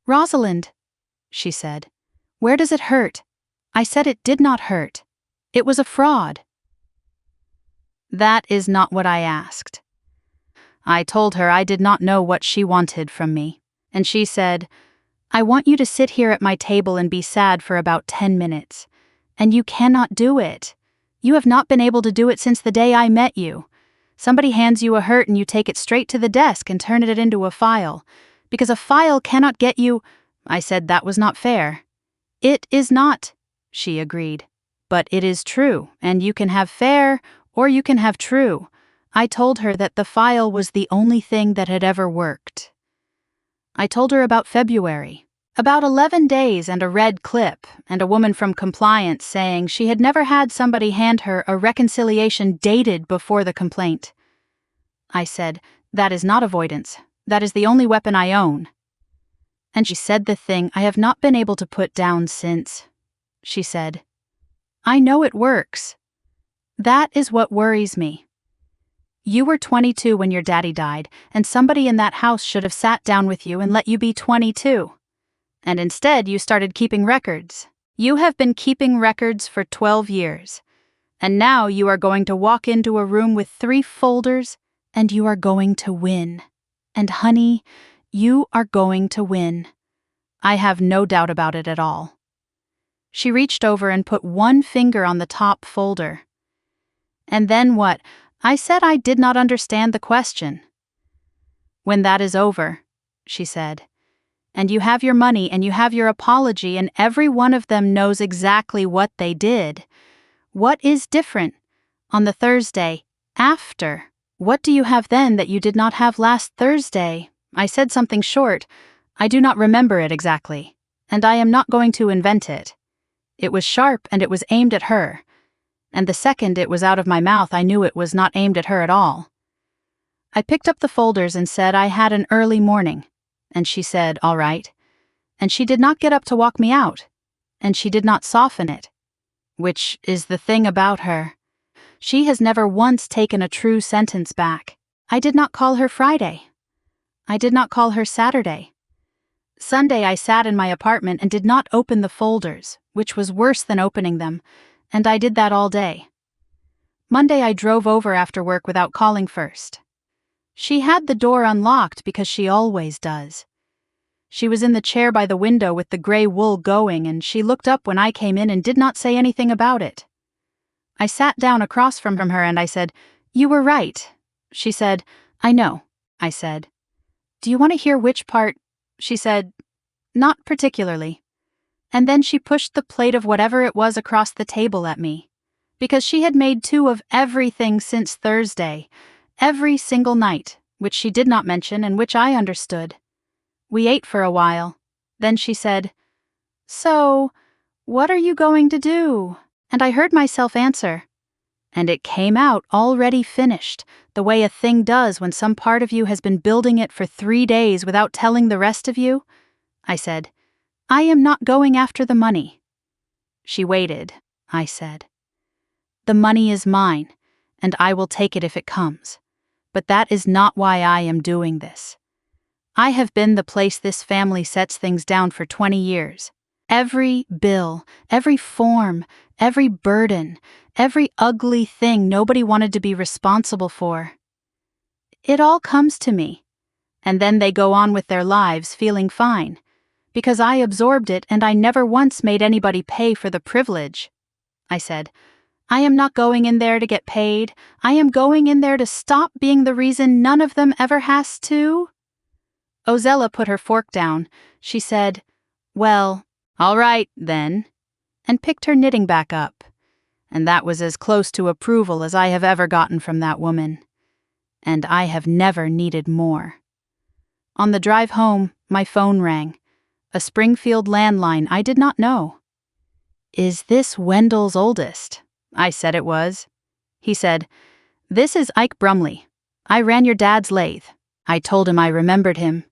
"Rosalind," she said, "where does it hurt?" I said it did not hurt. It was a fraud. That is not what I asked. I told her I did not know what she wanted from me, and she said, "I want you to sit here at my table and be sad for about 10 minutes. And you cannot do it. You have not been able to do it since the day I met you. Somebody hands you a hurt and you take it straight to the desk and turn it into a file. Because a file cannot get you—" I said that was not fair. "It is not," she agreed. "But it is true, and you can have fair or you can have true." I told her that the file was the only thing that had ever worked. I told her about February, about 11 days and a red clip, and a woman from compliance saying she had never had somebody hand her a reconciliation dated before the complaint. I said, "That is not avoidance. That is the only weapon I own." And she said the thing I have not been able to put down since. She said, "I know it works. That is what worries me. You were 22 when your daddy died, and somebody in that house should have sat down with you and let you be 22. And instead you started keeping records. You have been keeping records for 12 years. And now you are going to walk into a room with 3 folders, and you are going to win. And honey, you are going to win. I have no doubt about it at all." She reached over and put 1 finger on the top folder. "And then what?" I said I did not understand the question. "When that is over," she said, "and you have your money and you have your apology and every one of them knows exactly what they did. What is different? On the Thursday, after, what do you have then that you did not have last Thursday?" I said something short. I do not remember it exactly, and I am not going to invent it. It was sharp and it was aimed at her. And the second it was out of my mouth, I knew it was not aimed at her at all. I picked up the folders and said I had an early morning. And she said, "All right." And she did not get up to walk me out. And she did not soften it. Which is the thing about her. She has never once taken a true sentence back. I did not call her Friday. I did not call her Saturday. Sunday I sat in my apartment and did not open the folders, which was worse than opening them, and I did that all day. Monday I drove over after work without calling first. She had the door unlocked because she always does. She was in the chair by the window with the gray wool going, and she looked up when I came in and did not say anything about it. I sat down across from her and I said, "You were right." She said, "I know." I said, "Do you want to hear which part?" She said, "Not particularly." And then she pushed the plate of whatever it was across the table at me. Because she had made 2 of everything since Thursday, every single night, which she did not mention and which I understood. We ate for a while. Then she said, "So, what are you going to do?" And I heard myself answer. And it came out already finished, the way a thing does when some part of you has been building it for 3 days without telling the rest of you. I said, "I am not going after the money." She waited. I said, "The money is mine, and I will take it if it comes. But that is not why I am doing this. I have been the place this family sets things down for 20 years. Every bill, every form, every burden, every ugly thing nobody wanted to be responsible for. It all comes to me. And then they go on with their lives feeling fine. Because I absorbed it and I never once made anybody pay for the privilege." I said, "I am not going in there to get paid. I am going in there to stop being the reason none of them ever has to." Ozella put her fork down. She said, "Well, all right, then," and picked her knitting back up. And that was as close to approval as I have ever gotten from that woman. And I have never needed more. On the drive home, my phone rang. A Springfield landline I did not know. "Is this Wendell's oldest?" I said it was. He said, "This is Ike Brumley. I ran your dad's lathe." I told him I remembered him,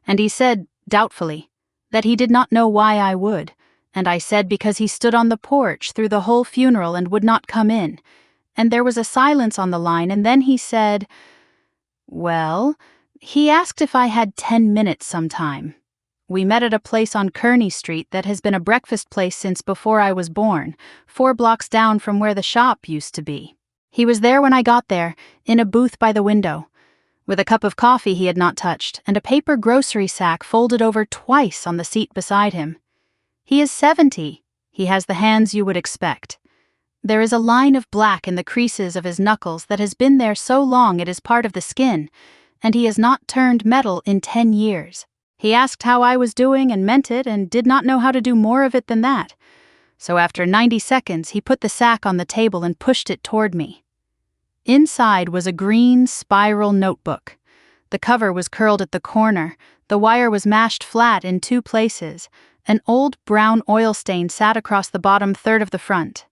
and he said, doubtfully, that he did not know why I would, and I said because he stood on the porch through the whole funeral and would not come in, and there was a silence on the line, and then he said, "Well, he asked if I had 10 minutes sometime. We met at a place on Kearney Street that has been a breakfast place since before I was born, 4 blocks down from where the shop used to be. He was there when I got there, in a booth by the window, with a cup of coffee he had not touched and a paper grocery sack folded over twice on the seat beside him. He is 70. He has the hands you would expect. There is a line of black in the creases of his knuckles that has been there so long it is part of the skin, and he has not turned metal in 10 years. He asked how I was doing and meant it and did not know how to do more of it than that. So after 90 seconds, he put the sack on the table and pushed it toward me. Inside was a green spiral notebook. The cover was curled at the corner, the wire was mashed flat in 2 places, an old brown oil stain sat across the bottom third of the front,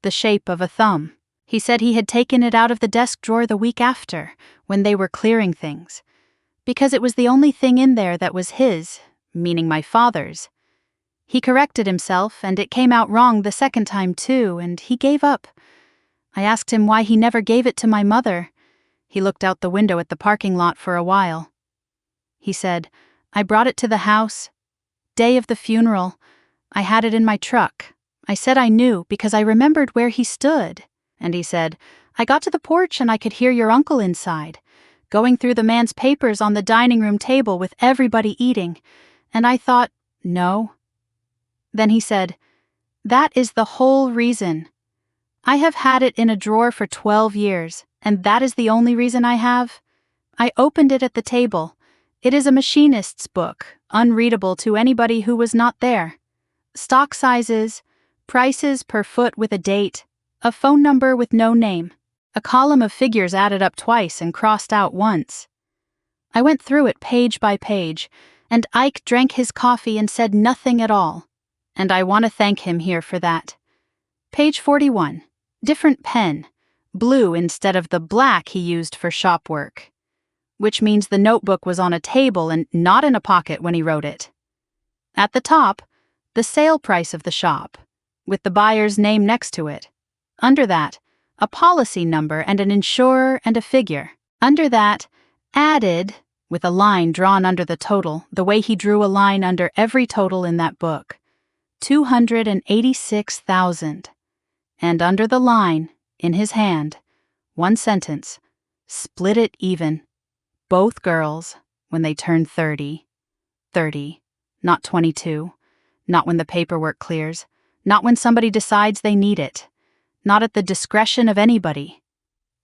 the shape of a thumb. He said he had taken it out of the desk drawer the week after, when they were clearing things, because it was the only thing in there that was his, meaning my father's. He corrected himself, and it came out wrong the second time too, and he gave up. I asked him why he never gave it to my mother. He looked out the window at the parking lot for a while. He said, "I brought it to the house. Day of the funeral. I had it in my truck. I said I knew because I remembered where he stood." And he said, "I got to the porch and I could hear your uncle inside, going through the man's papers on the dining room table with everybody eating, and I thought, no." Then he said, "That is the whole reason. I have had it in a drawer for 12 years, and that is the only reason I have. I opened it at the table. It is a machinist's book, unreadable to anybody who was not there. Stock sizes, prices per foot with a date, a phone number with no name, a column of figures added up twice and crossed out once. I went through it page by page, and Ike drank his coffee and said nothing at all, and I want to thank him here for that. Page 41. Different pen, blue instead of the black he used for shop work. which means the notebook was on a table and not in a pocket when he wrote it. At the top, the sale price of the shop, with the buyer's name next to it. Under that, a policy number and an insurer and a figure. Under that, added, with a line drawn under the total, the way he drew a line under every total in that book, 286,000. And under the line, in his hand, one sentence, split it even. Both girls, when they turn 30, not 22, not when the paperwork clears, not when somebody decides they need it, not at the discretion of anybody.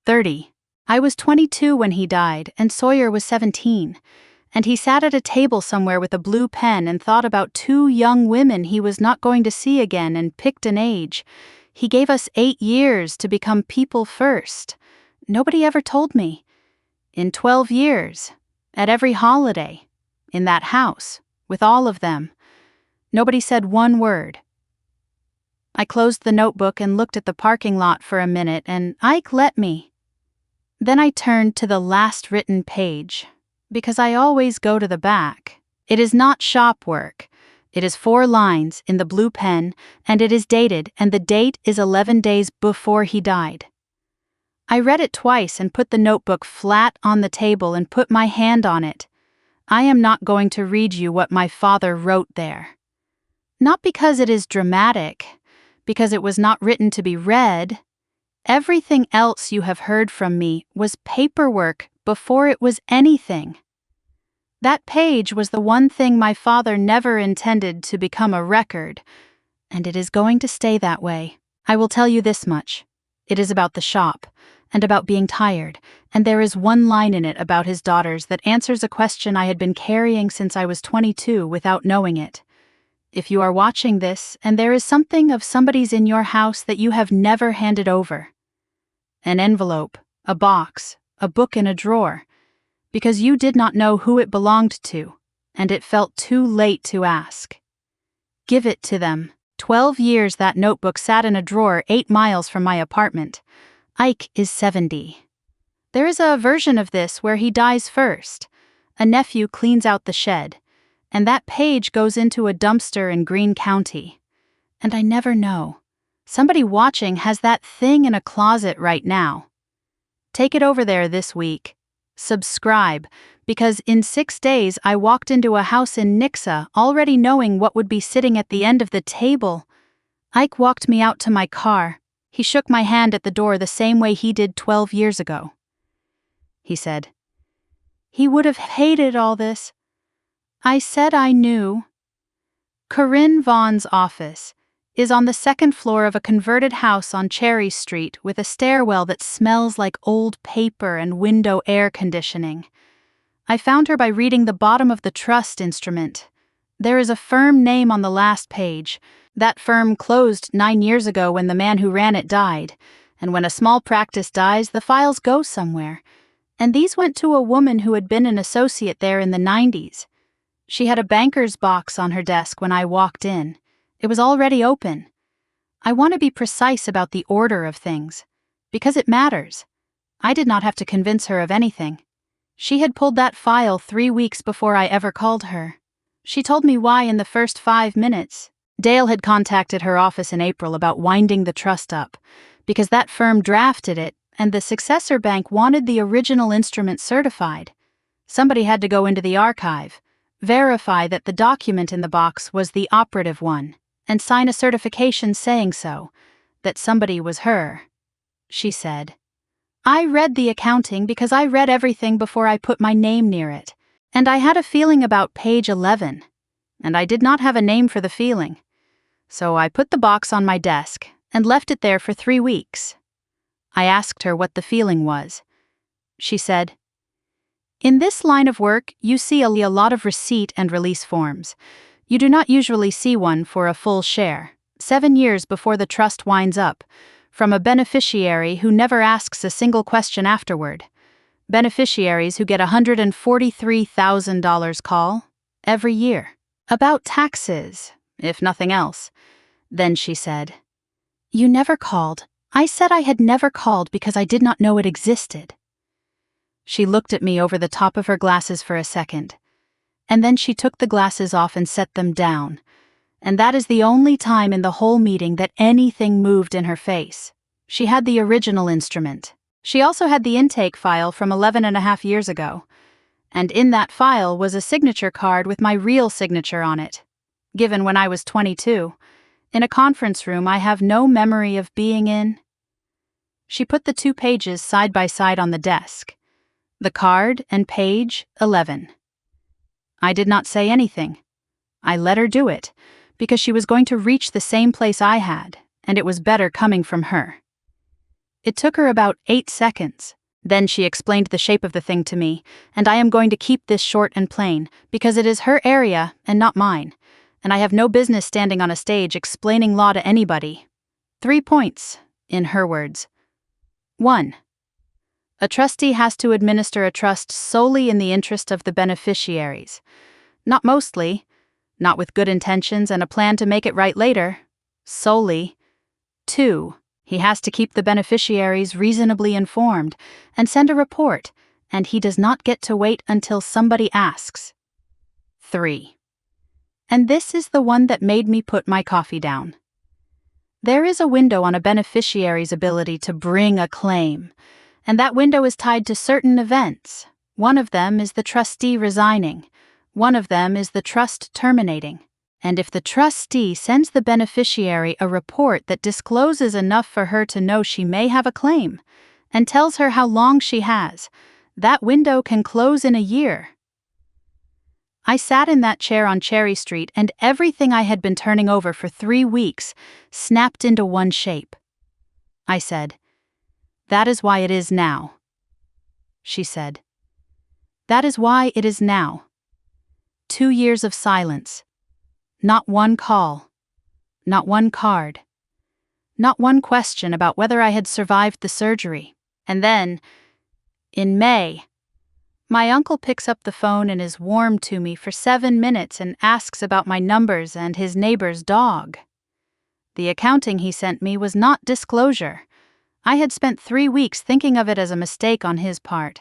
30. I was 22 when he died, and Sawyer was 17, and he sat at a table somewhere with a blue pen and thought about 2 young women he was not going to see again and picked an age. He gave us 8 years to become people first. Nobody ever told me. In 12 years, at every holiday, in that house, with all of them, nobody said one word. I closed the notebook and looked at the parking lot for a minute, and Ike let me. Then I turned to the last written page, because I always go to the back. It is not shop work. It is 4 lines in the blue pen, and it is dated, and the date is 11 days before he died. I read it twice and put the notebook flat on the table and put my hand on it. I am not going to read you what my father wrote there. Not because it is dramatic, because it was not written to be read. Everything else you have heard from me was paperwork before it was anything. That page was the one thing my father never intended to become a record, and it is going to stay that way. I will tell you this much. It is about the shop, and about being tired, and there is one line in it about his daughters that answers a question I had been carrying since I was 22 without knowing it. If you are watching this, and there is something of somebody's in your house that you have never handed over, an envelope, a box, a book in a drawer, because you did not know who it belonged to, and it felt too late to ask. Give it to them. 12 years that notebook sat in a drawer 8 miles from my apartment. Ike is 70. There is a version of this where he dies first. A nephew cleans out the shed, and that page goes into a dumpster in Greene County. And I never know. Somebody watching has that thing in a closet right now. Take it over there this week. Subscribe, because in 6 days I walked into a house in Nixa already knowing what would be sitting at the end of the table. Ike walked me out to my car. He shook my hand at the door the same way he did 12 years ago. He said, "He would have hated all this." I said I knew. Corinne Vaughn's office is on the 2nd floor of a converted house on Cherry Street with a stairwell that smells like old paper and window air conditioning. I found her by reading the bottom of the trust instrument. There is a firm name on the last page. That firm closed 9 years ago when the man who ran it died, and when a small practice dies, the files go somewhere. And these went to a woman who had been an associate there in the 90s. She had a banker's box on her desk when I walked in. It was already open. I want to be precise about the order of things, because it matters. I did not have to convince her of anything. She had pulled that file 3 weeks before I ever called her. She told me why in the first 5 minutes. Dale had contacted her office in April about winding the trust up, because that firm drafted it, and the successor bank wanted the original instrument certified. Somebody had to go into the archive, verify that the document in the box was the operative one, and sign a certification saying so, that somebody was her. She said, "I read the accounting because I read everything before I put my name near it, and I had a feeling about page 11, and I did not have a name for the feeling. So I put the box on my desk and left it there for 3 weeks. I asked her what the feeling was. She said, "In this line of work, you see a lot of receipt and release forms. You do not usually see one for a full share, 7 years before the trust winds up, from a beneficiary who never asks a single question afterward. Beneficiaries who get $143,000 call every year. About taxes, if nothing else." Then she said, "You never called. I said I had never called because I did not know it existed." She looked at me over the top of her glasses for a second, and then she took the glasses off and set them down, and that is the only time in the whole meeting that anything moved in her face. She had the original instrument. She also had the intake file from 11.5 years ago, and in that file was a signature card with my real signature on it, given when I was 22, in a conference room I have no memory of being in. She put the 2 pages side by side on the desk, the card and page 11. I did not say anything. I let her do it, because she was going to reach the same place I had, and it was better coming from her. It took her about 8 seconds. Then she explained the shape of the thing to me, and I am going to keep this short and plain, because it is her area and not mine, and I have no business standing on a stage explaining law to anybody. 3 points, in her words. 1. A trustee has to administer a trust solely in the interest of the beneficiaries. Not mostly, not with good intentions and a plan to make it right later. Solely. 2. He has to keep the beneficiaries reasonably informed and send a report, and he does not get to wait until somebody asks. 3. And this is the one that made me put my coffee down. There is a window on a beneficiary's ability to bring a claim, and that window is tied to certain events. One of them is the trustee resigning. One of them is the trust terminating. And if the trustee sends the beneficiary a report that discloses enough for her to know she may have a claim, and tells her how long she has, that window can close in a year. I sat in that chair on Cherry Street, and everything I had been turning over for 3 weeks snapped into one shape. I said, "That is why it is now." She said, "That is why it is now." 2 years of silence. Not one call. Not one card. Not one question about whether I had survived the surgery. And then, in May, my uncle picks up the phone and is warm to me for 7 minutes and asks about my numbers and his neighbor's dog. The accounting he sent me was not disclosure. I had spent 3 weeks thinking of it as a mistake on his part.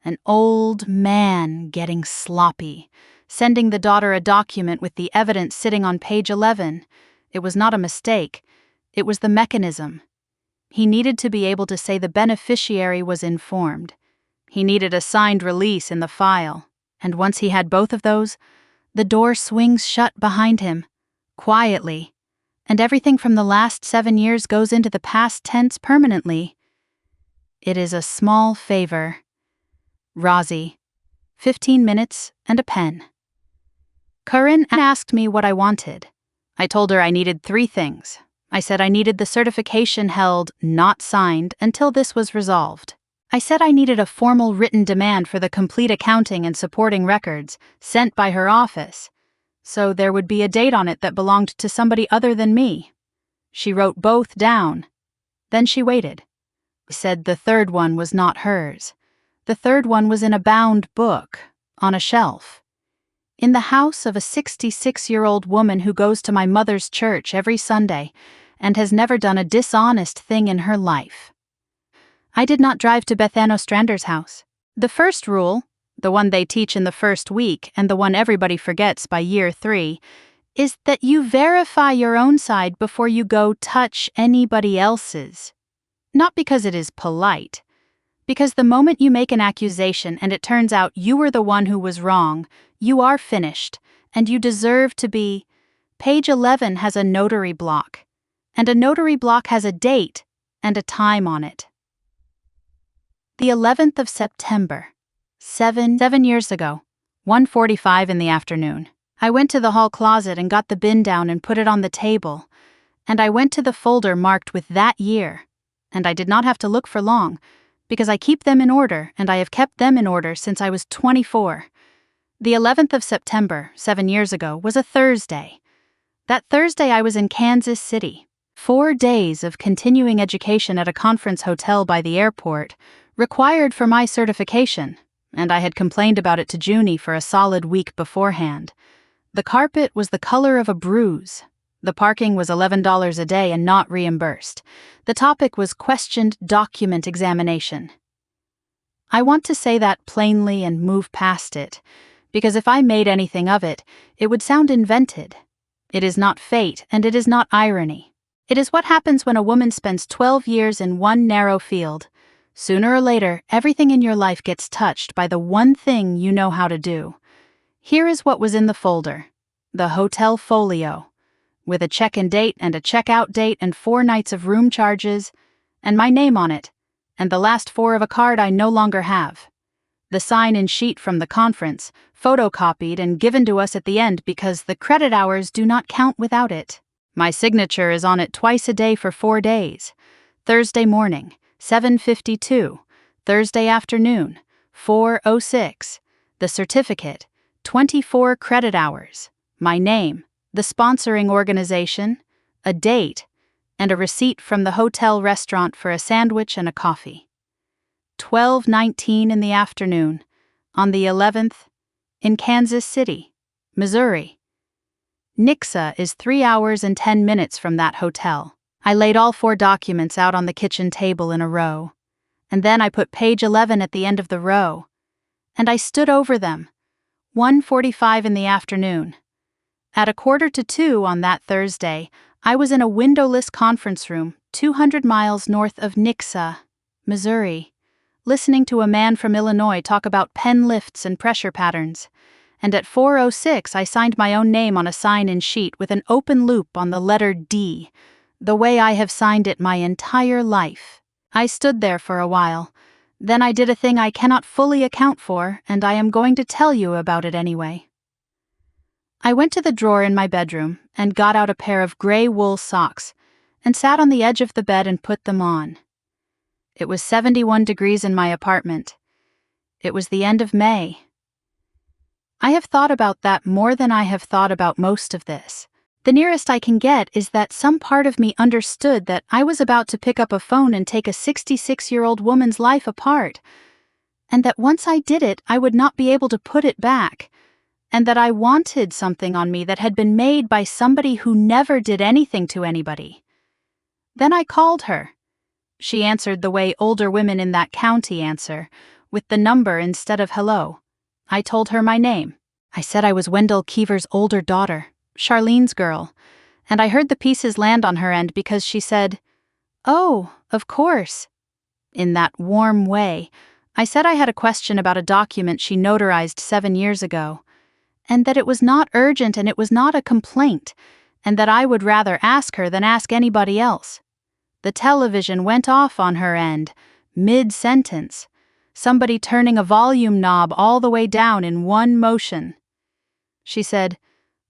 An old man getting sloppy, sending the daughter a document with the evidence sitting on page 11. It was not a mistake. It was the mechanism. He needed to be able to say the beneficiary was informed. He needed a signed release in the file. And once he had both of those, the door swings shut behind him, quietly, and everything from the last 7 years goes into the past tense permanently. It is a small favor. Rosie. 15 minutes and a pen. Curran asked me what I wanted. I told her I needed 3 things. I said I needed the certification held, not signed, until this was resolved. I said I needed a formal written demand for the complete accounting and supporting records, sent by her office, so there would be a date on it that belonged to somebody other than me. She wrote both down. Then she waited. Said the third one was not hers. The third one was in a bound book, on a shelf, in the house of a 66-year-old woman who goes to my mother's church every Sunday and has never done a dishonest thing in her life. I did not drive to Bethany Ostrander's house. The first rule, the one they teach in the first week and the one everybody forgets by year 3, is that you verify your own side before you go touch anybody else's. Not because it is polite, because the moment you make an accusation and it turns out you were the one who was wrong, you are finished, and you deserve to be. Page 11 has a notary block, and a notary block has a date and a time on it. The 11th of September, 7 years ago, 1:45 in the afternoon. I went to the hall closet and got the bin down and put it on the table, and I went to the folder marked with that year, and I did not have to look for long, because I keep them in order, and I have kept them in order since I was 24. The 11th of September, 7 years ago, was a Thursday. That Thursday I was in Kansas City. 4 days of continuing education at a conference hotel by the airport, required for my certification, and I had complained about it to Junie for a solid week beforehand. The carpet was the color of a bruise. The parking was $11 a day and not reimbursed. The topic was questioned document examination. I want to say that plainly and move past it, because if I made anything of it, it would sound invented. It is not fate, and it is not irony. It is what happens when a woman spends 12 years in one narrow field. Sooner or later, everything in your life gets touched by the one thing you know how to do. Here is what was in the folder. The hotel folio, with a check-in date and a check-out date and 4 nights of room charges, and my name on it, and the last 4 of a card I no longer have. The sign-in sheet from the conference, photocopied and given to us at the end because the credit hours do not count without it. My signature is on it twice a day for 4 days. Thursday morning, 7:52. Thursday afternoon, 4:06. The certificate, 24 credit hours. My name, the sponsoring organization, a date, and a receipt from the hotel restaurant for a sandwich and a coffee. 12:19 in the afternoon, on the 11th, in Kansas City, Missouri. Nixa is 3 hours and 10 minutes from that hotel. I laid all 4 documents out on the kitchen table in a row, and then I put page 11 at the end of the row, and I stood over them, 1:45 in the afternoon. At 1:45 on that Thursday, I was in a windowless conference room 200 miles north of Nixa, Missouri, listening to a man from Illinois talk about pen lifts and pressure patterns, and at 4:06 I signed my own name on a sign-in sheet with an open loop on the letter D, the way I have signed it my entire life. I stood there for a while. Then I did a thing I cannot fully account for, and I am going to tell you about it anyway. I went to the drawer in my bedroom and got out a pair of gray wool socks and sat on the edge of the bed and put them on. It was 71 degrees in my apartment. It was the end of May. I have thought about that more than I have thought about most of this. The nearest I can get is that some part of me understood that I was about to pick up a phone and take a 66-year-old woman's life apart, and that once I did it, I would not be able to put it back, and that I wanted something on me that had been made by somebody who never did anything to anybody. Then I called her. She answered the way older women in that county answer, with the number instead of hello. I told her my name. I said I was Wendell Keever's older daughter, Charlene's girl, and I heard the pieces land on her end because she said, "Oh, of course." In that warm way, I said I had a question about a document she notarized 7 years ago, and that it was not urgent and it was not a complaint, and that I would rather ask her than ask anybody else. The television went off on her end, mid-sentence, somebody turning a volume knob all the way down in one motion. She said,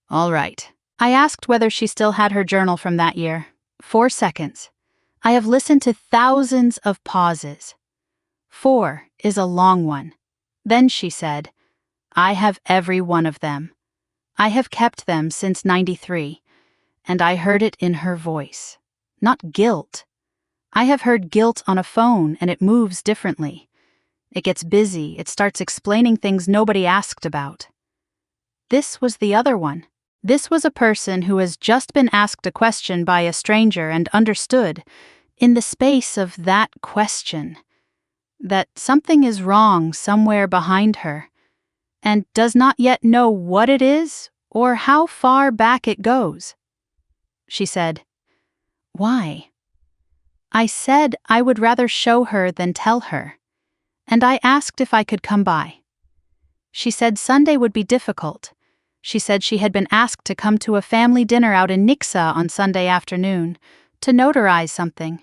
"All right." I asked whether she still had her journal from that year. 4 seconds. I have listened to thousands of pauses. 4 is a long one. Then she said, "I have every one of them. I have kept them since '93, and I heard it in her voice. Not guilt. I have heard guilt on a phone, and it moves differently. It gets busy, it starts explaining things nobody asked about." This was the other one. This was a person who has just been asked a question by a stranger and understood, in the space of that question, that something is wrong somewhere behind her, and does not yet know what it is or how far back it goes. She said, "Why?" I said I would rather show her than tell her, and I asked if I could come by. She said Sunday would be difficult. She said she had been asked to come to a family dinner out in Nixa on Sunday afternoon to notarize something.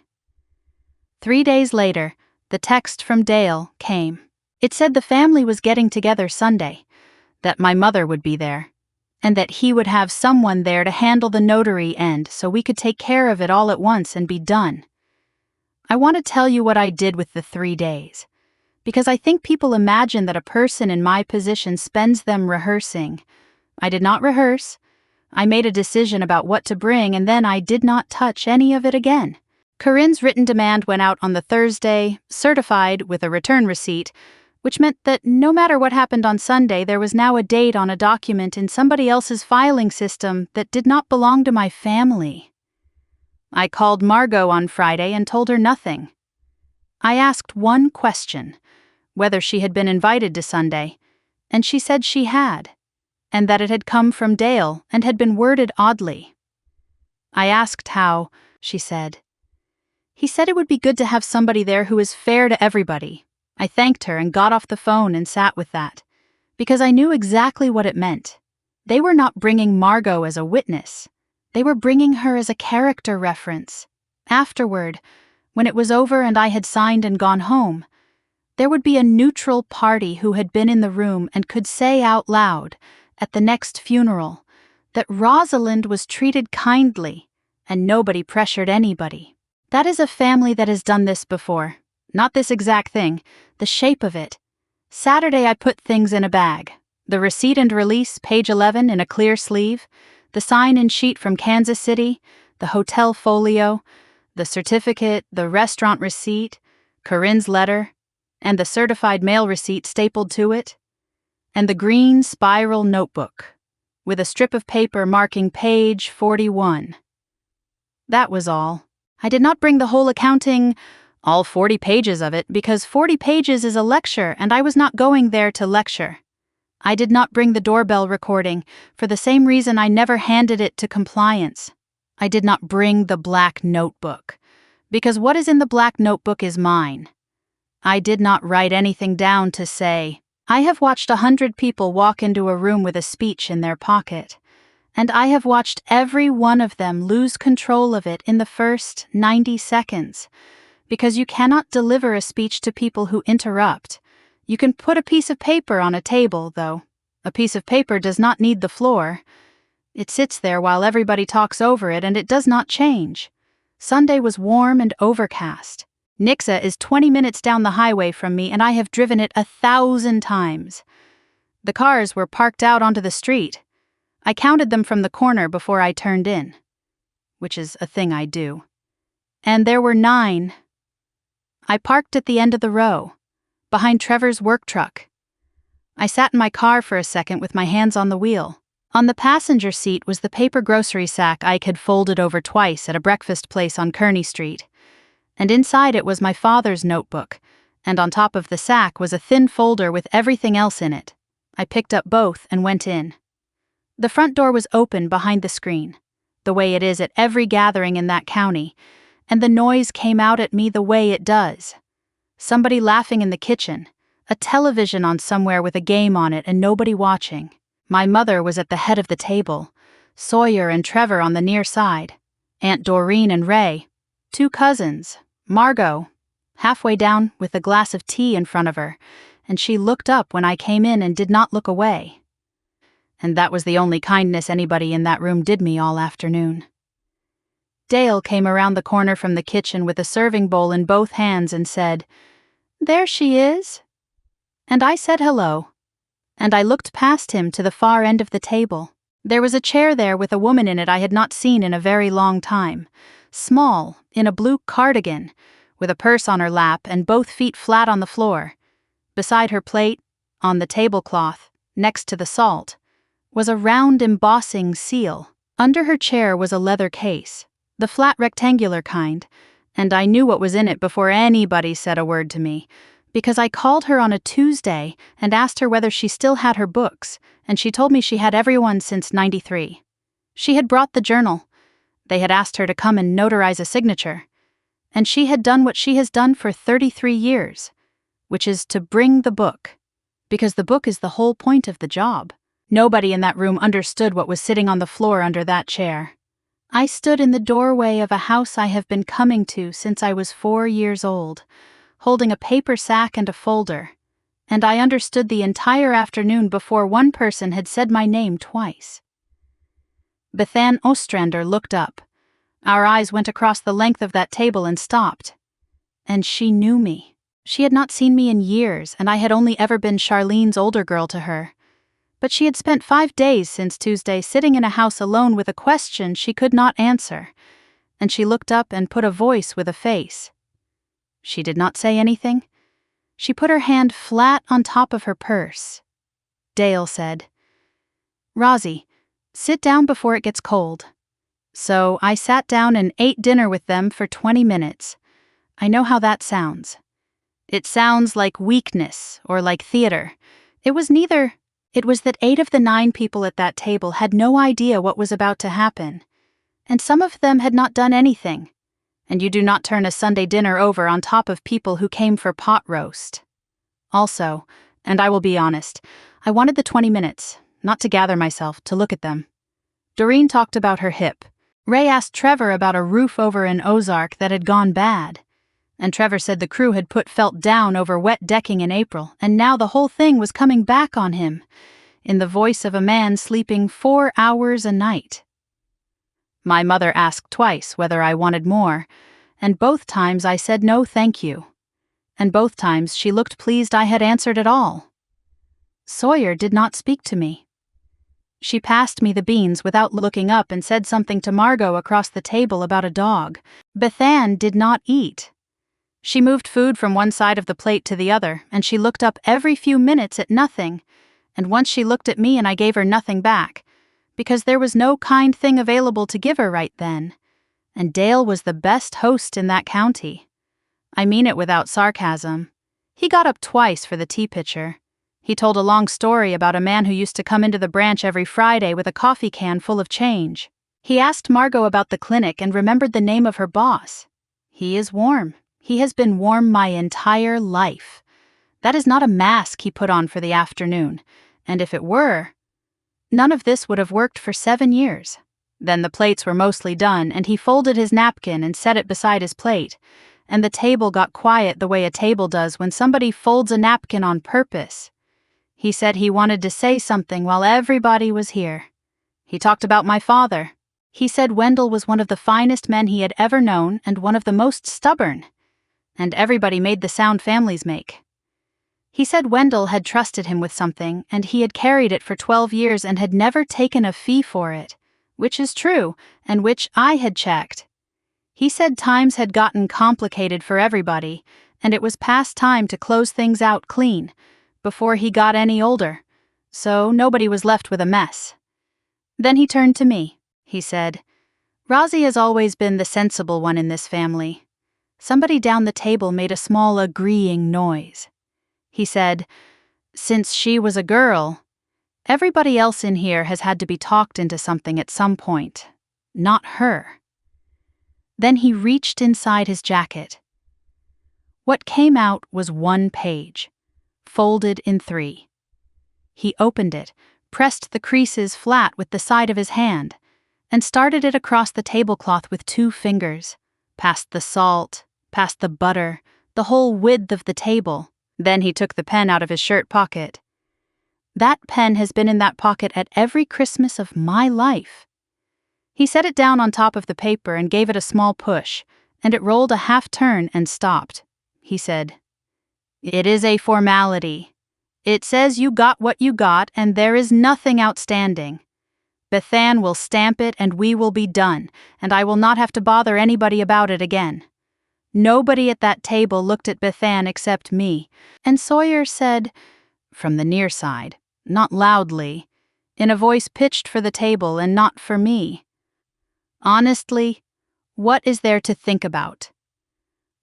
3 days later, the text from Dale came. It said the family was getting together Sunday, that my mother would be there, and that he would have someone there to handle the notary end so we could take care of it all at once and be done. I want to tell you what I did with the 3 days, because I think people imagine that a person in my position spends them rehearsing. I did not rehearse. I made a decision about what to bring, and then I did not touch any of it again. Corinne's written demand went out on the Thursday, certified with a return receipt, which meant that no matter what happened on Sunday, there was now a date on a document in somebody else's filing system that did not belong to my family. I called Margot on Friday and told her nothing. I asked one question. whether she had been invited to Sunday, and she said she had, and that it had come from Dale and had been worded oddly. I asked how. She said, "He said it would be good to have somebody there who is fair to everybody." I thanked her and got off the phone and sat with that, because I knew exactly what it meant. They were not bringing Margot as a witness. They were bringing her as a character reference. Afterward, when it was over and I had signed and gone home, there would be a neutral party who had been in the room and could say out loud, at the next funeral, that Rosalind was treated kindly and nobody pressured anybody. That is a family that has done this before. Not this exact thing, the shape of it. Saturday I put things in a bag. The receipt and release, page 11, in a clear sleeve, the sign-in sheet from Kansas City, the hotel folio, the certificate, the restaurant receipt, Corinne's letter, and the certified mail receipt stapled to it, and the green spiral notebook, with a strip of paper marking page 41. That was all. I did not bring the whole accounting, all 40 pages of it, because 40 pages is a lecture and I was not going there to lecture. I did not bring the doorbell recording, for the same reason I never handed it to compliance. I did not bring the black notebook, because what is in the black notebook is mine. I did not write anything down to say, I have watched 100 people walk into a room with a speech in their pocket, and I have watched every one of them lose control of it in the first 90 seconds, because you cannot deliver a speech to people who interrupt. You can put a piece of paper on a table, though. A piece of paper does not need the floor. It sits there while everybody talks over it, and it does not change. Sunday was warm and overcast. Nixa is 20 minutes down the highway from me, and I have driven it 1,000 times. The cars were parked out onto the street. I counted them from the corner before I turned in, which is a thing I do. And there were 9. I parked at the end of the row, behind Trevor's work truck. I sat in my car for a second with my hands on the wheel. On the passenger seat was the paper grocery sack Ike had folded over twice at a breakfast place on Kearney Street. And inside it was my father's notebook, and on top of the sack was a thin folder with everything else in it. I picked up both and went in. The front door was open behind the screen, the way it is at every gathering in that county, and the noise came out at me the way it does. Somebody laughing in the kitchen, a television on somewhere with a game on it and nobody watching. My mother was at the head of the table, Sawyer and Trevor on the near side, Aunt Doreen and Ray, 2 cousins, Margot, halfway down with a glass of tea in front of her, and she looked up when I came in and did not look away. And that was the only kindness anybody in that room did me all afternoon. Dale came around the corner from the kitchen with a serving bowl in both hands and said, "There she is." And I said hello, and I looked past him to the far end of the table. There was a chair there with a woman in it I had not seen in a very long time, small, in a blue cardigan, with a purse on her lap and both feet flat on the floor. Beside her plate, on the tablecloth, next to the salt, was a round embossing seal. Under her chair was a leather case, the flat rectangular kind, and I knew what was in it before anybody said a word to me, because I called her on a Tuesday and asked her whether she still had her books, and she told me she had everyone since '93. She had brought the journal. They had asked her to come and notarize a signature, and she had done what she has done for 33 years, which is to bring the book, because the book is the whole point of the job. Nobody in that room understood what was sitting on the floor under that chair. I stood in the doorway of a house I have been coming to since I was 4 years old, holding a paper sack and a folder, and I understood the entire afternoon before one person had said my name twice. Bethan Ostrander looked up. Our eyes went across the length of that table and stopped. And she knew me. She had not seen me in years, and I had only ever been Charlene's older girl to her. But she had spent 5 days since Tuesday sitting in a house alone with a question she could not answer, and she looked up and put a voice with a face. She did not say anything. She put her hand flat on top of her purse. Dale said, "Rosie, sit down before it gets cold." So I sat down and ate dinner with them for 20 minutes. I know how that sounds. It sounds like weakness or like theater. It was neither. It was that 8 of the 9 people at that table had no idea what was about to happen. And some of them had not done anything. And you do not turn a Sunday dinner over on top of people who came for pot roast. Also, and I will be honest, I wanted the 20 minutes, not to gather myself, to look at them. Doreen talked about her hip. Ray asked Trevor about a roof over in Ozark that had gone bad. And Trevor said the crew had put felt down over wet decking in April, and now the whole thing was coming back on him, in the voice of a man sleeping 4 hours a night. My mother asked twice whether I wanted more, and both times I said no thank you. And both times she looked pleased I had answered at all. Sawyer did not speak to me. She passed me the beans without looking up and said something to Margot across the table about a dog. Bethan did not eat. She moved food from one side of the plate to the other, and she looked up every few minutes at nothing, and once she looked at me and I gave her nothing back, because there was no kind thing available to give her right then, and Dale was the best host in that county. I mean it without sarcasm. He got up twice for the tea pitcher. He told a long story about a man who used to come into the branch every Friday with a coffee can full of change. He asked Margot about the clinic and remembered the name of her boss. He is warm. He has been warm my entire life. That is not a mask he put on for the afternoon, and if it were, none of this would have worked for 7 years. Then the plates were mostly done, and he folded his napkin and set it beside his plate, and the table got quiet the way a table does when somebody folds a napkin on purpose. He said he wanted to say something while everybody was here. He talked about my father. He said Wendell was one of the finest men he had ever known and one of the most stubborn. And everybody made the sound families make. He said Wendell had trusted him with something, and he had carried it for 12 years and had never taken a fee for it, which is true, and which I had checked. He said times had gotten complicated for everybody, and it was past time to close things out clean, before he got any older, so nobody was left with a mess. Then he turned to me. He said, "Rosie has always been the sensible one in this family." Somebody down the table made a small agreeing noise. He said, "Since she was a girl, everybody else in here has had to be talked into something at some point, not her." Then he reached inside his jacket. What came out was 1 page, folded in 3. He opened it, pressed the creases flat with the side of his hand, and started it across the tablecloth with 2 fingers, past the salt, past the butter, the whole width of the table. Then he took the pen out of his shirt pocket. That pen has been in that pocket at every Christmas of my life. He set it down on top of the paper and gave it a small push, and it rolled a half turn and stopped. He said, "It is a formality. It says you got what you got and there is nothing outstanding. Bethan will stamp it and we will be done, and I will not have to bother anybody about it again." Nobody at that table looked at Bethan except me, and Sawyer said, from the near side, not loudly, in a voice pitched for the table and not for me, "Honestly, what is there to think about?"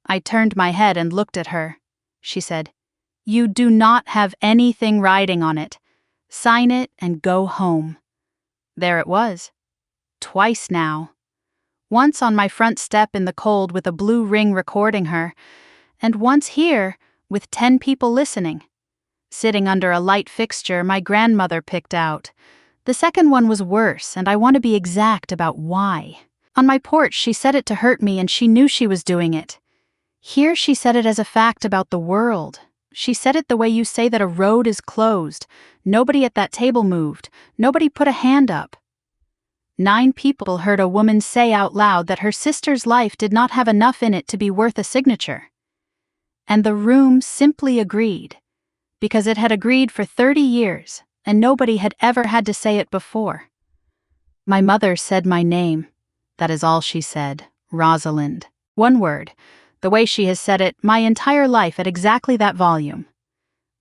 I turned my head and looked at her. She said, "You do not have anything riding on it. Sign it and go home." There it was. Twice now. Once on my front step in the cold with a blue ring recording her, and once here with 10 people listening. Sitting under a light fixture my grandmother picked out. The second one was worse, and I want to be exact about why. On my porch she said it to hurt me and she knew she was doing it. Here she said it as a fact about the world. She said it the way you say that a road is closed. Nobody at that table moved. Nobody put a hand up. 9 people heard a woman say out loud that her sister's life did not have enough in it to be worth a signature. And the room simply agreed, because it had agreed for 30 years, and nobody had ever had to say it before. My mother said my name. That is all she said, Rosalind. 1 word, the way she has said it my entire life at exactly that volume.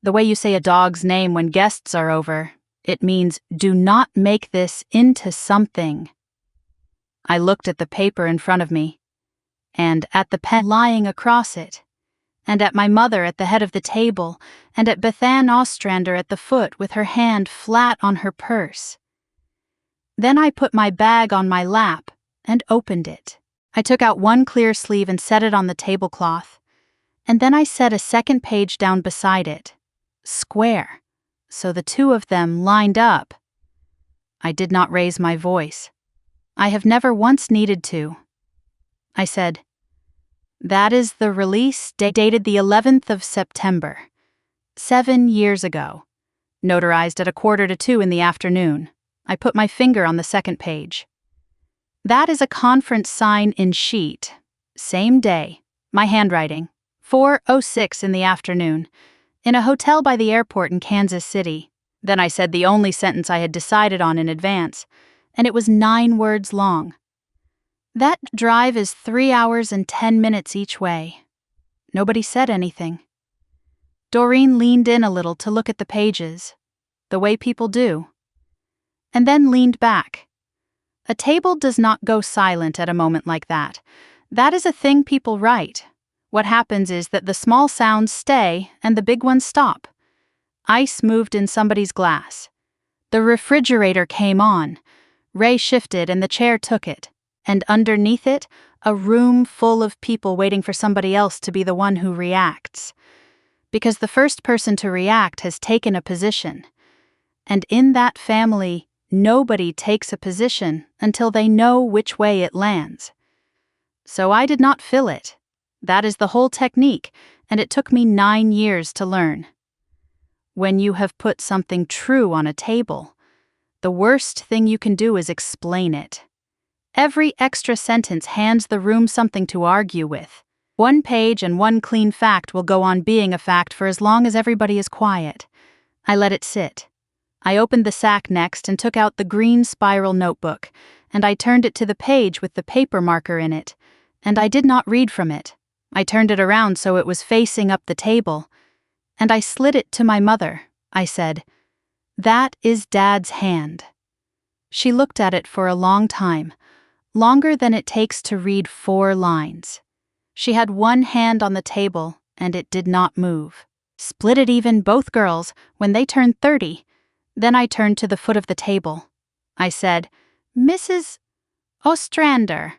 The way you say a dog's name when guests are over. It means, do not make this into something. I looked at the paper in front of me, and at the pen lying across it, and at my mother at the head of the table, and at Bethan Ostrander at the foot with her hand flat on her purse. Then I put my bag on my lap and opened it. I took out one clear sleeve and set it on the tablecloth, and then I set a second page down beside it, square, so the two of them lined up. I did not raise my voice. I have never once needed to. I said, "That is the release dated the 11th of September, 7 years ago, notarized at 1:45 in the afternoon." I put my finger on the second page. "That is a conference sign in sheet. Same day, my handwriting, 4:06 in the afternoon, in a hotel by the airport in Kansas City." Then I said the only sentence I had decided on in advance, and it was 9 words long. "That drive is 3 hours and 10 minutes each way." Nobody said anything. Doreen leaned in a little to look at the pages, the way people do, and then leaned back. A table does not go silent at a moment like that. That is a thing people write. What happens is that the small sounds stay and the big ones stop. Ice moved in somebody's glass. The refrigerator came on. Ray shifted and the chair took it, and underneath it, a room full of people waiting for somebody else to be the one who reacts. Because the first person to react has taken a position. And in that family, nobody takes a position until they know which way it lands. So I did not fill it. That is the whole technique, and it took me 9 years to learn. When you have put something true on a table, the worst thing you can do is explain it. Every extra sentence hands the room something to argue with. One page and one clean fact will go on being a fact for as long as everybody is quiet. I let it sit. I opened the sack next and took out the green spiral notebook, and I turned it to the page with the paper marker in it, and I did not read from it. I turned it around so it was facing up the table, and I slid it to my mother. I said, "That is Dad's hand." She looked at it for a long time, longer than it takes to read 4 lines. She had one hand on the table, and it did not move. Split it even, both girls, when they turned 30. Then I turned to the foot of the table. I said, "Mrs. Ostrander,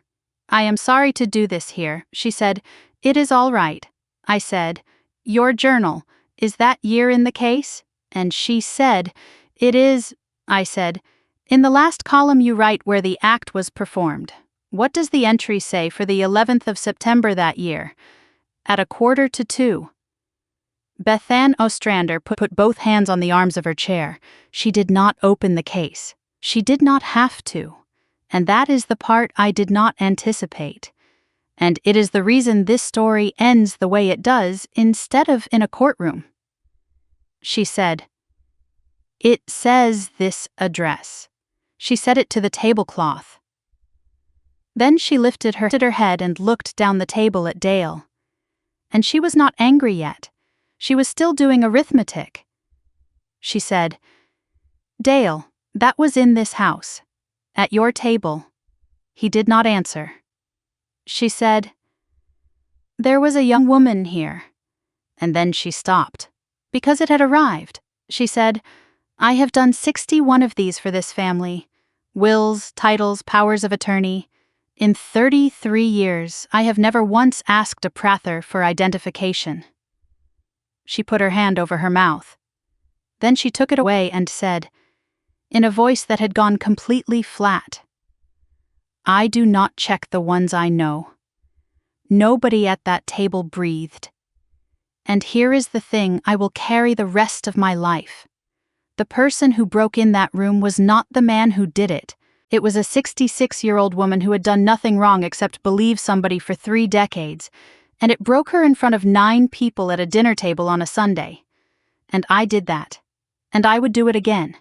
I am sorry to do this here." She said, "It is all right." I said, "Your journal, is that year in the case?" And she said, "It is." I said, "In the last column you write where the act was performed. What does the entry say for the 11th of September that year? At 1:45. Bethan Ostrander put both hands on the arms of her chair. She did not open the case. She did not have to. And that is the part I did not anticipate. And it is the reason this story ends the way it does instead of in a courtroom. She said, "It says this address." She said it to the tablecloth. Then she lifted her head and looked down the table at Dale. And she was not angry yet. She was still doing arithmetic. She said, "Dale, that was in this house. At your table." He did not answer. She said, "There was a young woman here." And then she stopped. Because it had arrived. She said, "I have done 61 of these for this family. Wills, titles, powers of attorney. In 33 years, I have never once asked a Prather for identification." She put her hand over her mouth. Then she took it away and said, in a voice that had gone completely flat, "I do not check the ones I know. Nobody at that table breathed. And here is the thing I will carry the rest of my life. The person who broke in that room was not the man who did it. It was a 66-year-old woman who had done nothing wrong except believe somebody for 3 decades, and it broke her in front of 9 people at a dinner table on a Sunday. And I did that. And I would do it again.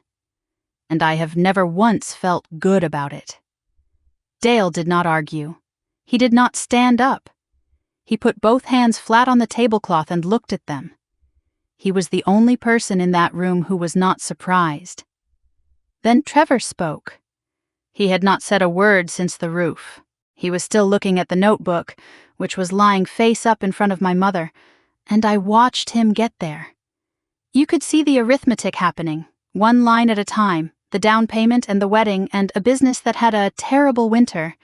And I have never once felt good about it." Dale did not argue. He did not stand up. He put both hands flat on the tablecloth and looked at them. He was the only person in that room who was not surprised. Then Trevor spoke. He had not said a word since the roof. He was still looking at the notebook, which was lying face up in front of my mother, And I watched him get there. You could see the arithmetic happening, one line at a time, the down payment and the wedding and a business that had a terrible winter.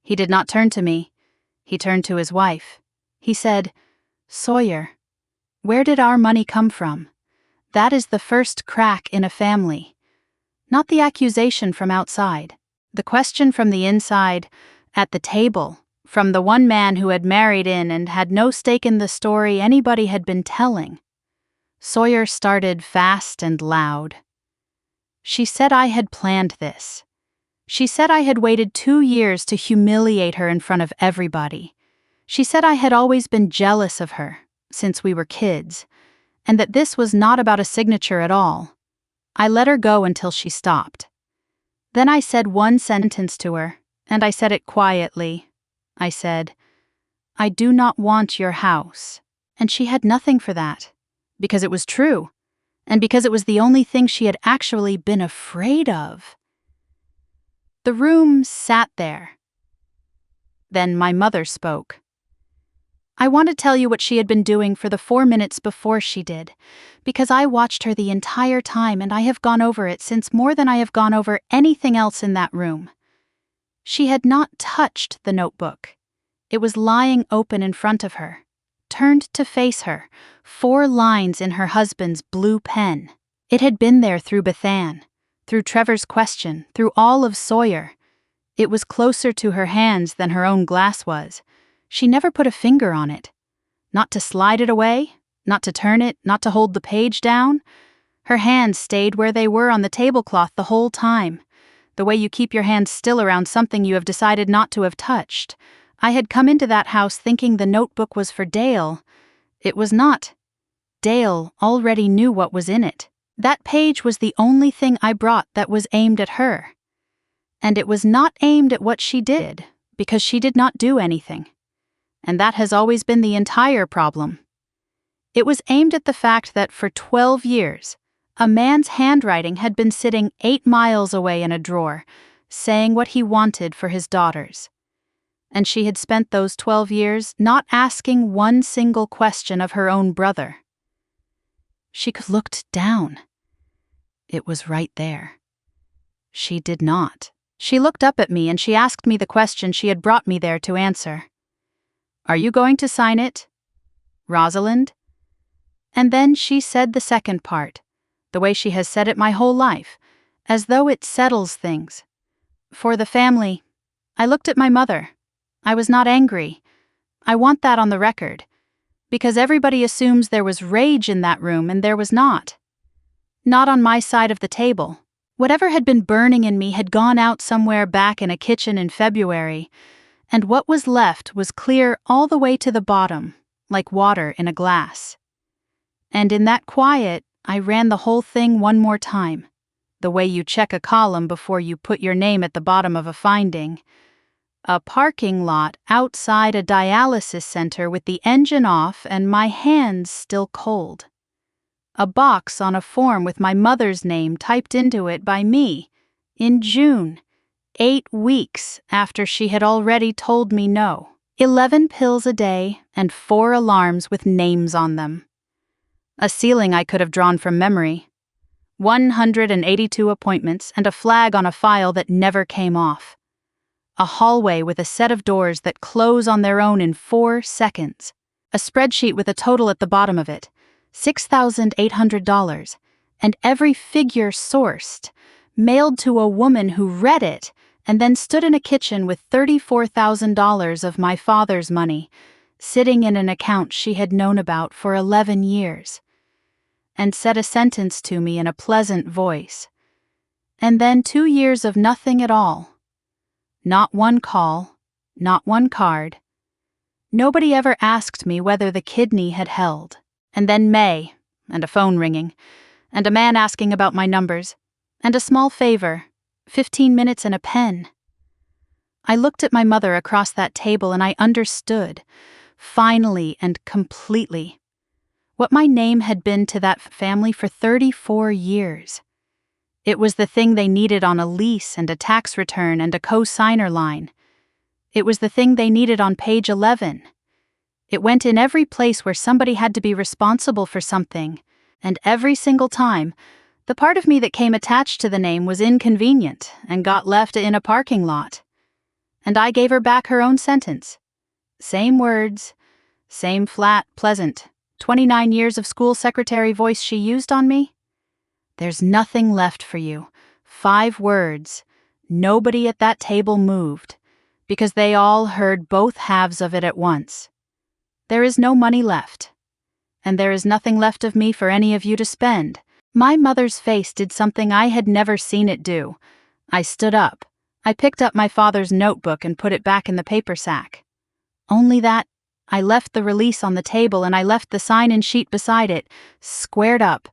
He did not turn to me. He turned to his wife. He said, "Sawyer, where did our money come from? That is the first crack in a family." Not the accusation from outside, the question from the inside, at the table, from the one man who had married in and had no stake in the story anybody had been telling. Sawyer started fast and loud. She said I had planned this. She said I had waited 2 years to humiliate her in front of everybody. She said I had always been jealous of her, since we were kids, and that this was not about a signature at all. I let her go until she stopped. Then I said one sentence to her, and I said it quietly. I said, "I do not want your house." And she had nothing for that, because it was true, and because it was the only thing she had actually been afraid of. The room sat there. Then my mother spoke. I want to tell you what she had been doing for the 4 minutes before she did, because I watched her the entire time and I have gone over it since more than I have gone over anything else in that room. She had not touched the notebook. It was lying open in front of her, turned to face her, 4 lines in her husband's blue pen. It had been there through Bethan, through Trevor's question, through all of Sawyer. It was closer to her hands than her own glass was. She never put a finger on it. Not to slide it away, not to turn it, not to hold the page down. Her hands stayed where they were on the tablecloth the whole time, the way you keep your hands still around something you have decided not to have touched. I had come into that house thinking the notebook was for Dale. It was not. Dale already knew what was in it. That page was the only thing I brought that was aimed at her. And it was not aimed at what she did, because she did not do anything. And that has always been the entire problem. It was aimed at the fact that for 12 years, a man's handwriting had been sitting 8 miles away in a drawer, saying what he wanted for his daughters. And she had spent those 12 years not asking one single question of her own brother. She looked down. It was right there. She did not. She looked up at me and she asked me the question she had brought me there to answer. "Are you going to sign it, Rosalind?" And then she said the second part, the way she has said it my whole life, as though it settles things. For the family, I looked at my mother. I was not angry. I want that on the record, because everybody assumes there was rage in that room and there was not. Not on my side of the table. Whatever had been burning in me had gone out somewhere back in a kitchen in February, and what was left was clear all the way to the bottom, like water in a glass. And in that quiet, I ran the whole thing one more time, the way you check a column before you put your name at the bottom of a finding. A parking lot outside a dialysis center with the engine off and my hands still cold. A box on a form with my mother's name typed into it by me, in June, 8 weeks after she had already told me no. 11 pills a day and 4 alarms with names on them. A ceiling I could have drawn from memory. 182 appointments and a flag on a file that never came off. A hallway with a set of doors that close on their own in 4 seconds. A spreadsheet with a total at the bottom of it, $6,800, and every figure sourced, mailed to a woman who read it, and then stood in a kitchen with $34,000 of my father's money, sitting in an account she had known about for 11 years, and said a sentence to me in a pleasant voice. And then 2 years of nothing at all. Not one call, not one card. Nobody ever asked me whether the kidney had held. And then May, and a phone ringing, and a man asking about my numbers, and a small favor, 15 minutes and a pen. I looked at my mother across that table and I understood, finally and completely, what my name had been to that family for 34 years. It was the thing they needed on a lease and a tax return and a co-signer line. It was the thing they needed on page 11. It went in every place where somebody had to be responsible for something, and every single time, the part of me that came attached to the name was inconvenient and got left in a parking lot. And I gave her back her own sentence. Same words, same flat, pleasant, 29 years of school secretary voice she used on me. There's nothing left for you. 5 words. Nobody at that table moved, because they all heard both halves of it at once. There is no money left. And there is nothing left of me for any of you to spend. My mother's face did something I had never seen it do. I stood up. I picked up my father's notebook and put it back in the paper sack. Only that, I left the release on the table and I left the sign-in sheet beside it, squared up,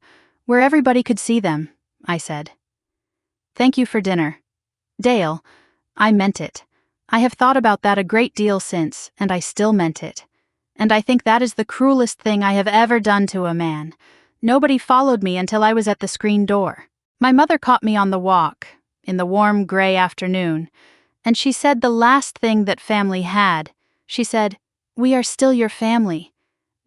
where everybody could see them, I said. Thank you for dinner. Dale, I meant it. I have thought about that a great deal since, and I still meant it. And I think that is the cruelest thing I have ever done to a man. Nobody followed me until I was at the screen door. My mother caught me on the walk, in the warm gray afternoon, and she said the last thing that family had. She said, "We are still your family."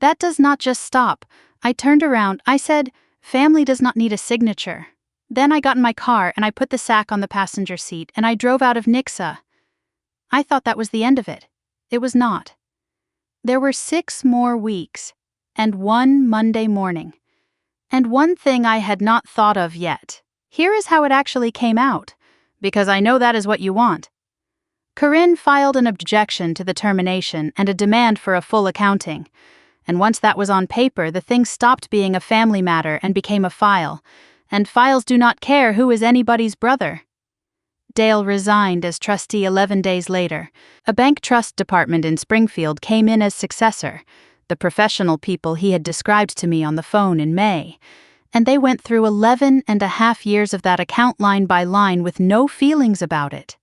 That does not just stop. I turned around. I said, "Family does not need a signature." Then I got in my car and I put the sack on the passenger seat and I drove out of Nixa. I thought that was the end of it. It was not. There were 6 more weeks, and one Monday morning. And one thing I had not thought of yet. Here is how it actually came out, because I know that is what you want. Corinne filed an objection to the termination and a demand for a full accounting. And once that was on paper, the thing stopped being a family matter and became a file. And files do not care who is anybody's brother. Dale resigned as trustee 11 days later. A bank trust department in Springfield came in as successor, the professional people he had described to me on the phone in May, and they went through 11.5 years of that account line by line with no feelings about it.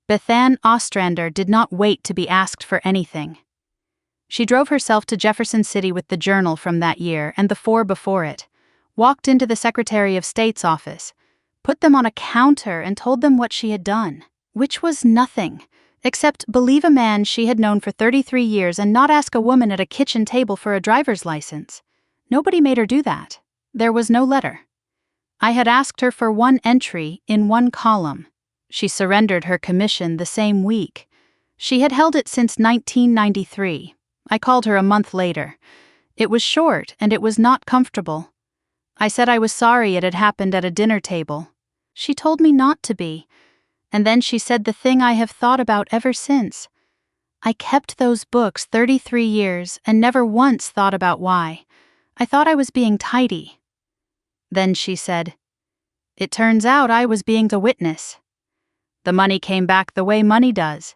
Bethann Ostrander did not wait to be asked for anything. She drove herself to Jefferson City with the journal from that year and the 4 before it, walked into the Secretary of State's office, put them on a counter and told them what she had done, which was nothing, except believe a man she had known for 33 years and not ask a woman at a kitchen table for a driver's license. Nobody made her do that. There was no letter. I had asked her for 1 entry in 1 column. She surrendered her commission the same week. She had held it since 1993. I called her a month later. It was short and it was not comfortable. I said I was sorry it had happened at a dinner table. She told me not to be, and then she said the thing I have thought about ever since. I kept those books 33 years and never once thought about why. I thought I was being tidy. Then she said, "It turns out I was being the witness." The money came back the way money does,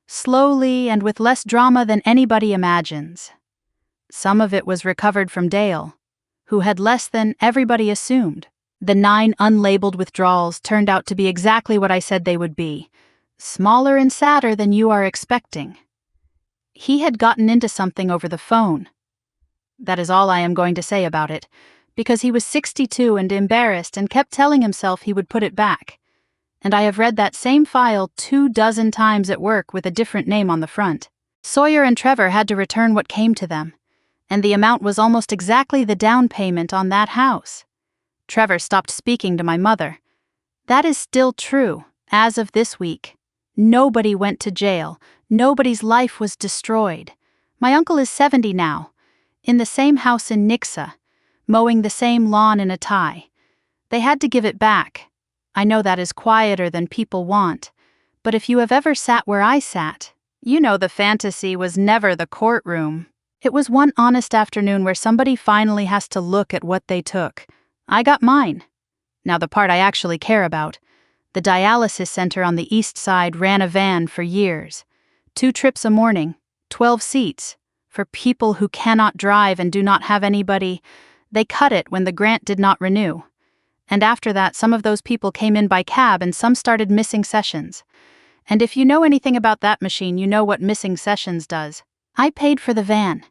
slowly and with less drama than anybody imagines. Some of it was recovered from Dale, who had less than everybody assumed. The 9 unlabeled withdrawals turned out to be exactly what I said they would be, smaller and sadder than you are expecting. He had gotten into something over the phone. That is all I am going to say about it, because he was 62 and embarrassed and kept telling himself he would put it back. And I have read that same file 24 times at work with a different name on the front. Sawyer and Trevor had to return what came to them, and the amount was almost exactly the down payment on that house. Trevor stopped speaking to my mother. That is still true, as of this week. Nobody went to jail. Nobody's life was destroyed. My uncle is 70 now, in the same house in Nixa, mowing the same lawn in a tie. They had to give it back. I know that is quieter than people want, but if you have ever sat where I sat, you know the fantasy was never the courtroom. It was one honest afternoon where somebody finally has to look at what they took. I got mine. Now the part I actually care about. The dialysis center on the east side ran a van for years. 2 trips a morning, 12 seats, for people who cannot drive and do not have anybody. They cut it when the grant did not renew. And after that, some of those people came in by cab and some started missing sessions. And if you know anything about that machine, you know what missing sessions does. I paid for the van.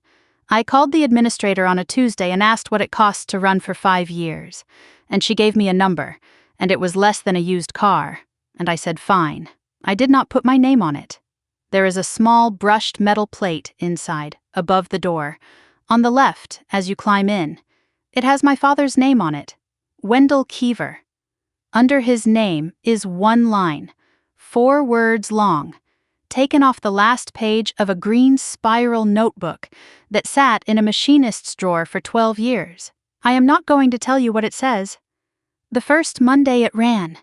I called the administrator on a Tuesday and asked what it costs to run for 5 years. And she gave me a number, and it was less than a used car. And I said, fine. I did not put my name on it. There is a small brushed metal plate inside, above the door. On the left, as you climb in, it has my father's name on it, Wendell Keever. Under his name is one line, 4 words long, taken off the last page of a green spiral notebook that sat in a machinist's drawer for 12 years. I am not going to tell you what it says. The first Monday it ran.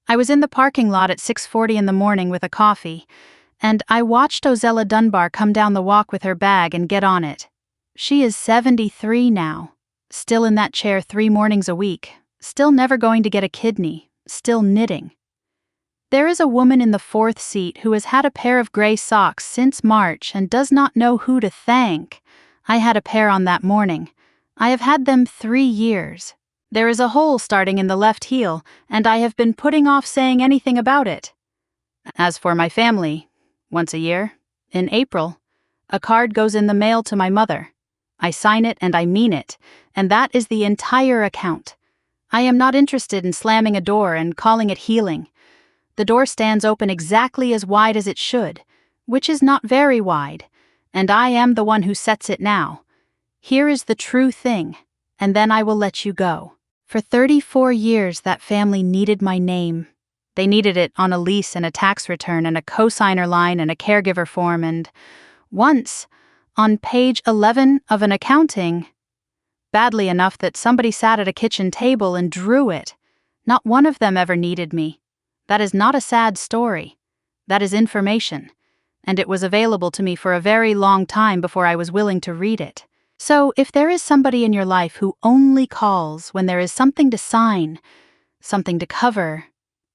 I was in the parking lot at 6:40 in the morning with a coffee, and I watched Ozella Dunbar come down the walk with her bag and get on it. She is 73 now, still in that chair 3 mornings a week, still never going to get a kidney, still knitting. There is a woman in the 4th seat who has had a pair of gray socks since March and does not know who to thank. I had a pair on that morning. I have had them 3 years. There is a hole starting in the left heel, and I have been putting off saying anything about it. As for my family, once a year, in April, a card goes in the mail to my mother. I sign it and I mean it, and that is the entire account. I am not interested in slamming a door and calling it healing. The door stands open exactly as wide as it should, which is not very wide, and I am the one who sets it now. Here is the true thing, and then I will let you go. For 34 years that family needed my name. They needed it on a lease and a tax return and a cosigner line and a caregiver form, and once, on page 11 of an accounting, badly enough that somebody sat at a kitchen table and drew it. Not one of them ever needed me. That is not a sad story. That is information, and it was available to me for a very long time before I was willing to read it. So if there is somebody in your life who only calls when there is something to sign, something to cover,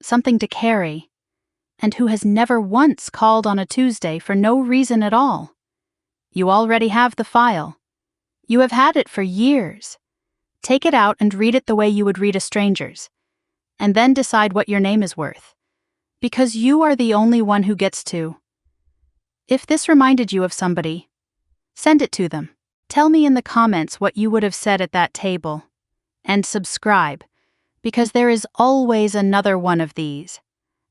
something to carry, and who has never once called on a Tuesday for no reason at all, you already have the file. You have had it for years. Take it out and read it the way you would read a stranger's, and then decide what your name is worth. Because you are the only one who gets to. If this reminded you of somebody, send it to them. Tell me in the comments what you would have said at that table. And subscribe, because there is always another one of these.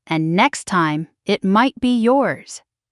And next time, it might be yours.